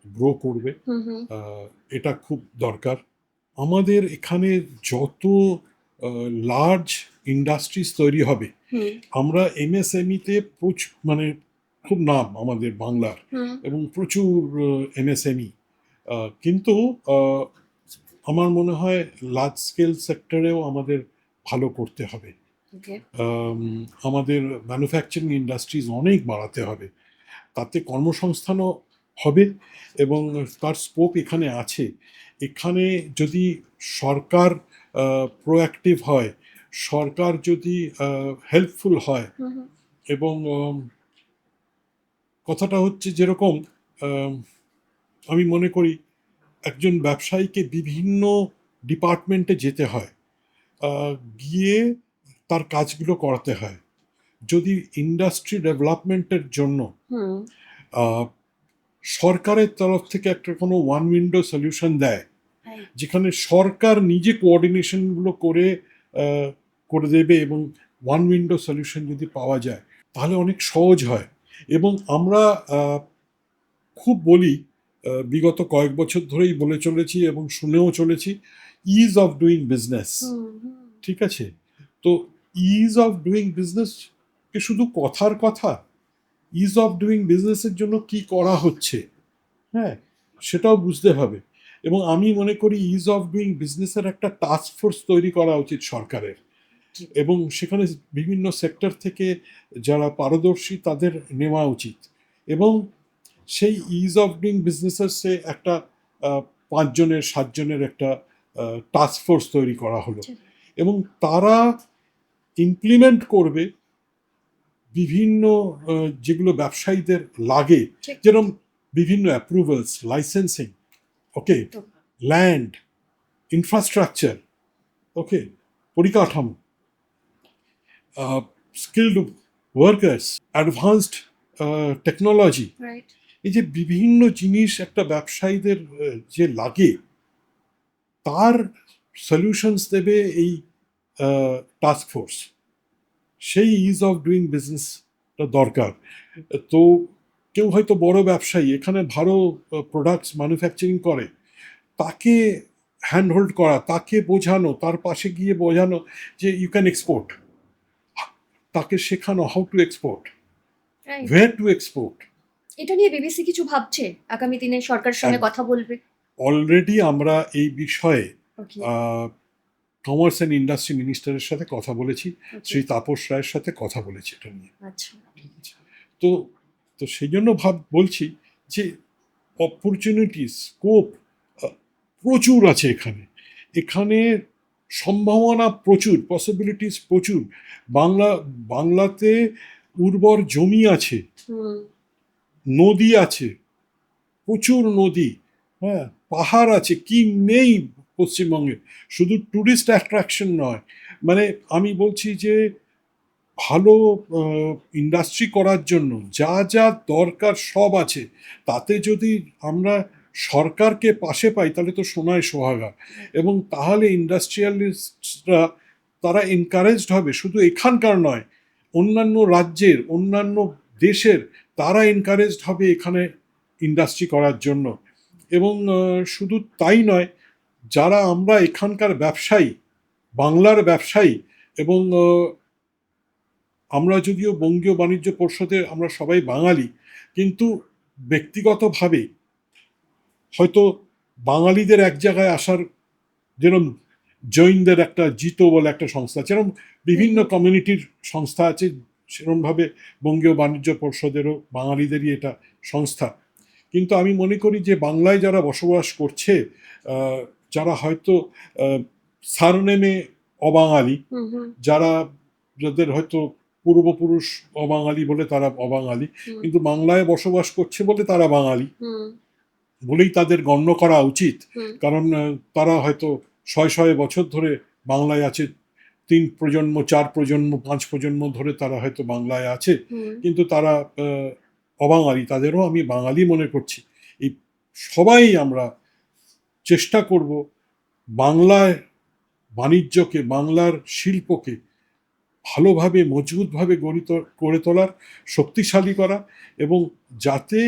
গ্রো করবে। হুম হুম আহ, এটা খুব দরকার। আমাদের এখানে যত লার্জ ইন্ডাস্ট্রিজ তৈরি হবে, হুম আমরা এমএসএমইতে মানে খুব নাম আমাদের বাংলার, হুম। এবং প্রচুর এমএসএমই, কিন্তু আহ, আমার মনে হয় লার্জ স্কেল সেক্টরেও আমাদের ভালো করতে হবে। ওকে। আম, আমাদের ম্যানুফ্যাকচারিং ইন্ডাস্ট্রিজ অনেক বাড়াতে হবে, তাতে কর্মসংস্থানও হবে, এবং তার স্কোপ এখানে আছে। এখানে যদি সরকার প্রোঅ্যাক্টিভ হয়, সরকার যদি হেল্পফুল হয়, হুম হুম এবং কথাটা হচ্ছে যেরকম, আম, আমি মনে করি একজন ব্যবসায়ীকে বিভিন্ন ডিপার্টমেন্টে যেতে হয়, আহ, গিয়ে তার কাজগুলো করাতে হয়। যদি ইন্ডাস্ট্রি ডেভেলপমেন্টের জন্য হুম। আহ, সরকারের তরফ থেকে একটা কোনো ওয়ান উইন্ডো সলিউশন দেয়, রাইট। যেখানে সরকার নিজে কোঅর্ডিনেশনগুলো আহ, করে দেবে, এবং ওয়ান উইন্ডো সলিউশন যদি পাওয়া যায় তাহলে অনেক সহজ হয়। এবং আমরা খুব বলি, বিগত কয়েক বছর ধরেই বলে চলেছি এবং শুনেও চলেছি, ইজ অফ ডুইং বিজনেস। হুম হুম। ঠিক আছে? তো ইজ অফ ডুইং বিজনেস কি শুধু কথার কথা? ইজ অফ ডুইং বিজনেসের জন্য কি করা হচ্ছে, হ্যাঁ, সেটাও বুঝতে হবে। এবং আমি মনে করি ইজ অফ ডুইং বিজনেসের একটা টাস্ক ফোর্স তৈরি করা উচিত সরকারের, এবং সেখানে বিভিন্ন সেক্টর থেকে যারা পারদর্শী তাদের নেওয়া উচিত। এবং সেই ইজ অফ ডুইং বিজনেসের একটা 5 জনের 7 জনের একটা টাস্ক ফোর্স তৈরি করা হলো, আচ্ছা। এবং তারা ইমপ্লিমেন্ট করবে বিভিন্ন যেগুলো ব্যবসায়ীদের লাগে, ঠিক। যেরকম বিভিন্ন অ্যাপ্রুভালস, লাইসেন্সিং, ওকে, একদম। ল্যান্ড, ইনফ্রাস্ট্রাকচার, ওকে, পরিকাঠামো, skilled workers, advanced technology, right. এই যে বিভিন্ন জিনিস একটা ব্যবসায়ীদের যে লাগে, তার সলিউশনস দেবে এই টাস্ক ফোর্স। সেই ইজ অফ ডুইং বিজনেসটা দরকার। তো কেউ হয়তো বড় ব্যবসায়ী এখানে ভালো প্রোডাক্টস ম্যানুফ্যাকচারিং করে, তাকে হ্যান্ডহোল্ড করা, তাকে বোঝানো, তার পাশে গিয়ে বোঝানো যে ইউ ক্যান এক্সপোর্ট, তাকে শেখানো how to export, right. Wire two export. এটা নিয়ে বিবিসি কিছু ভাবছে? আগামী দিনে সরকারের সঙ্গে কথা বলবে? অলরেডি আমরা এই বিষয়ে ওকে। কমার্স অ্যান্ড ইন্ডাস্ট্রি মিনিস্টারের সাথে কথা বলেছি, ওকে। শ্রী তাপস রায়ের সাথে কথা বলেছি এটা নিয়ে। আচ্ছা। তো তো সেই জন্য বলছি যে অপরচুনিটি, স্কোপ প্রচুর আছে এখানে। এখানে সম্ভাবনা প্রচুর, পসিবিলিটিস প্রচুর। বাংলা বাংলাতে উর্বর জমি আছে, হুম। নদী আছে, প্রচুর নদী, হ্যাঁ, পাহাড় আছে, কি নেই পশ্চিমবঙ্গে? শুধু ট্যুরিস্ট অ্যাট্রাকশন নয়, মানে আমি বলছি যে ভালো ইন্ডাস্ট্রি করার জন্য যা যা দরকার সব আছে, তাতে যদি আমরা সরকারকে পাশে পাই তাহলে তো সোনায় সোহাগা। এবং তাহলে ইন্ডাস্ট্রিয়ালিস্টরা তারা এনকারেজড হবে, শুধু এখানকার নয়, অন্যান্য রাজ্যের, অন্যান্য দেশের, তারা এনকারেজড হবে এখানে ইন্ডাস্ট্রি করার জন্য। এবং শুধু তাই নয়, যারা আমরা এখানকার ব্যবসায়ী, বাংলার ব্যবসায়ী, এবং আমরা যদিও বঙ্গীয় বাণিজ্য পরিষদে আমরা সবাই বাঙালি, কিন্তু ব্যক্তিগতভাবে হয়তো বাঙালিদের এক জায়গায় আসার, যেরকম জৈনদের একটা জিতো বলে একটা সংস্থা, যেরকম বিভিন্ন কমিউনিটির সংস্থা আছে, সেরকমভাবে বঙ্গীয় বাণিজ্য পরিষদেরও বাঙালিদেরই এটা সংস্থা। কিন্তু আমি মনে করি যে বাংলায় যারা বসবাস করছে, যারা হয়তো সারনেমে অবাঙালি, যারা, যাদের হয়তো পূর্বপুরুষ অবাঙালি বলে তারা অবাঙালি, কিন্তু বাংলায় বসবাস করছে বলে তারা বাঙালি বলেই তাদের গণ্য করা উচিত। কারণ তারা হয়তো শয়ে শয়ে বছর ধরে বাংলায় আছে, 3 প্রজন্ম, 4 প্রজন্ম, 5 প্রজন্ম ধরে তারা হয়তো বাংলায় আছে, কিন্তু তারা অবাঙালি, তাদেরও আমি বাঙালি মনে করছি। এই সবাই আমরা চেষ্টা করব বাংলায় বাণিজ্যকে, বাংলার শিল্পকে ভালোভাবে, মজবুতভাবে গড়ে তোলার, শক্তিশালী করা, এবং যাতে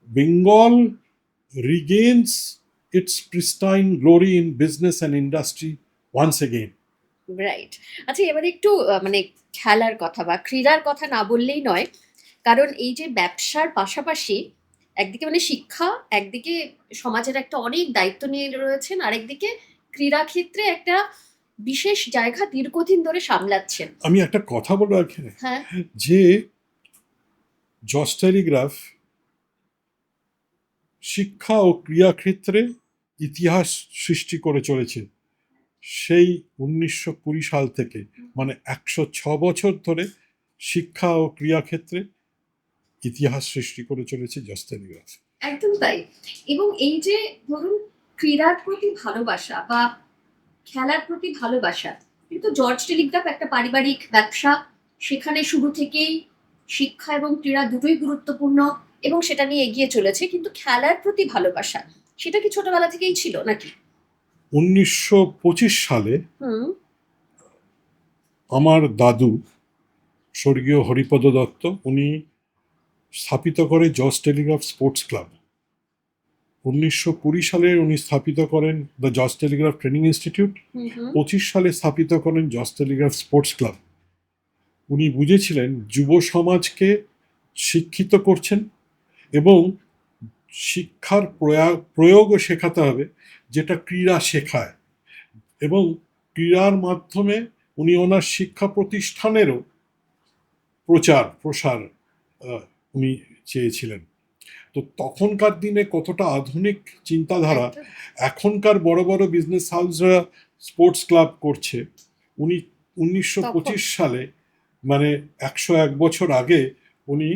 Bengal regains its pristine glory in business and industry once again. Right. আচ্ছা, এবারে একটু মানে খেলার কথা বা ক্রীড়ার কথা না বললেই নয়, কারণ এই যে ব্যবসার পাশাপাশি একদিকে মানে শিক্ষা, একদিকে সমাজের একটা অনেক দায়িত্ব নিয়ে রয়েছেন, আরেকদিকে ক্রীড়া ক্ষেত্রে একটা বিশেষ জায়গা দীর্ঘদিন ধরে সামলাচ্ছেন। আমি একটা কথা বলবো এখানে, হ্যাঁ, যে জজ টেলিগ্রাফ শিক্ষা ও ক্রীড়া ক্ষেত্রে ইতিহাস সৃষ্টি করে চলেছে সেই 1920 সাল থেকে, মানে 106 বছর ধরে শিক্ষা ও ক্রীড়া ক্ষেত্রে ইতিহাস সৃষ্টি করে চলেছে জজ টেলিগ্রাফ। একদম তাই। এবং এই যে ধরুন ক্রীড়ার প্রতি ভালোবাসা বা খেলার প্রতি ভালোবাসা, কিন্তু জর্জ টেলিগ্রাফ একটা পারিবারিক ব্যবসা, সেখানে শুরু থেকেই শিক্ষা এবং ক্রীড়া দুটোই গুরুত্বপূর্ণ এবং সেটা নিয়ে এগিয়ে চলেছে, কিন্তু খেলার প্রতি ভালোবাসা সেটা কি ছোটবেলা থেকেই ছিল নাকি? 1925 সালে আমার দাদু, স্বর্গীয় হরিপদ দত্ত, উনি স্থাপিত করে জজ টেলিগ্রাফ স্পোর্টস ক্লাব। 1920 সালে উনি স্থাপিত করেন দ্য জজ টেলিগ্রাফ ট্রেনিং ইনস্টিটিউট। 25 সালে স্থাপিত করেন জজ টেলিগ্রাফ স্পোর্টস ক্লাব। উনি বুঝেছিলেন যুব সমাজকে শিক্ষিত করছেন এবং শিক্ষার প্রয়োগও শেখাতে হবে, যেটা ক্রীড়া শেখায়, এবং ক্রীড়ার মাধ্যমে উনি ওনার শিক্ষা প্রতিষ্ঠানেরও প্রসার উনি চেয়েছিলেন। তো তখনকার দিনে কতটা আধুনিক চিন্তাধারা, এখনকার বড় বড় বিজনেস হাউসরা স্পোর্টস ক্লাব করছে, উনি 1925 সালে, মানে 101 বছর আগে, উনি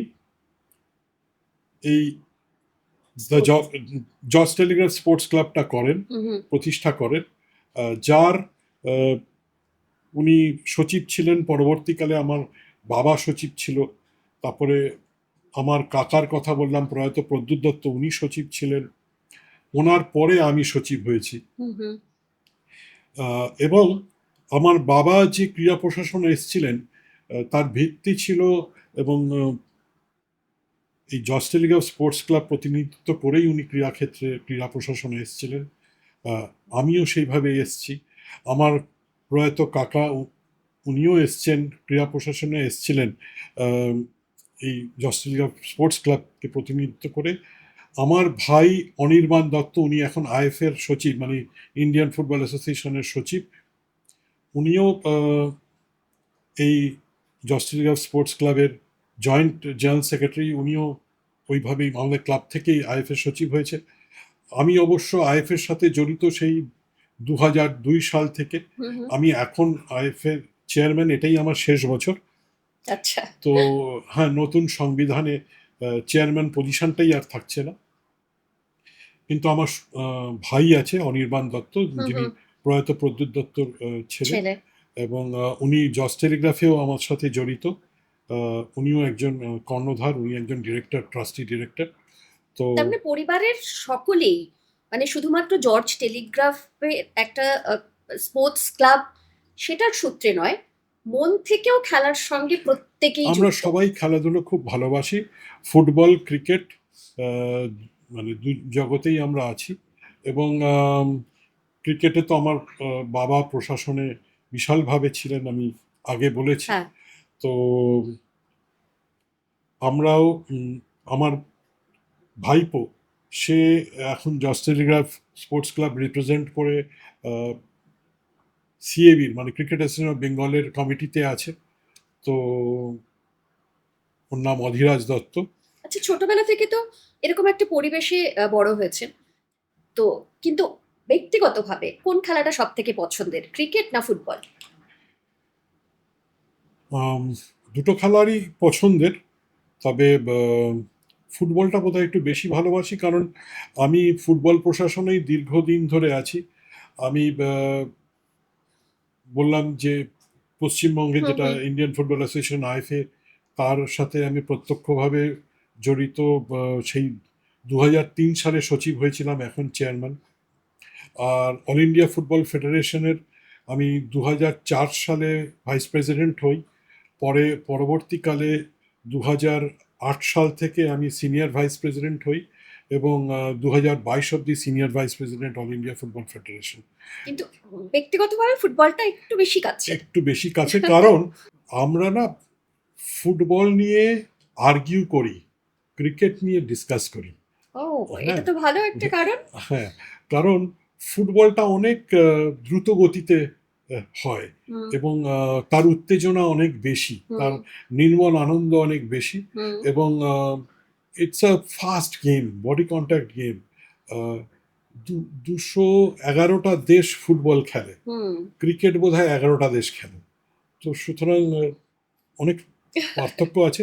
এই জজ টেলিগ্রাফ স্পোর্টস ক্লাবটা করেন, প্রতিষ্ঠা করেন, যার উনি সচিব ছিলেন। পরবর্তীকালে আমার বাবা সচিব ছিল, তারপরে আমার কাকার কথা বললাম প্রয়াত প্রদ্যুৎ দত্ত, উনি সচিব ছিলেন, ওনার পরে আমি সচিব হয়েছি। এবং আমার বাবা যে ক্রীড়া প্রশাসনে এসেছিলেন, তার ভিত্তি ছিল, এবং এই জজ টেলিগ্রাফ স্পোর্টস ক্লাব প্রতিনিধিত্ব করেই উনি ক্রীড়াক্ষেত্রে, ক্রীড়া প্রশাসনে এসেছিলেন। আমিও সেইভাবে এসেছি। আমার প্রয়াত কাকা, উনিও এসছেন, ক্রীড়া প্রশাসনে এসছিলেন এই জজ টেলিগ্রাফ স্পোর্টস ক্লাবকে প্রতিনিধিত্ব করে। আমার ভাই অনির্বাণ দত্ত, উনি এখন আইএফের সচিব, মানে ইন্ডিয়ান ফুটবল অ্যাসোসিয়েশনের সচিব, উনিও এই জজ টেলিগ্রাফ স্পোর্টস ক্লাবের জয়েন্ট জেনারেল সেক্রেটারি, উনিও ওইভাবেই আমাদের ক্লাব থেকেই আইএফের সচিব হয়েছে। আমি অবশ্য আইএফের সাথে জড়িত সেই 2002 সাল থেকে। আমি এখন আইএফের চেয়ারম্যান, এটাই আমার শেষ বছর। আচ্ছা। তো হ্যাঁ, নতুন সংবিধানে চেয়ারম্যান পজিশনটাই আর থাকছে না, কিন্তু আমার ভাই আছে অনির্বাণ দত্ত, যিনি প্রয়াত প্রদ্যুৎ দত্তর ছেলে, এবং উনি জজ টেলিগ্রাফেও আমার সাথে জড়িত। উনিও একজন কর্ণধার, উনি একজন ডিরেক্টর, ট্রাস্টি ডিরেক্টর। তো তার মানে পরিবারের সকলেই, মানে শুধুমাত্র জর্জ টেলিগ্রাফে একটা স্পোর্টস ক্লাব সেটার সূত্রে নয়, মন থেকেও খেলার সঙ্গে প্রত্যেকেই আমরা যুক্ত। সবাই খেলাধুলো খুব ভালোবাসি। ফুটবল, ক্রিকেট, মানে দুই জগতেই আমরা আছি। এবং ক্রিকেটে তো আমার বাবা প্রশাসনে বিশালভাবে ছিলেন, আমি আগে বলেছি। হ্যাঁ, তো আমরাও আমার ভাইপো, সে এখন জজ টেলিগ্রাফ স্পোর্টস ক্লাব রিপ্রেজেন্ট করে সিএবির মানে ক্রিকেট অ্যাসোসিয়েশন অফ বেঙ্গলের কমিটিতে আছে। তো ওর নাম অধীরাজ দত্ত। আচ্ছা, ছোটবেলা থেকে তো এরকম একটা পরিবেশে বড় হয়েছেন, তো কিন্তু ব্যক্তিগতভাবে কোন খেলাটা সব থেকে পছন্দের, ক্রিকেট না ফুটবল? আম, দুটো খেলারই পছন্দের, তবে ফুটবলটা বোধহয় একটু বেশি ভালোবাসি, কারণ আমি ফুটবল প্রশাসনেই দীর্ঘদিন ধরে আছি। আমি বললাম যে পশ্চিমবঙ্গে হুম যেটা হুম। ইন্ডিয়ান ফুটবল অ্যাসোসিয়েশন আইএফএ, তার সাথে আমি প্রত্যক্ষভাবে জড়িত। সেই 2003 সালে সচিব হয়েছিলাম, এখন চেয়ারম্যান। আর অল ইন্ডিয়া ফুটবল ফেডারেশনের আমি 2004 সালে ভাইস প্রেসিডেন্ট হই। পরবর্তীকালে 2008 সাল থেকে আমি সিনিয়র ভাইস প্রেসিডেন্ট হই, এবং 2022 অব্দি senior vice president all India football federation. কিন্তু ব্যক্তিগতভাবে ফুটবলটা একটু বেশি কাছে। একটু বেশি কাছে, কারণ আমরা না ফুটবল নিয়ে আর্গিউ করি, ক্রিকেট নিয়ে ডিসকাস করি। ও, এটা হ্যাঁ, তো ভালো একটা কারণ। হ্যাঁ, কারণ ফুটবলটা অনেক দ্রুত গতিতে হয়, হুম এবং তার উত্তেজনা অনেক বেশি, হুম তার নির্মল আনন্দ অনেক বেশি। হুম এবং it's a fast game, body contact game. 211টা দেশ ফুটবল খেলে, হুম। ক্রিকেট বোধহয় 11টা দেশ খেলে। তো সুতরাং অনেক পার্থক্য আছে।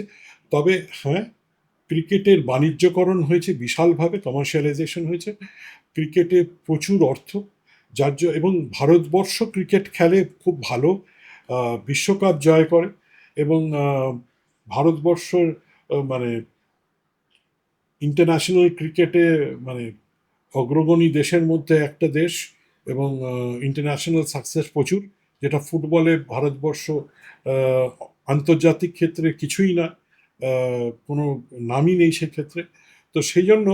তবে হ্যাঁ, ক্রিকেটের বাণিজ্যকরণ হয়েছে বিশালভাবে, কমার্শিয়ালাইজেশন হয়েছে। ক্রিকেটে প্রচুর অর্থ, এবং ভারতবর্ষ ক্রিকেট খেলে খুব ভালো, বিশ্বকাপ জয় করে। এবং ভারতবর্ষের মানে ইন্টারন্যাশনাল ক্রিকেটে মানে অগ্রগণী দেশের মধ্যে একটা দেশ, এবং ইন্টারন্যাশনাল সাকসেস প্রচুর, যেটা ফুটবলে ভারতবর্ষ আহ, আন্তর্জাতিক ক্ষেত্রে কিছুই না, কোনো নামই নেই সেক্ষেত্রে। তো সেই জন্য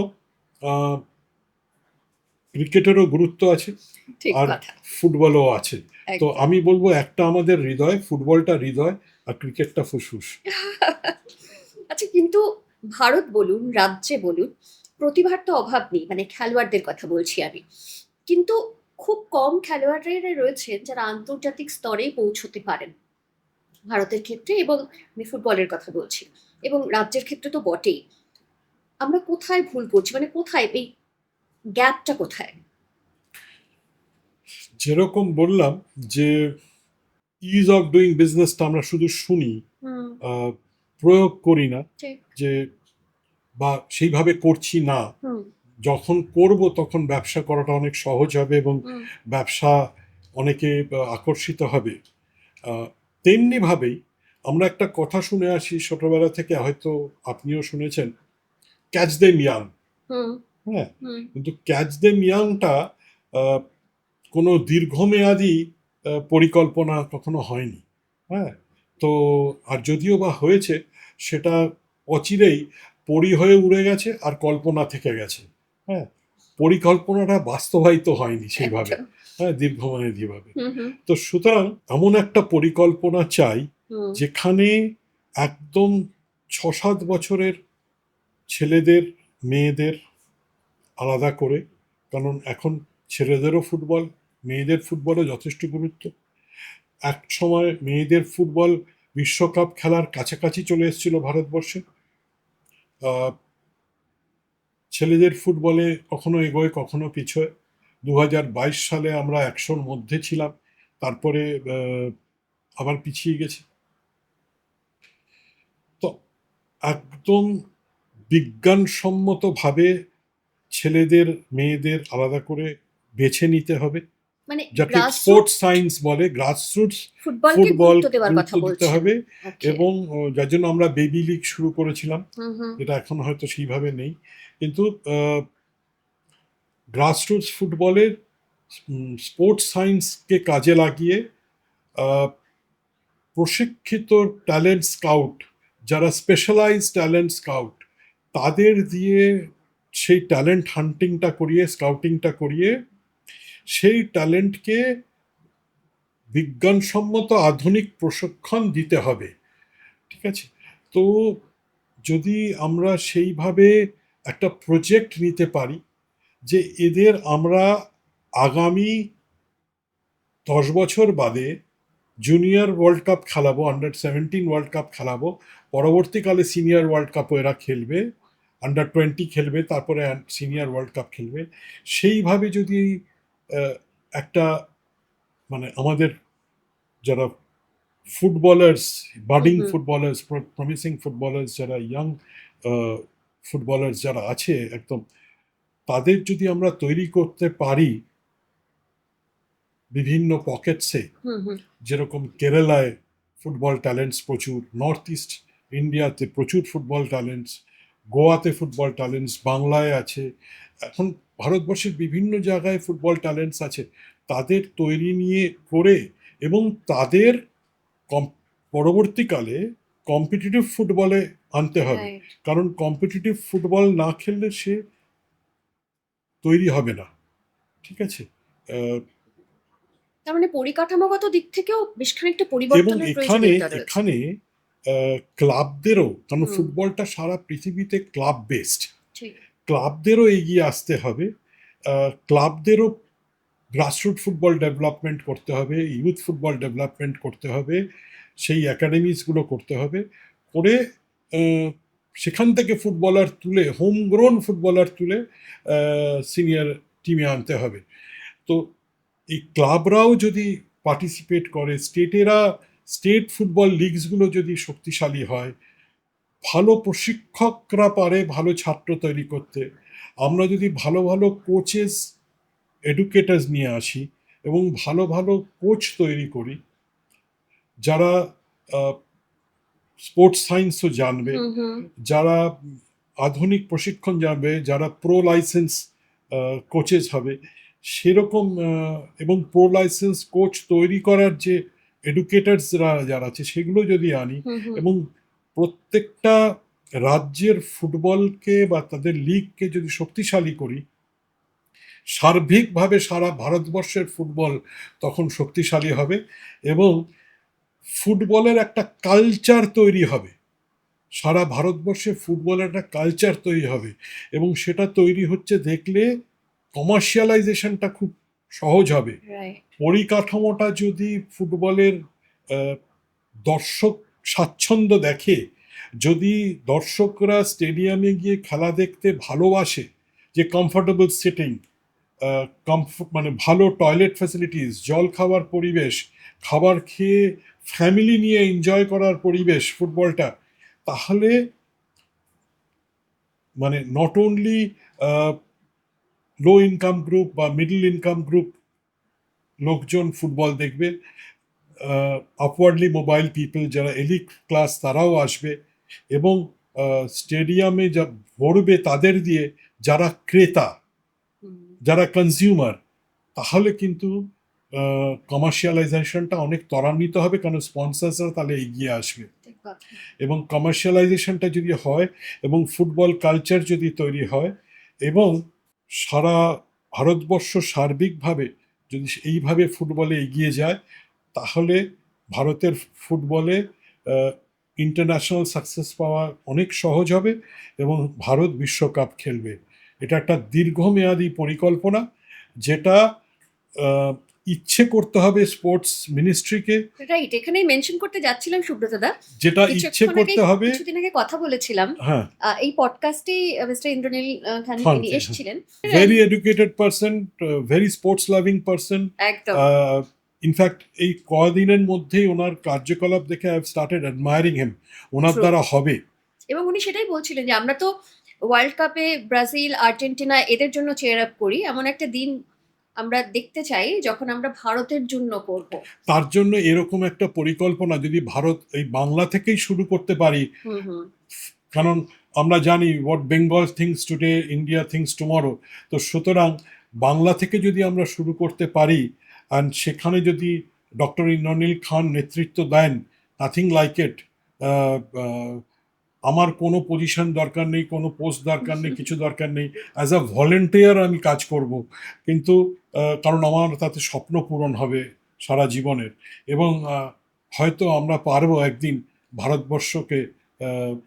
ক্রিকেটেরও গুরুত্ব আছে, ঠিক আর কথা। ফুটবলও আছে। তো একদম। আমি বলবো একটা আমাদের হৃদয়, ফুটবলটা হৃদয়, আর ক্রিকেটটা ফুসফুস। আচ্ছা, কিন্তু ভারত বলুন, রাজ্যে বলুন, প্রতিভার তো অভাব নেই, মানে খেলোয়াড়দের কথা বলছি আমি, কিন্তু খুব কম খেলোয়াড়েরা রয়েছেন যারা আন্তর্জাতিক স্তরে পৌঁছতে পারেন ভারতের ক্ষেত্রে, এবং আমি ফুটবলের কথা বলছি, এবং রাজ্যের ক্ষেত্রে তো বটেই। আমরা কোথায় ভুল করছি, মানে কোথায় এই গ্যাপটা কোথায়? যেরকম বললাম যে ইজ অফ ডুইং বিজনেসটা আমরা শুধু শুনি, হুম। আহ, প্রয়োগ করি না, ঠিক। যে বা সেইভাবে করছি না। হুম যখন করব তখন ব্যবসা করাটা অনেক সহজ হবে, এবং হুম ব্যবসা অনেকে আকর্ষিত হবে। তেমনিভাবেই আমরা একটা কথা শুনে আসি ছোটবেলা থেকে, হয়তো আপনিও শুনেছেন, ক্যাচ দেম ইয়াং। হুম হ্যাঁ, হুম। কিন্তু ক্যাচ দেম ইয়াংটা কোনো দীর্ঘমেয়াদী পরিকল্পনা কখনো হয়নি। হ্যাঁ, তো আর যদিও বা হয়েছে, সেটা অচিরেই পরি হয়ে উড়ে গেছে, আর কল্পনা থেকে গেছে। হ্যাঁ, পরিকল্পনাটা বাস্তবায়িত হয়নি সেইভাবে, একদম। হ্যাঁ, দীর্ঘমেয়াদীভাবে। হুম হুম তো সুতরাং এমন একটা পরিকল্পনা চাই, হুম যেখানে একদম 6-7 বছরের ছেলেদের, মেয়েদের আলাদা করে, কারণ এখন ছেলেদেরও ফুটবল, মেয়েদের ফুটবলে যথেষ্ট গুরুত্ব। এক সময় মেয়েদের ফুটবল বিশ্বকাপ খেলার কাছাকাছি চলে এসেছিল ভারতবর্ষে। আহ, ছেলেদের ফুটবলে কখনো এগোয়, কখনো পিছোয়। 2022 সালে আমরা 100-র মধ্যে ছিলাম, তারপরে আবার পিছিয়ে গেছি। তো একদম বিজ্ঞানসম্মতভাবে ছেলেদের মেয়েদের আলাদা করে বেছে নিতে হবে। মানে যাকে গ্রাসরুট স্পোর্টস সায়েন্স বলে, গ্রাসরুটস ফুটবলকে ফুটবল গুরুত্ব দেওয়ার কথা গুরুত্ব দিতে বলছেন। হবে। ওকে। এবং যার জন্য আমরা বেবি লিগ শুরু করেছিলাম, হুম হুম এটা এখন হয়তো সেইভাবে নেই, কিন্তু গ্রাসরুটস ফুটবলের স্পোর্টস সায়েন্সকে কাজে লাগিয়ে আহ, প্রশিক্ষিত ট্যালেন্ট স্কাউট, যারা স্পেশালাইজ ট্যালেন্ট স্কাউট, তাদের দিয়ে সেই ট্যালেন্ট হান্টিংটা করিয়ে, স্কাউটিংটা করিয়ে সেই ট্যালেন্টকে বিজ্ঞানসম্মত আধুনিক প্রশিক্ষণ দিতে হবে। ঠিক আছে? তো যদি আমরা সেইভাবে একটা প্রজেক্ট নিতে পারি যে এদের আমরা আগামী 10 বছর বাদে জুনিয়র ওয়ার্ল্ড কাপ খেলাবো, আন্ডার 17 ওয়ার্ল্ড কাপ খেলাবো, পরবর্তীকালে সিনিয়র ওয়ার্ল্ড কাপও এরা খেলবে, আন্ডার 20 খেলবে, তারপরে সিনিয়র ওয়ার্ল্ড কাপ খেলবে। সেইভাবে যদি একটা, মানে আমাদের যারা ফুটবলার্স, হুম বাডিং হুম ফুটবলার্স, প্রমিসিং ফুটবলার্স, যারা ইয়াং ফুটবলার্স যারা আছে একদম, তাদের যদি আমরা তৈরি করতে পারি বিভিন্ন পকেটসে, হুম হুম যেরকম কেরালায় ফুটবল ট্যালেন্টস প্রচুর, নর্থ ইস্ট ইন্ডিয়াতে প্রচুর ফুটবল ট্যালেন্টস, গোয়াতে ফুটবল ট্যালেন্টস, বাংলায় আছে, এখন ভারতবর্ষের বিভিন্ন জায়গায় ফুটবল ট্যালেন্টস আছে, তাদের তৈরি নিয়ে করে এবং তাদের পরবর্তীকালে কম্পিটিটিভ ফুটবলে আনতে হবে। রাইট। কারণ কম্পিটিটিভ ফুটবল না খেললে সে তৈরি হবে না। ঠিক আছে? আহ, তার মানে পরিকাঠামোগত দিক থেকেও বেশ খানিকটা এবং পরিবর্তনের এখানে প্রয়োজনীয়তা রয়েছে। এখানে ক্লাবদেরও, কারণ হুম ফুটবলটা সারা পৃথিবীতে ক্লাব বেসড, ঠিক। ক্লাবদেরও এগিয়ে আসতে হবে। ক্লাবদেরও গ্রাসরুট ফুটবল ডেভেলপমেন্ট করতে হবে, ইউথ ফুটবল ডেভেলপমেন্ট করতে হবে, সেই অ্যাকাডেমিসগুলো করতে হবে, করে আহ, সেখান থেকে ফুটবলার তুলে, হোমগ্রোন ফুটবলার তুলে সিনিয়র টিমে আনতে হবে। তো এই ক্লাবরাও যদি পার্টিসিপেট করে, স্টেট ফুটবল লিগসগুলো যদি শক্তিশালী হয়, ভালো প্রশিক্ষকরা পারে ভালো ছাত্র তৈরি করতে, আমরা যদি ভালো ভালো কোচেস, এডুকেটার্স নিয়ে আসি এবং ভালো ভালো কোচ তৈরি করি, যারা স্পোর্টস সায়েন্সও জানবে, হুম হুম যারা আধুনিক প্রশিক্ষণ জানবে, যারা প্রো লাইসেন্স কোচেস হবে, সেরকম এবং প্রো লাইসেন্স কোচ তৈরি করার যে এডুকেটার্সরা যারা আছে সেগুলো যদি আনি, হুম হুম এবং প্রত্যেকটা রাজ্যের ফুটবলকে বা তাদের লিগকে যদি শক্তিশালী করি, সার্বিকভাবে সারা ভারতবর্ষের ফুটবল তখন শক্তিশালী হবে এবং ফুটবলের একটা কালচার তৈরি হবে। সারা ভারতবর্ষে ফুটবলের একটা কালচার তৈরি হবে এবং সেটা তৈরি হচ্ছে দেখলে কমার্শিয়ালাইজেশনটা খুব সহজ হবে। রাইট। পরিকাঠামোটা যদি ফুটবলের আহ, দর্শক স্বাচ্ছন্দ্য দেখে, যদি দর্শকরা স্টেডিয়ামে গিয়ে খেলা দেখতে ভালোবাসে, যে কমফোর্টেবল সিটিং, মানে ভালো টয়লেট ফ্যাসিলিটিস, জল খাওয়ার পরিবেশ, খাবার খেয়ে ফ্যামিলি নিয়ে এনজয় করার পরিবেশ ফুটবলটা, তাহলে মানে not only low income group বা মিডল ইনকাম গ্রুপ লোকজন ফুটবল দেখবে, আপওয়ার্ডলি মোবাইল পিপল, যারা এলিট ক্লাস, তারাও আসবে এবং স্টেডিয়ামে যা ভরবে তাদের দিয়ে যারা ক্রেতা, হুম যারা কনজিউমার, তাহলে কিন্তু কমার্শিয়ালাইজেশনটা অনেক ত্বরান্বিত হবে, কারণ স্পন্সার্সরা তাহলে এগিয়ে আসবে। ঠিক কথা। এবং কমার্শিয়ালাইজেশনটা যদি হয় এবং ফুটবল কালচার যদি তৈরি হয় এবং সারা ভারতবর্ষ সার্বিকভাবে যদি এইভাবে ফুটবলে এগিয়ে যায়, তাহলে ভারতের ফুটবলে ইন্টারন্যাশনাল সাকসেস পাওয়া অনেক সহজ হবে এবং ভারত বিশ্বকাপ খেলবে। এটা একটা দীর্ঘমেয়াদী পরিকল্পনা, যেটা আহ, ইচ্ছে করতে হবে স্পোর্টস মিনিস্ট্রিকে, রাইট, এখানেই মেনশন করতে যাচ্ছিলাম সুব্রত দা। যেটা ইচ্ছে করতে হবে। কিছুদিন আগে কথা বলেছিলাম, হ্যাঁ, এই পডকাস্টেই মিস্টার ইন্দ্রনীল খান তিনি খানকে, এসেছিলেন। Very educated person, very sports loving person. একদম। ইনফ্যাক্ট এই কদিনের মধ্যেই ওনার কার্যকলাপ দেখে I have started অ্যাডমায়ারিং him. Owner True. দ্বারা হবে। এবং উনি সেটাই বলছিলেন যে আমরা তো ওয়ার্ল্ড কাপে ব্রাজিল, আর্জেন্টিনা এদের জন্য চেয়ার আপ করি, এমন একটা দিন আমরা দেখতে চাই যখন আমরা ভারতের জন্য করব। তার জন্য এরকম একটা পরিকল্পনা যদি ভারত এই বাংলা থেকেই শুরু করতে পারি, হুম হুম। কারণ আমরা জানি what Bengal things today India things tomorrow. তো সুতরাং বাংলা থেকে যদি আমরা শুরু করতে পারি, অ্যান্ড সেখানে যদি ডক্টর ইন্দ্রনীল খান নেতৃত্ব দেন, নাথিং লাইক ইট। আমার কোনো পজিশন দরকার নেই, কোনো পোস্ট দরকার নেই, কিছু দরকার নেই, অ্যাজ আ ভলেন্টিয়ার আমি কাজ করব। কিন্তু কারণ আমার তাতে স্বপ্ন পূরণ হবে সারা জীবনের। এবং হয়তো আমরা পারবো একদিন ভারতবর্ষকে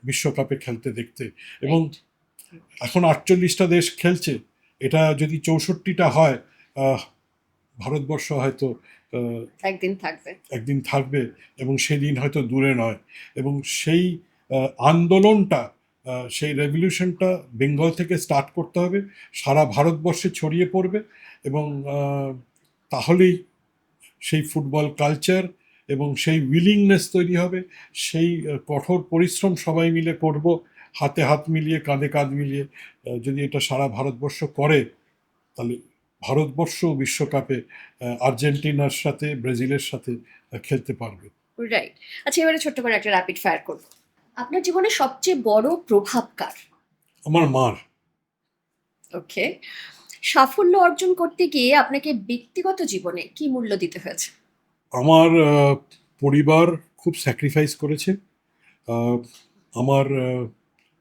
বিশ্বকাপে খেলতে দেখতে। এবং Right. এখন 48টা দেশ খেলছে, এটা যদি 64টা হয়, আহ, ভারতবর্ষ হয়তো আহ, একদিন থাকবে। একদিন থাকবে, এবং সেদিন হয়তো দূরে নয়। এবং সেই আন্দোলনটা, সেই রেভলিউশনটা বেঙ্গল থেকে স্টার্ট করতে হবে, সারা ভারতবর্ষে ছড়িয়ে পড়বে। এবং তাহলেই সেই ফুটবল কালচার এবং সেই উইলিংনেস তৈরি হবে, সেই কঠোর পরিশ্রম সবাই মিলে করব, হাতে হাত মিলিয়ে, কাঁধে কাঁধ মিলিয়ে। যদি এটা সারা ভারতবর্ষ করে, তাহলে ভারতবর্ষ বিশ্বকাপে আর্জেন্টিনার সাথে, ব্রাজিলের সাথে খেলতে পারবে। রাইট। আচ্ছা, এবারে ছোট্ট করে একটা র্যাপিড ফায়ার করব। আপনার জীবনে সবচেয়ে বড় প্রভাব কার? আমার মার। ওকে। সাফল্য অর্জন করতে গিয়ে আপনাকে ব্যক্তিগত জীবনে কি মূল্য দিতে হয়েছে? আমার পরিবার খুব স্যাক্রিফাইস করেছে। আহ, আমার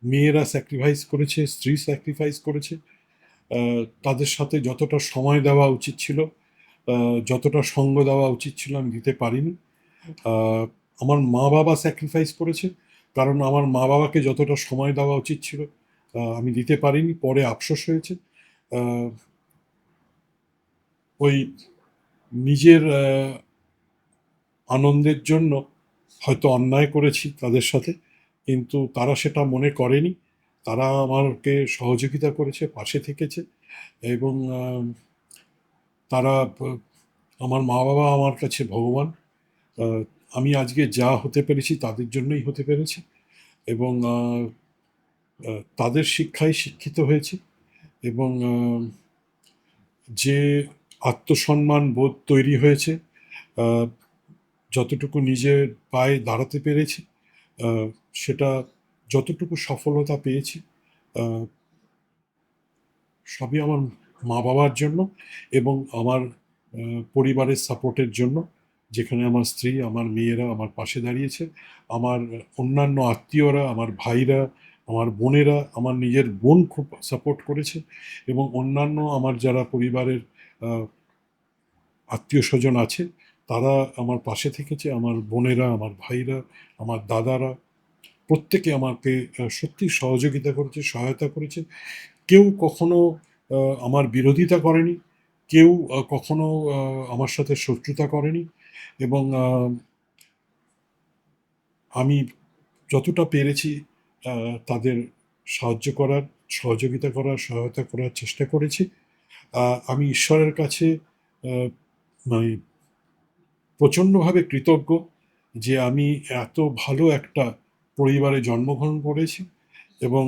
মেয়েরা স্যাক্রিফাইস করেছে, স্ত্রী স্যাক্রিফাইস করেছে। তাদের সাথে যতটা সময় দেওয়া উচিত ছিল, যতটা সঙ্গ দেওয়া উচিত ছিল, আমি দিতে পারিনি। আহ, আমার মা বাবা স্যাক্রিফাইস করেছে, কারণ আমার মা বাবাকে যতটা সময় দেওয়া উচিত ছিল আমি দিতে পারিনি, পরে আফসোস হয়েছে। আহ, ওই নিজের আনন্দের জন্য হয়তো অন্যায় করেছি তাদের সাথে, কিন্তু তারা সেটা মনে করেনি। তারা আমাকে সহযোগিতা করেছে, পাশে থেকেছে। এবং তারা আমার মা বাবা আমার কাছে ভগবান। আহ, আমি আজকে যা হতে পেরেছি তাদের জন্যই হতে পেরেছি। এবং তাদের শিক্ষায় শিক্ষিত হয়েছি। এবং যে আত্মসম্মান বোধ তৈরি হয়েছে, আহ, যতটুকু নিজের পায়ে দাঁড়াতে পেরেছি, আহ, সেটা যতটুকু সফলতা পেয়েছি, আহ, সবই আমার মা বাবার জন্য এবং আমার পরিবারের সাপোর্টের জন্য। যেখানে আমার স্ত্রী, আমার মেয়েরা আমার পাশে দাঁড়িয়েছে, আমার অন্যান্য আত্মীয়রা, আমার ভাইরা, আমার বোনেরা, আমার নিজের বোন খুব সাপোর্ট করেছে। এবং অন্যান্য আমার যারা পরিবারের আত্মীয় স্বজন আছে, তারা আমার পাশে থেকেছে। আমার বোনেরা, আমার ভাইরা, আমার দাদারা, প্রত্যেকে আমাকে সত্যি সহযোগিতা করেছে, সহায়তা করেছে। কেউ কখনো আমার বিরোধিতা করেনি, কেউ কখনো আমার সাথে শত্রুতা করেনি। এবং আমি যতটা পেরেছি তাদের সাহায্য করার, সহযোগিতা করার, সহায়তা করার চেষ্টা করেছি। আমি ঈশ্বরের কাছে মানে প্রচণ্ডভাবে কৃতজ্ঞ যে আমি এত ভালো একটা পরিবারে জন্মগ্রহণ করেছি। এবং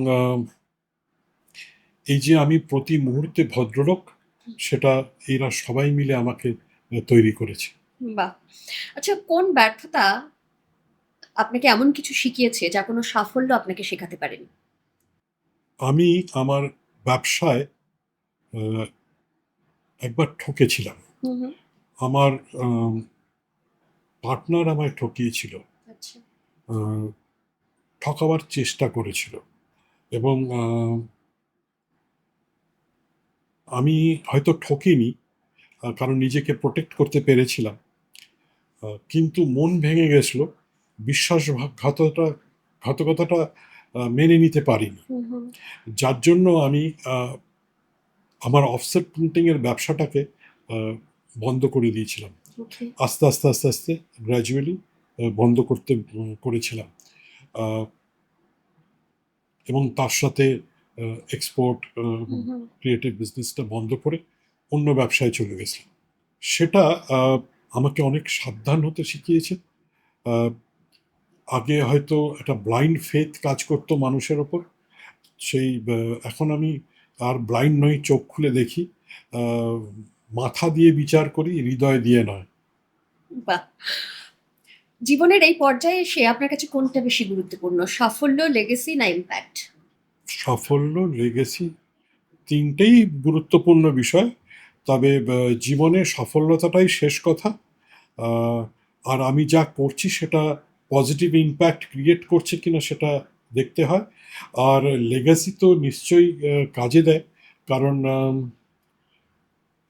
এই যে আমি প্রতি মুহূর্তে ভদ্রলোক, সেটা এরা সবাই মিলে আমাকে তৈরি করেছে। বাহ! আচ্ছা, কোন ব্যর্থতা আপনাকে এমন কিছু শিখিয়েছে যা কোনো সাফল্য আপনাকে শেখাতে পারেনি? আমি আমার ব্যবসায় আহ, একবার ঠকেছিলাম। হুম হুম। আমার পার্টনার আমায় ঠকিয়েছিল, আচ্ছা। আহ, ঠকাবার চেষ্টা করেছিল। এবং আমি হয়তো ঠকিনি, কারণ নিজেকে প্রোটেক্ট করতে পেরেছিলাম। কিন্তু মন ভেঙে গেছিল, বিশ্বাসঘাতকতা ঘাতকতাটা মেনে নিতে পারিনি। হুম হুম। যার জন্য আমি আমার অফসেট প্রিন্টিংয়ের ব্যবসাটাকে আহ, বন্ধ করে দিয়েছিলাম। ওকে। আস্তে আস্তে আস্তে আস্তে গ্র্যাজুয়ালি বন্ধ করতে করেছিলাম। আহ, এবং তার সাথে এক্সপোর্ট, হুম হুম। ক্রিয়েটিভ বিজনেসটা বন্ধ করে অন্য ব্যবসায় চলে গেছিলাম। সেটা আমাকে অনেক সাবধান হতে শিখিয়েছে। আহ, আগে হয়তো একটা ব্লাইন্ড ফেথ কাজ করতো মানুষের ওপর, এখন আমি আর ব্লাইন্ড নই, চোখ খুলে দেখি। আহ, মাথা দিয়ে বিচার করি, হৃদয় দিয়ে নয়। বাহ! জীবনের এই পর্যায়ে এসে আপনার কাছে কোনটা বেশি গুরুত্বপূর্ণ? সাফল্য, লেগেসি না ইমপ্যাক্ট? সাফল্য, লেগেসি তিনটেই গুরুত্বপূর্ণ বিষয়। তবে জীবনে সাফল্যতাটাই শেষ কথা। আহ, আর আমি যা করছি সেটা পজিটিভ ইম্প্যাক্ট ক্রিয়েট করছে কিনা সেটা দেখতে হয়। আর লেগাসি তো নিশ্চয়ই কাজে দেয়, কারণ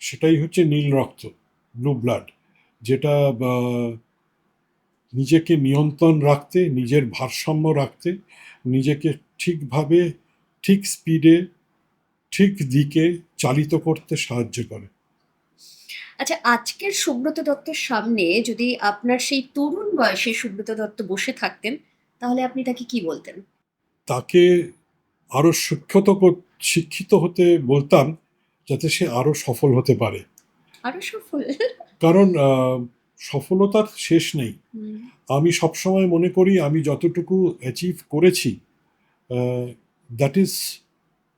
সেটাই হচ্ছে নীল রক্ত, ব্লু ব্লাড, যেটা নিজেকে নিয়ন্ত্রণ রাখতে, নিজের ভারসাম্য রাখতে, নিজেকে ঠিকভাবে, ঠিক স্পিডে, ঠিক দিকে চালিত করতে সাহায্য করে। আচ্ছা, আজকের সুব্রত দত্তের সামনে যদি আপনার সেই তরুণ বয়সে সুব্রত দত্ত বসে থাকতেন, তাহলে আপনি তাকে কি বলতেন? তাকে আরো শিক্ষিত হতে বলতাম, যাতে সে আরো সফল হতে পারে। আরো সফল? কারণ সফলতার শেষ নেই। হুম, আমি সবসময় মনে করি আমি যতটুকু অ্যাচিভ করেছি, that is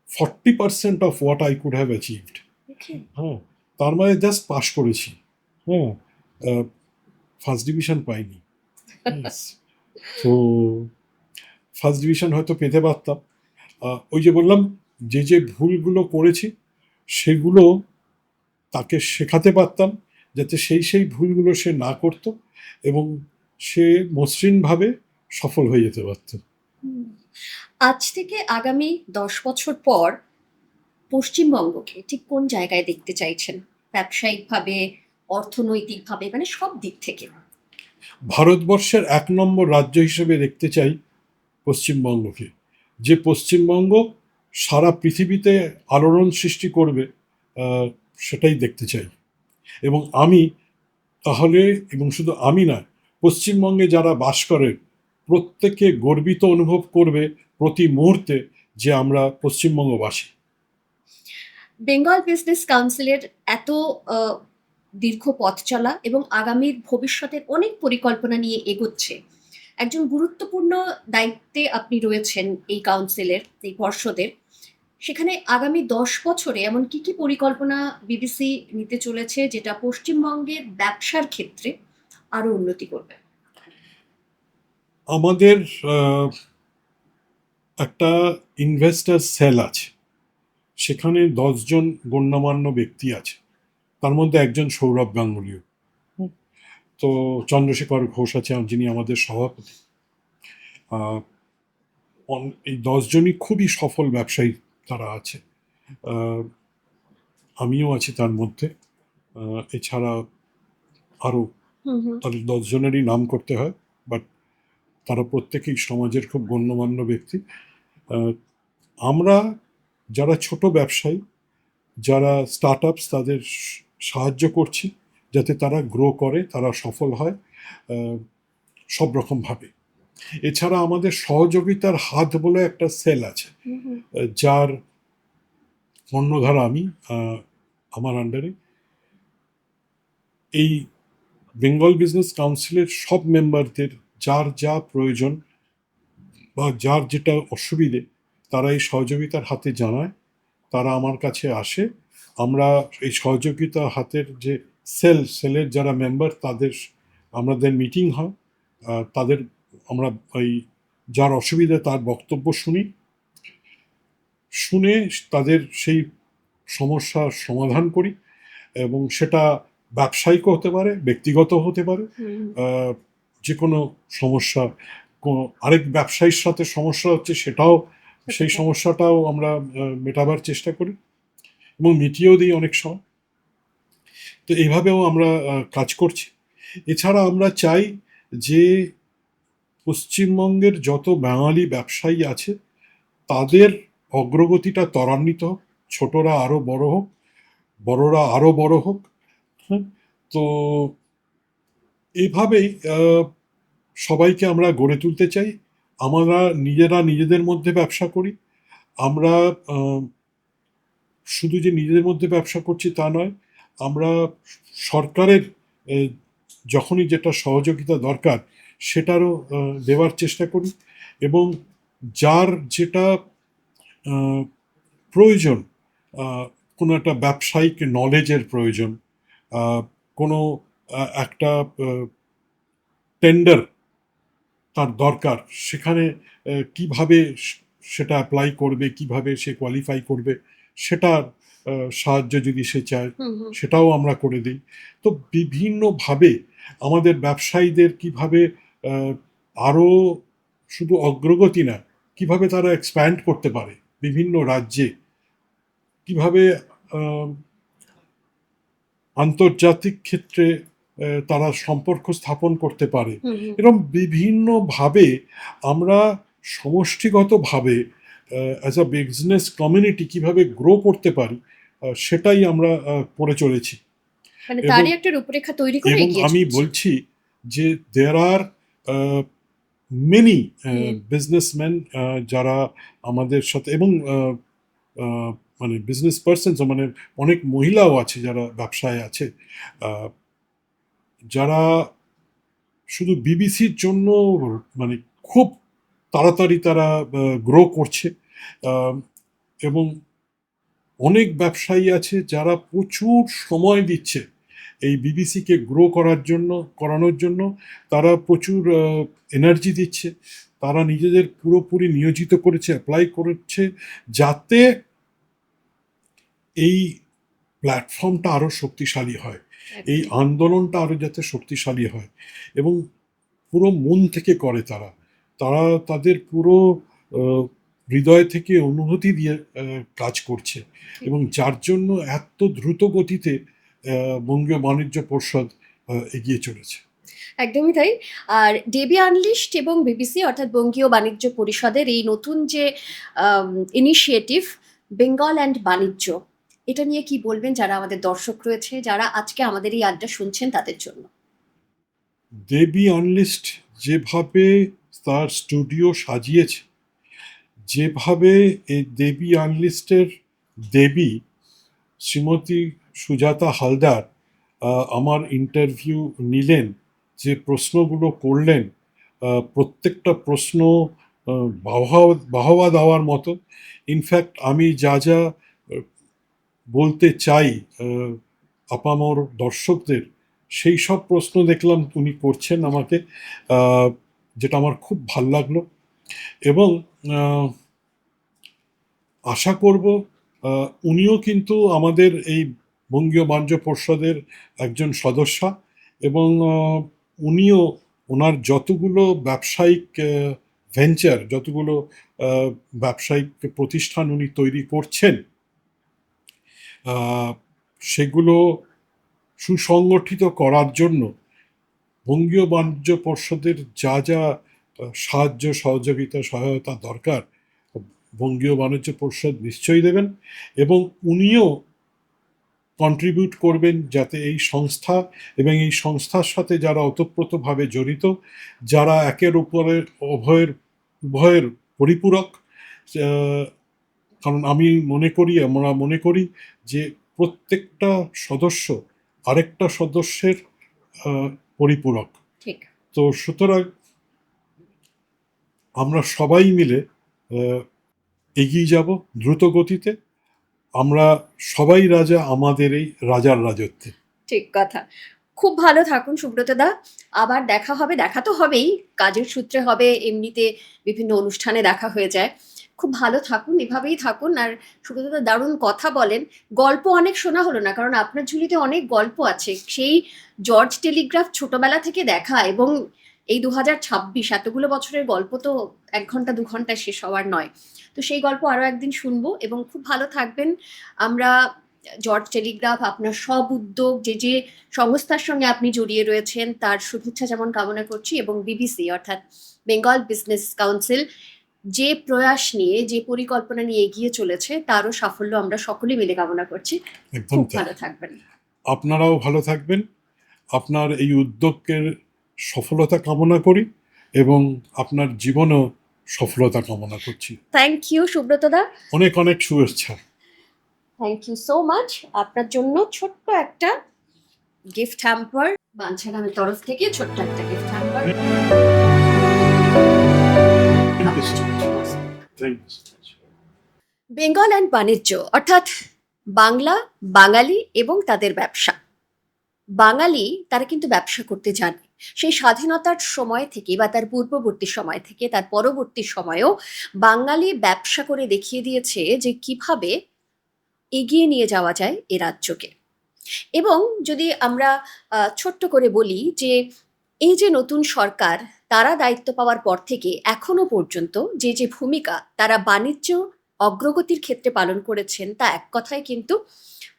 40% of what I could have achieved. Okay. হ্যাঁ, তার মানে জাস্ট পাশ করেছি। হ্যাঁ, ফার্স্ট ডিভিশন পাইনি। Yes. তো ফার্স্ট ডিভিশন হয়তো পেতে পারতাম। ওই যে বললাম, যে যে ভুলগুলো করেছি সেগুলো তাকে শেখাতে পারতাম, যাতে সেই ভুলগুলো সে না করত এবং সে মসৃণভাবে সফল হয়ে যেতে পারত। হুম। আজ থেকে আগামী 10 বছর পর পশ্চিমবঙ্গকে ঠিক কোন জায়গায় দেখতে চাইছেন? ব্যবসায়িকভাবে, অর্থনৈতিকভাবে, মানে সব দিক থেকে? ভারতবর্ষের 1 নম্বর রাজ্য হিসেবে দেখতে চাই পশ্চিমবঙ্গকে, যে পশ্চিমবঙ্গ সারা পৃথিবীতে আলোড়ন সৃষ্টি করবে, আহ, সেটাই দেখতে চাই। এবং আমি তাহলে, এবং শুধু আমি না, পশ্চিমবঙ্গে যারা বাস করে প্রত্যেকে গর্বিত অনুভব করবে প্রতি মুহূর্তে যে আমরা পশ্চিমবঙ্গবাসী। বেঙ্গল বিজনেস কাউন্সিলের এত আহ, দীর্ঘ পথ চলা এবং আগামীর ভবিষ্যতের অনেক পরিকল্পনা নিয়ে এগোচ্ছে, একজন গুরুত্বপূর্ণ দায়িত্বে আপনি রয়েছেন এই কাউন্সিলের, এই পর্ষদের। সেখানে আগামী 10 বছরে এমন কি কি পরিকল্পনা বিবিসি নিতে চলেছে যেটা পশ্চিমবঙ্গের ব্যবসার ক্ষেত্রে আরো উন্নতি করবে? আমাদের একটা ইনভেস্টার সেল আছে, সেখানে 10 জন গণ্যমান্য ব্যক্তি আছে, তার মধ্যে একজন সৌরভ গাঙ্গুলিও। তো চন্দ্রশেখর ঘোষ আছে, যিনি আমাদের সভাপতি। আহ, এই 10 জনই খুবই সফল ব্যবসায়ী তারা আছে। আহ, আমিও আছি তার মধ্যে। এছাড়া আরও, হুম হুম। তাদের 10 জনেরই নাম করতে হয়, বাট তারা প্রত্যেকেই সমাজের খুব গণ্যমান্য ব্যক্তি। আহ, আমরা যারা ছোট ব্যবসায়ী, যারা স্টার্ট আপস, তাদের সাহায্য করছি যাতে তারা গ্রো করে, তারা সফল হয় সব রকমভাবে। এছাড়া আমাদের সহযোগিতার হাত বলে একটা সেল আছে, হুম হুম। যার কর্ণধার আমি, আমার আন্ডারে। এই বেঙ্গল বিজনেস কাউন্সিলের সব মেম্বারদের যার যা প্রয়োজন বা যার যেটা অসুবিধে, তারা এই সহযোগিতার হাতে জানায়, তারা আমার কাছে আসে। আমরা এই সহযোগিতা হাতের যে সেলের যারা মেম্বার, আমাদের মিটিং হয়। তাদের আমরা ওই যার অসুবিধা তার বক্তব্য শুনে তাদের সেই সমস্যার সমাধান করি, এবং সেটা ব্যবসায়িক হতে পারে, ব্যক্তিগত হতে পারে। হুম। যে কোনো সমস্যা, আরেক ব্যবসায়ীর সাথে সমস্যা হচ্ছে, সেই সমস্যাটাও আমরা মেটাবার চেষ্টা করি এবং মিটিয়েও দিই অনেক সময়। তো এইভাবেও আমরা কাজ করছি। এছাড়া আমরা চাই যে পশ্চিমবঙ্গের যত বাঙালি ব্যবসায়ী আছে তাদের অগ্রগতিটা ত্বরান্বিত হোক, ছোটরা আরো বড় হোক, বড়রা আরো বড় হোক। হ্যাঁ, তো এইভাবেই সবাইকে আমরা গড়ে তুলতে চাই। আমরা নিজেদের মধ্যে ব্যবসা করি। আমরা শুধু যে নিজেদের মধ্যে ব্যবসা করছি তা নয়, আমরা সরকারের আহ, যখনই যেটা সহযোগিতা দরকার সেটারও দেওয়ার চেষ্টা করি, এবং যার যেটা প্রয়োজন, আহ, কোনো একটা ব্যবসায়িক নলেজের প্রয়োজন, কোনো একটা টেন্ডার তার দরকার, সেখানে কিভাবে সেটা অ্যাপ্লাই করবে, কিভাবে সে কোয়ালিফাই করবে, সেটার সাহায্য যদি সে চায় সেটাও আমরা করে দিই। তো বিভিন্নভাবে আমাদের ব্যবসায়ীদের কিভাবে আরও শুধু অগ্রগতি না, কিভাবে তারা এক্সপ্যান্ড করতে পারে বিভিন্ন রাজ্যে, কিভাবে আন্তর্জাতিক ক্ষেত্রে তারা সম্পর্ক স্থাপন করতে পারে, এরকম বিভিন্নভাবে আমরা সমষ্টিগতভাবে অ্যাজ আ বিজনেস কমিউনিটি কিভাবে গ্রো করতে পারি, সেটাই আমরা করে চলেছি। মানে তারই একটা রূপরেখা তৈরি করে এবং আমি বলছি যে দেয়ার আর মেনি বিজনেসম্যান যারা আমাদের সাথে, এবং মানে বিজনেস পার্সনস, মানে অনেক মহিলাও আছে যারা ব্যবসায় আছে, যারা শুধু বিবিসির জন্য মানে খুব তাড়াতাড়ি তারা গ্রো করছে, এবং অনেক ব্যবসায়ী আছে যারা প্রচুর সময় দিচ্ছে এই বিবিসিকে গ্রো করানোর জন্য। তারা প্রচুর এনার্জি দিচ্ছে, তারা নিজেদের পুরোপুরি নিয়োজিত করেছে, অ্যাপ্লাই করেছে, যাতে এই প্ল্যাটফর্মটা আরও শক্তিশালী হয়, এই আন্দোলনটা আরও যাতে শক্তিশালী হয়, এবং পুরো মন থেকে করে তারা তাদের পুরো হৃদয় থেকে অনুভূতি দিয়ে কাজ করছে, এবং যার জন্য এত দ্রুত গতিতে বঙ্গীয় বাণিজ্য পর্ষদ এগিয়ে চলেছে। একদমই তাই। আর ডেবি আনলিশড এবং বিবিসি অর্থাৎ বঙ্গীয় বাণিজ্য পরিষদের এই নতুন যে ইনিশিয়েটিভ বেঙ্গল অ্যান্ড বাণিজ্য, এটা নিয়ে কি বলবেন যারা আমাদের দর্শক রয়েছে, যারা আজকে আমাদের এই আড্ডা শুনছেন তাদের জন্য? ডেবি আনলিশড যেভাবে তার স্টুডিও সাজিয়েছে, যেভাবে এই ডেবি আনলিস্টের দেবী শ্রীমতী সুজাতা হালদার আমার ইন্টারভিউ নিলেন, যে প্রশ্নগুলো করলেন, প্রত্যেকটা প্রশ্ন বাহবা দেওয়ার মতো। ইনফ্যাক্ট আমি যা যা বলতে চাই আপামর দর্শকদের, সেই সব প্রশ্ন দেখলাম উনি করছেন আমাকে, যেটা আমার খুব ভাল লাগলো। এবং আশা করব উনিও কিন্তু আমাদের এই বঙ্গীয় বাণিজ্য পর্ষদের একজন সদস্য, এবং উনিও ওনার যতগুলো ব্যবসায়িক ভেঞ্চার, যতগুলো ব্যবসায়িক প্রতিষ্ঠান উনি তৈরি করছেন, সেগুলো সুসংগঠিত করার জন্য বঙ্গীয় বাণিজ্য পর্ষদের যা যা সাহায্য, সহযোগিতা, সহায়তা দরকার, বঙ্গীয় বাণিজ্য পর্ষদ নিশ্চয়ই দেবেন, এবং উনিও কন্ট্রিবিউট করবেন যাতে এই সংস্থা এবং এই সংস্থার সাথে যারা ওতপ্রোতভাবে জড়িত, যারা একের উপরে উভয়ের পরিপূরক, কারণ আমরা মনে করি যে প্রত্যেকটা সদস্য আরেকটা সদস্যের পরিপূরক। তো সুতরাং আমরা সবাই মিলে এগিয়ে যাব দ্রুত গতিতে। আমরা সবাই রাজা আমাদের এই রাজার রাজত্বে। ঠিক কথা। খুব ভালো থাকুন সুব্রত দা। আবার দেখা হবে, দেখা তো হবেই, কাজের সূত্রে হবে, এমনিতে বিভিন্ন অনুষ্ঠানে দেখা হয়ে যায়। খুব ভালো থাকুন, এভাবেই থাকুন। আর সুব্রত দা দারুণ কথা বলেন, গল্প অনেক শোনা হলো না, কারণ আপনার ঝুলিতে অনেক গল্প আছে। সেই জর্জ টেলিগ্রাফ ছোটবেলা থেকে দেখা, এবং এই 2026 এতগুলো বছরের গল্প তো 1 ঘন্টা 2 ঘন্টায় শেষ হওয়ার নয়। তো সেই গল্প আরও একদিন শুনবো, এবং খুব ভালো থাকবেন। আমরা জর্জ টেলিগ্রাফ, আপনার সব উদ্যোগ, যে সংস্থার সঙ্গে আপনি জড়িয়ে রয়েছেন, তার শুভেচ্ছা যেমন কামনা করছি, এবং বিবিসি অর্থাৎ বেঙ্গল বিজনেস কাউন্সিল যে প্রয়াস নিয়ে, যে পরিকল্পনা নিয়ে এগিয়ে চলেছে, তারও সাফল্য আমরা সকলে মিলে কামনা করছি। খুব ভালো থাকবেন। আপনারাও ভালো থাকবেন। আপনার এই উদ্যোগের সফলতা কামনা করি, এবং আপনার জীবনেও সফলতা কামনা করছি। থ্যাংক ইউ সুব্রত দা, অনেক অনেক শুভেচ্ছা। Thank you so much. আপনার জন্য ছোট্ট একটা গিফট হ্যাম্পার, বাঞ্ছাগামের তরফ থেকে ছোট্ট একটা গিফট হ্যাম্পার। বেঙ্গল অ্যান্ড বাণিজ্য অর্থাৎ বাংলা, বাঙালি এবং তাদের ব্যবসা। বাঙালি তারা কিন্তু ব্যবসা করতে জানে। সেই স্বাধীনতার সময় থেকে বা তার পূর্ববর্তী সময় থেকে তার পরবর্তী সময়েও বাঙালি ব্যবসা করে দেখিয়ে দিয়েছে যে কিভাবে এগিয়ে নিয়ে যাওয়া যায় এ রাজ্যকে। এবং যদি আমরা ছোট্ট করে বলি যে এই যে নতুন সরকার, তারা দায়িত্ব পাওয়ার পর থেকে এখনো পর্যন্ত যে ভূমিকা তারা বাণিজ্য অগ্রগতির ক্ষেত্রে পালন করেছেন, তা এক কথায় কিন্তু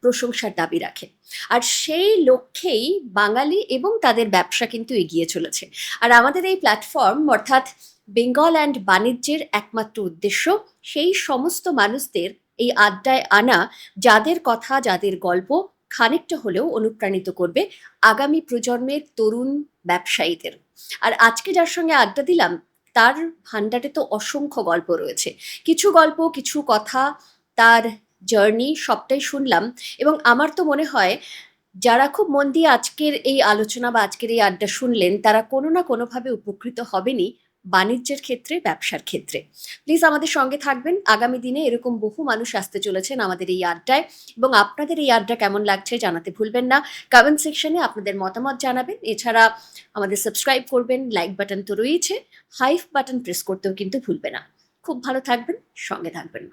প্রশংসার দাবি রাখে। আর সেই লক্ষ্যেই বাঙালি এবং তাদের ব্যবসা কিন্তু এগিয়ে চলেছে। আর আমাদের এই প্ল্যাটফর্ম অর্থাৎ বেঙ্গল অ্যান্ড বাণিজ্যের একমাত্র উদ্দেশ্য সেই সমস্ত মানুষদের এই আড্ডায় আনা, যাদের কথা, যাদের গল্প খানিকটা হলেও অনুপ্রাণিত করবে আগামী প্রজন্মের তরুণ ব্যবসায়ীদের। আর আজকে যার সঙ্গে আড্ডা দিলাম, তার ভাণ্ডারে তো অসংখ্য গল্প রয়েছে। কিছু গল্প, কিছু কথা, তার জার্নি সবটাই শুনলাম। এবং আমার তো মনে হয় যারা খুব মন দিয়ে আজকের এই আলোচনা বা আজকের এই আড্ডা শুনলেন, তারা কোনো না কোনোভাবে উপকৃত হবেনই বাণিজ্যের ক্ষেত্রে, ব্যবসার ক্ষেত্রে। প্লিজ আমাদের সঙ্গে থাকবেন। আগামী দিনে এরকম বহু মানুষ আসতে চলেছেন আমাদের এই আড্ডায়। এবং আপনাদের এই আড্ডা কেমন লাগছে জানাতে ভুলবেন না। কমেন্ট সেকশনে আপনাদের মতামত জানাবেন। এছাড়া আমাদের সাবস্ক্রাইব করবেন, লাইক বাটন তো রয়েছে, হাইপ বাটন প্রেস করতেও কিন্তু ভুলবে না। খুব ভালো থাকবেন, সঙ্গে থাকবেন।